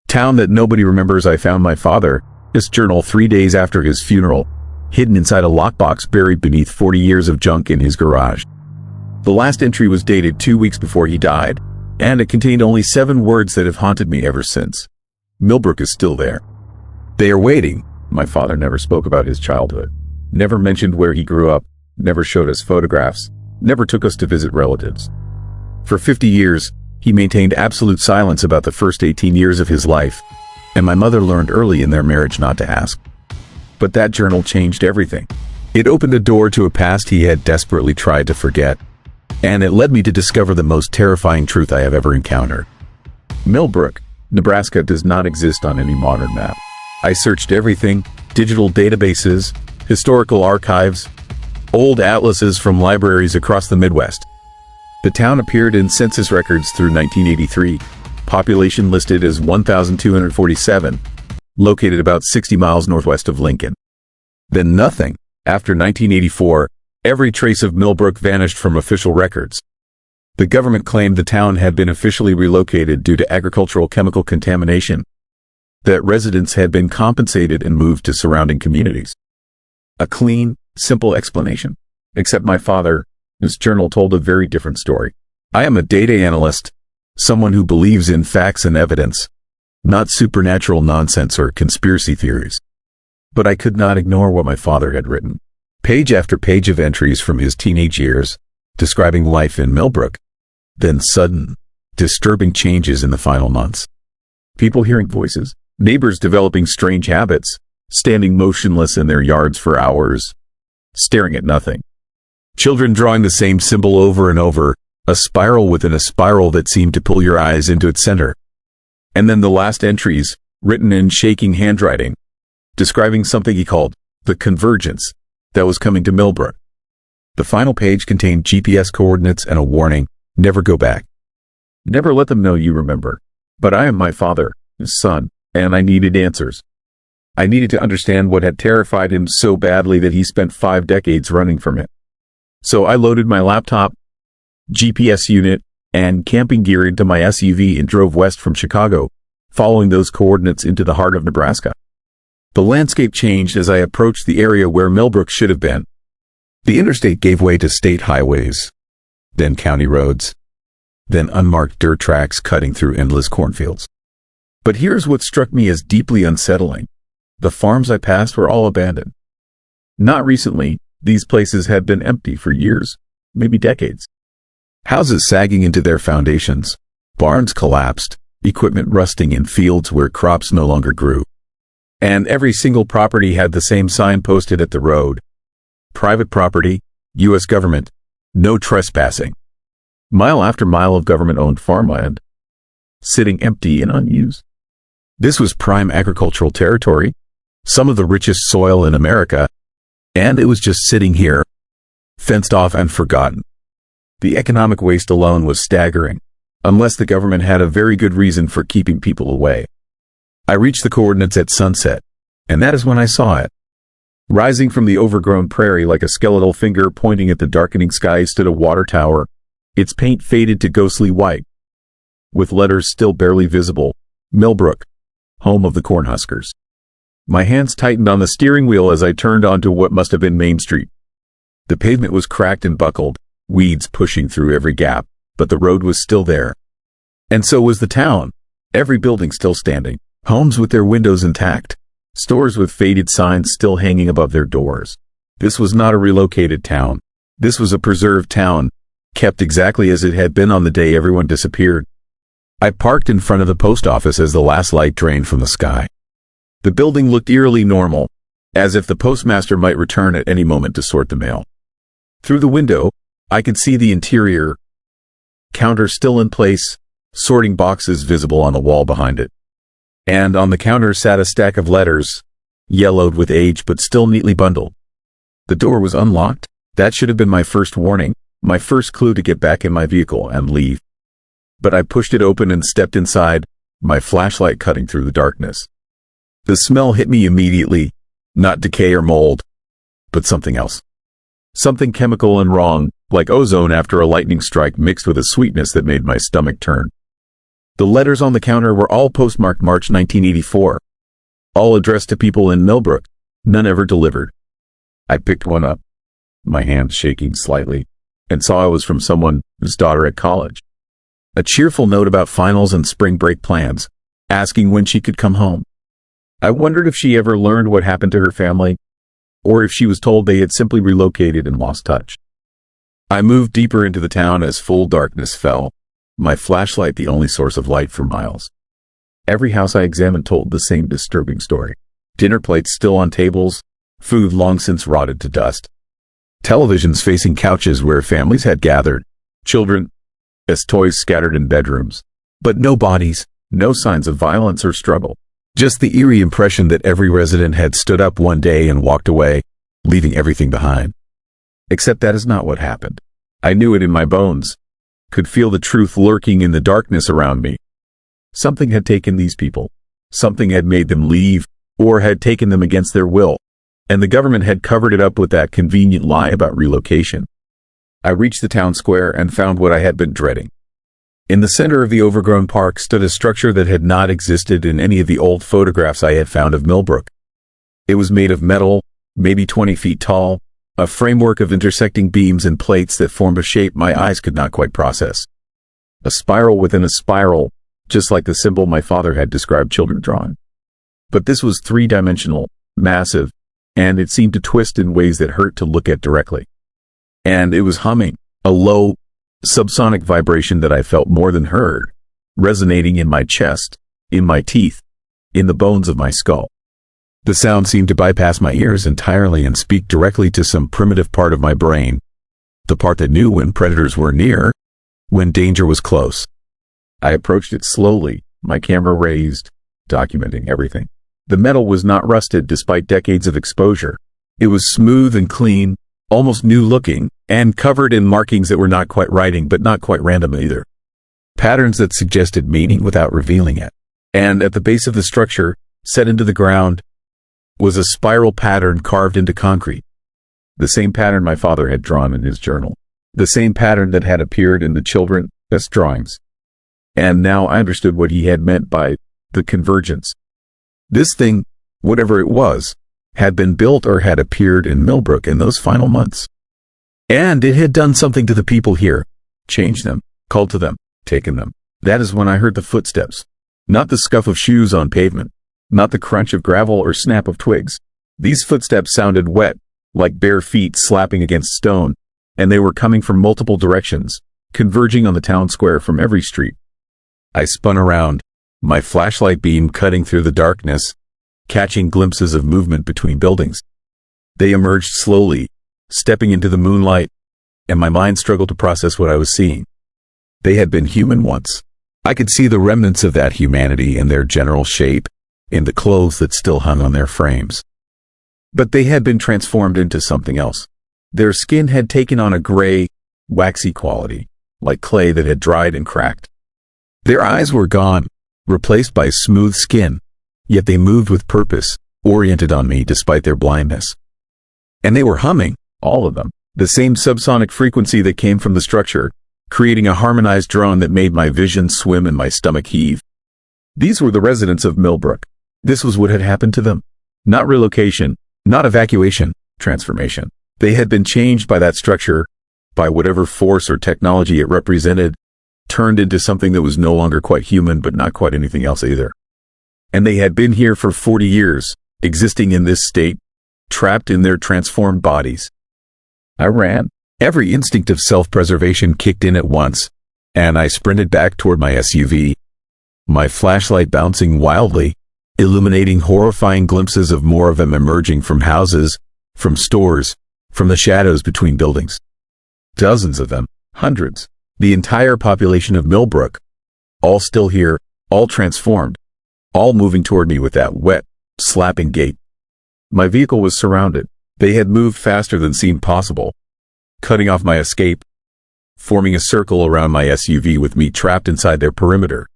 Town that nobody remembers. I found my father's journal 3 days after his funeral, hidden inside a lockbox buried beneath 40 years of junk in his garage. The last entry was dated 2 weeks before he died, and it contained only 7 words that have haunted me ever since. Millbrook is still there. They are waiting. My father never spoke about his childhood, never mentioned where he grew up, never showed us photographs, never took us to visit relatives. For 50 years, he maintained absolute silence about the first 18 years of his life, and my mother learned early in their marriage not to ask. But that journal changed everything. It opened a door to a past he had desperately tried to forget, and it led me to discover the most terrifying truth I have ever encountered. Millbrook, Nebraska does not exist on any modern map. I searched everything: digital databases, historical archives, old atlases from libraries across the Midwest. The town appeared in census records through 1983, population listed as 1,247, located about 60 miles northwest of Lincoln. Then nothing. After 1984, every trace of Millbrook vanished from official records. The government claimed the town had been officially relocated due to agricultural chemical contamination, that residents had been compensated and moved to surrounding communities. A clean, simple explanation. Except my father's journal told a very different story. I am a data analyst, someone who believes in facts and evidence, not supernatural nonsense or conspiracy theories. But I could not ignore what my father had written. Page after page of entries from his teenage years, describing life in Millbrook. Then sudden, disturbing changes in the final months. People hearing voices, neighbors developing strange habits, standing motionless in their yards for hours, staring at nothing. Children drawing the same symbol over and over, a spiral within a spiral that seemed to pull your eyes into its center. And then the last entries, written in shaking handwriting, describing something he called the convergence that was coming to Millbrook. The final page contained GPS coordinates and a warning: never go back. Never let them know you remember. But I am my father, his son, and I needed answers. I needed to understand what had terrified him so badly that he spent 5 decades running from it. So I loaded my laptop, GPS unit, and camping gear into my SUV and drove west from Chicago, following those coordinates into the heart of Nebraska. The landscape changed as I approached the area where Millbrook should have been. The interstate gave way to state highways, then county roads, then unmarked dirt tracks cutting through endless cornfields. But here's what struck me as deeply unsettling. The farms I passed were all abandoned. Not recently, these places had been empty for years, maybe decades. Houses sagging into their foundations, barns collapsed, equipment rusting in fields where crops no longer grew. And every single property had the same sign posted at the road: private property, U.S. government, no trespassing. Mile after mile of government-owned farmland, sitting empty and unused. This was prime agricultural territory, some of the richest soil in America, and it was just sitting here, fenced off and forgotten. The economic waste alone was staggering, unless the government had a very good reason for keeping people away. I reached the coordinates at sunset, and that is when I saw it. Rising from the overgrown prairie like a skeletal finger pointing at the darkening sky stood a water tower, its paint faded to ghostly white. With letters still barely visible: Millbrook, home of the Cornhuskers. My hands tightened on the steering wheel as I turned onto what must have been Main Street. The pavement was cracked and buckled, weeds pushing through every gap, but the road was still there. And so was the town, every building still standing, homes with their windows intact, stores with faded signs still hanging above their doors. This was not a relocated town. This was a preserved town, kept exactly as it had been on the day everyone disappeared. I parked in front of the post office as the last light drained from the sky. The building looked eerily normal, as if the postmaster might return at any moment to sort the mail. Through the window, I could see the interior. Counter still in place, sorting boxes visible on the wall behind it. And on the counter sat a stack of letters, yellowed with age but still neatly bundled. The door was unlocked. That should have been my first warning, my first clue to get back in my vehicle and leave. But I pushed it open and stepped inside, my flashlight cutting through the darkness. The smell hit me immediately, not decay or mold, but something else. Something chemical and wrong, like ozone after a lightning strike mixed with a sweetness that made my stomach turn. The letters on the counter were all postmarked March 1984, all addressed to people in Millbrook, none ever delivered. I picked one up, my hand shaking slightly, and saw it was from someone whose daughter at college. A cheerful note about finals and spring break plans, asking when she could come home. I wondered if she ever learned what happened to her family, or if she was told they had simply relocated and lost touch. I moved deeper into the town as full darkness fell, my flashlight the only source of light for miles. Every house I examined told the same disturbing story. Dinner plates still on tables, food long since rotted to dust. Televisions facing couches where families had gathered, children as toys scattered in bedrooms. But no bodies, no signs of violence or struggle. Just the eerie impression that every resident had stood up one day and walked away, leaving everything behind. Except that is not what happened. I knew it in my bones, could feel the truth lurking in the darkness around me. Something had taken these people. Something had made them leave, or had taken them against their will, and the government had covered it up with that convenient lie about relocation. I reached the town square and found what I had been dreading. In the center of the overgrown park stood a structure that had not existed in any of the old photographs I had found of Millbrook. It was made of metal, maybe 20 feet tall, a framework of intersecting beams and plates that formed a shape my eyes could not quite process. A spiral within a spiral, just like the symbol my father had described children drawing. But this was three-dimensional, massive, and it seemed to twist in ways that hurt to look at directly. And it was humming, a low, subsonic vibration that I felt more than heard, resonating in my chest, in my teeth, in the bones of my skull. The sound seemed to bypass my ears entirely and speak directly to some primitive part of my brain, the part that knew when predators were near, when danger was close. I approached it slowly, my camera raised, documenting everything. The metal was not rusted despite decades of exposure. It was smooth and clean, almost new-looking, and covered in markings that were not quite writing but not quite random either. Patterns that suggested meaning without revealing it. And at the base of the structure, set into the ground, was a spiral pattern carved into concrete. The same pattern my father had drawn in his journal. The same pattern that had appeared in the children's drawings. And now I understood what he had meant by the convergence. This thing, whatever it was, had been built or had appeared in Millbrook in those final months. And it had done something to the people here, changed them, called to them, taken them. That is when I heard the footsteps. Not the scuff of shoes on pavement, not the crunch of gravel or snap of twigs. These footsteps sounded wet, like bare feet slapping against stone, and they were coming from multiple directions, converging on the town square from every street. I spun around, my flashlight beam cutting through the darkness, catching glimpses of movement between buildings. They emerged slowly, stepping into the moonlight, and my mind struggled to process what I was seeing. They had been human once. I could see the remnants of that humanity in their general shape, in the clothes that still hung on their frames. But they had been transformed into something else. Their skin had taken on a gray, waxy quality, like clay that had dried and cracked. Their eyes were gone, replaced by smooth skin, yet they moved with purpose, oriented on me despite their blindness. And they were humming, all of them, the same subsonic frequency that came from the structure, creating a harmonized drone that made my vision swim and my stomach heave. These were the residents of Millbrook. This was what had happened to them. Not relocation, not evacuation, transformation. They had been changed by that structure, by whatever force or technology it represented, turned into something that was no longer quite human but not quite anything else either. And they had been here for 40 years, existing in this state, trapped in their transformed bodies. I ran. Every instinct of self-preservation kicked in at once, and I sprinted back toward my SUV, my flashlight bouncing wildly, illuminating horrifying glimpses of more of them emerging from houses, from stores, from the shadows between buildings. Dozens of them, hundreds, the entire population of Millbrook, all still here, all transformed, all moving toward me with that wet, slapping gait. My vehicle was surrounded. They had moved faster than seemed possible, cutting off my escape, forming a circle around my SUV with me trapped inside their perimeter.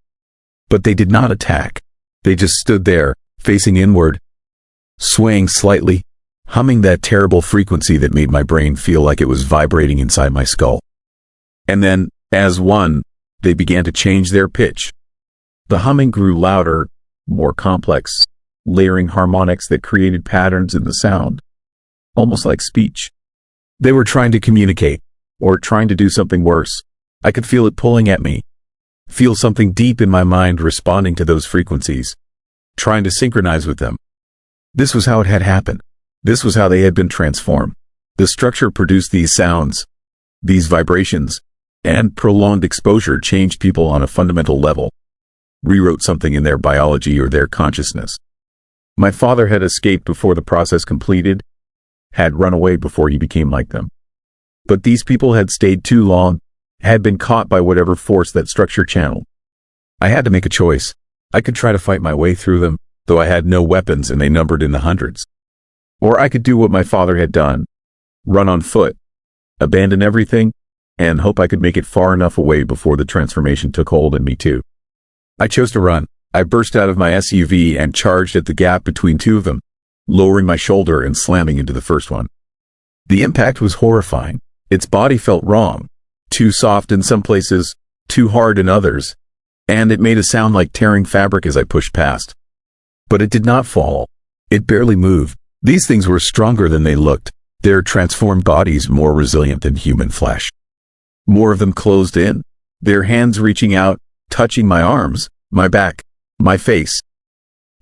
But they did not attack. They just stood there, facing inward, swaying slightly, humming that terrible frequency that made my brain feel like it was vibrating inside my skull. And then, as one, they began to change their pitch. The humming grew louder, more complex, layering harmonics that created patterns in the sound, almost like speech. They were trying to communicate, or trying to do something worse. I could feel it pulling at me, feel something deep in my mind responding to those frequencies, trying to synchronize with them. This was how it had happened. This was how they had been transformed. The structure produced these sounds, these vibrations, and prolonged exposure changed people on a fundamental level, rewrote something in their biology or their consciousness. My father had escaped before the process completed, had run away before he became like them. But these people had stayed too long, had been caught by whatever force that structure channeled. I had to make a choice. I could try to fight my way through them, though I had no weapons and they numbered in the hundreds. Or I could do what my father had done, run on foot, abandon everything, and hope I could make it far enough away before the transformation took hold in me too. I chose to run. I burst out of my SUV and charged at the gap between two of them, lowering my shoulder and slamming into the first one. The impact was horrifying. Its body felt wrong, too soft in some places, too hard in others, and it made a sound like tearing fabric as I pushed past. But it did not fall. It barely moved. These things were stronger than they looked, their transformed bodies more resilient than human flesh. More of them closed in, their hands reaching out, touching my arms, my back, my face.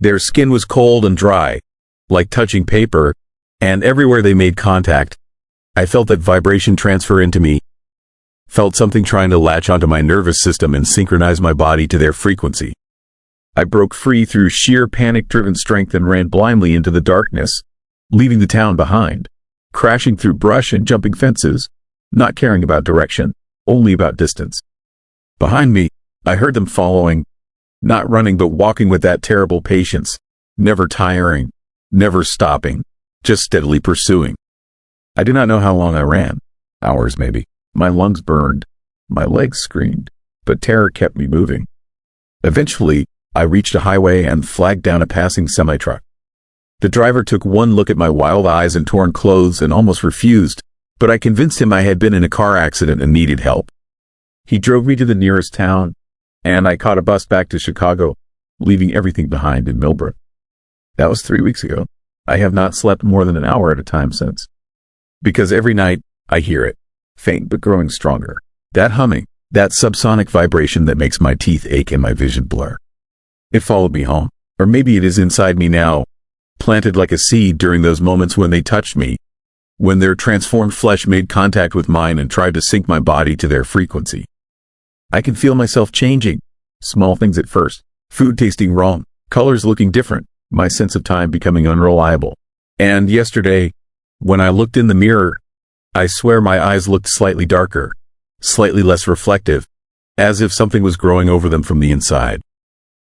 Their skin was cold and dry, like touching paper, and everywhere they made contact, I felt that vibration transfer into me, felt something trying to latch onto my nervous system and synchronize my body to their frequency. I broke free through sheer panic-driven strength and ran blindly into the darkness, leaving the town behind, crashing through brush and jumping fences, not caring about direction, only about distance. Behind me, I heard them following, not running but walking with that terrible patience, never tiring, never stopping, just steadily pursuing. I do not know how long I ran. Hours maybe. My lungs burned. My legs screamed. But terror kept me moving. Eventually, I reached a highway and flagged down a passing semi-truck. The driver took one look at my wild eyes and torn clothes and almost refused, but I convinced him I had been in a car accident and needed help. He drove me to the nearest town, and I caught a bus back to Chicago, leaving everything behind in Millbrook. That was 3 weeks ago. I have not slept more than an hour at a time since. Because every night, I hear it, faint but growing stronger. That humming, that subsonic vibration that makes my teeth ache and my vision blur. It followed me home, or maybe it is inside me now, planted like a seed during those moments when they touched me, when their transformed flesh made contact with mine and tried to sync my body to their frequency. I can feel myself changing. Small things at first. Food tasting wrong. Colors looking different. My sense of time becoming unreliable. And yesterday, when I looked in the mirror, I swear my eyes looked slightly darker, slightly less reflective, as if something was growing over them from the inside.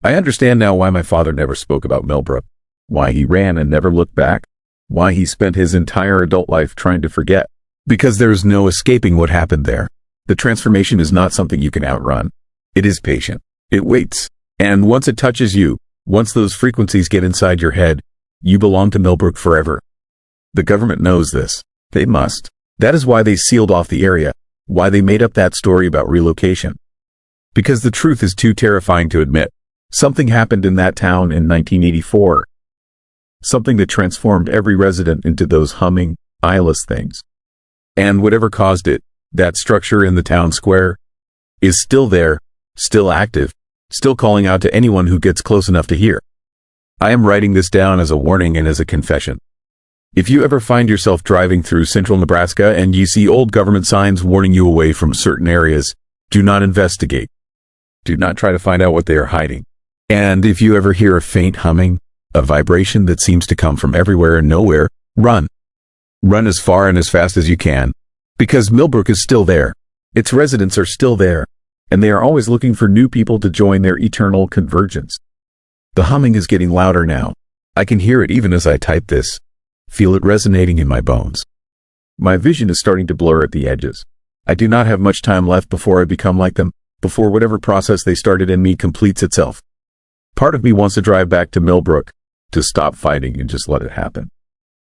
I understand now why my father never spoke about Millbrook, why he ran and never looked back, why he spent his entire adult life trying to forget. Because there's no escaping what happened there. The transformation is not something you can outrun. It is patient. It waits. And once it touches you, once those frequencies get inside your head, you belong to Millbrook forever. The government knows this. They must. That is why they sealed off the area, why they made up that story about relocation. Because the truth is too terrifying to admit. Something happened in that town in 1984. Something that transformed every resident into those humming, eyeless things. And whatever caused it, that structure in the town square, is still there, still active, still calling out to anyone who gets close enough to hear. I am writing this down as a warning and as a confession. If you ever find yourself driving through central Nebraska and you see old government signs warning you away from certain areas, do not investigate. Do not try to find out what they are hiding. And if you ever hear a faint humming, a vibration that seems to come from everywhere and nowhere, run. Run as far and as fast as you can. Because Millbrook is still there. Its residents are still there. And they are always looking for new people to join their eternal convergence. The humming is getting louder now. I can hear it even as I type this. Feel it resonating in my bones. My vision is starting to blur at the edges. I do not have much time left before I become like them, before whatever process they started in me completes itself. Part of me wants to drive back to Millbrook, to stop fighting and just let it happen.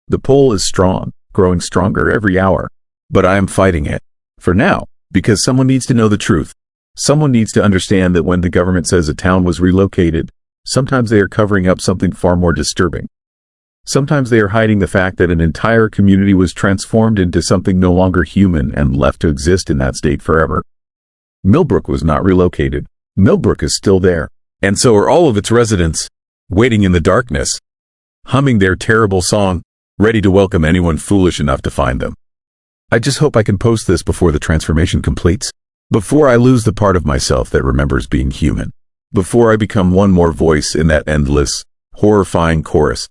The pull is strong, growing stronger every hour, but I am fighting it. For now, because someone needs to know the truth. Someone needs to understand that when the government says a town was relocated, sometimes they are covering up something far more disturbing. Sometimes they are hiding the fact that an entire community was transformed into something no longer human and left to exist in that state forever. Millbrook was not relocated. Millbrook is still there. And so are all of its residents, waiting in the darkness, humming their terrible song, ready to welcome anyone foolish enough to find them. I just hope I can post this before the transformation completes, before I lose the part of myself that remembers being human, before I become one more voice in that endless, horrifying chorus.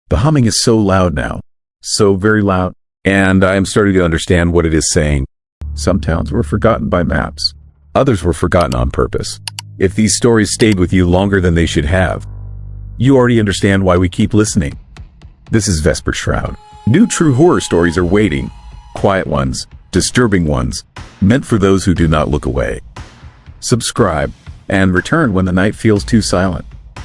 The humming is so loud now, so very loud, and I am starting to understand what it is saying. Some towns were forgotten by maps. Others were forgotten on purpose. If these stories stayed with you longer than they should have, you already understand why we keep listening. This is Vesper Shroud. New true horror stories are waiting. Quiet ones, disturbing ones, meant for those who do not look away. Subscribe, and return when the night feels too silent.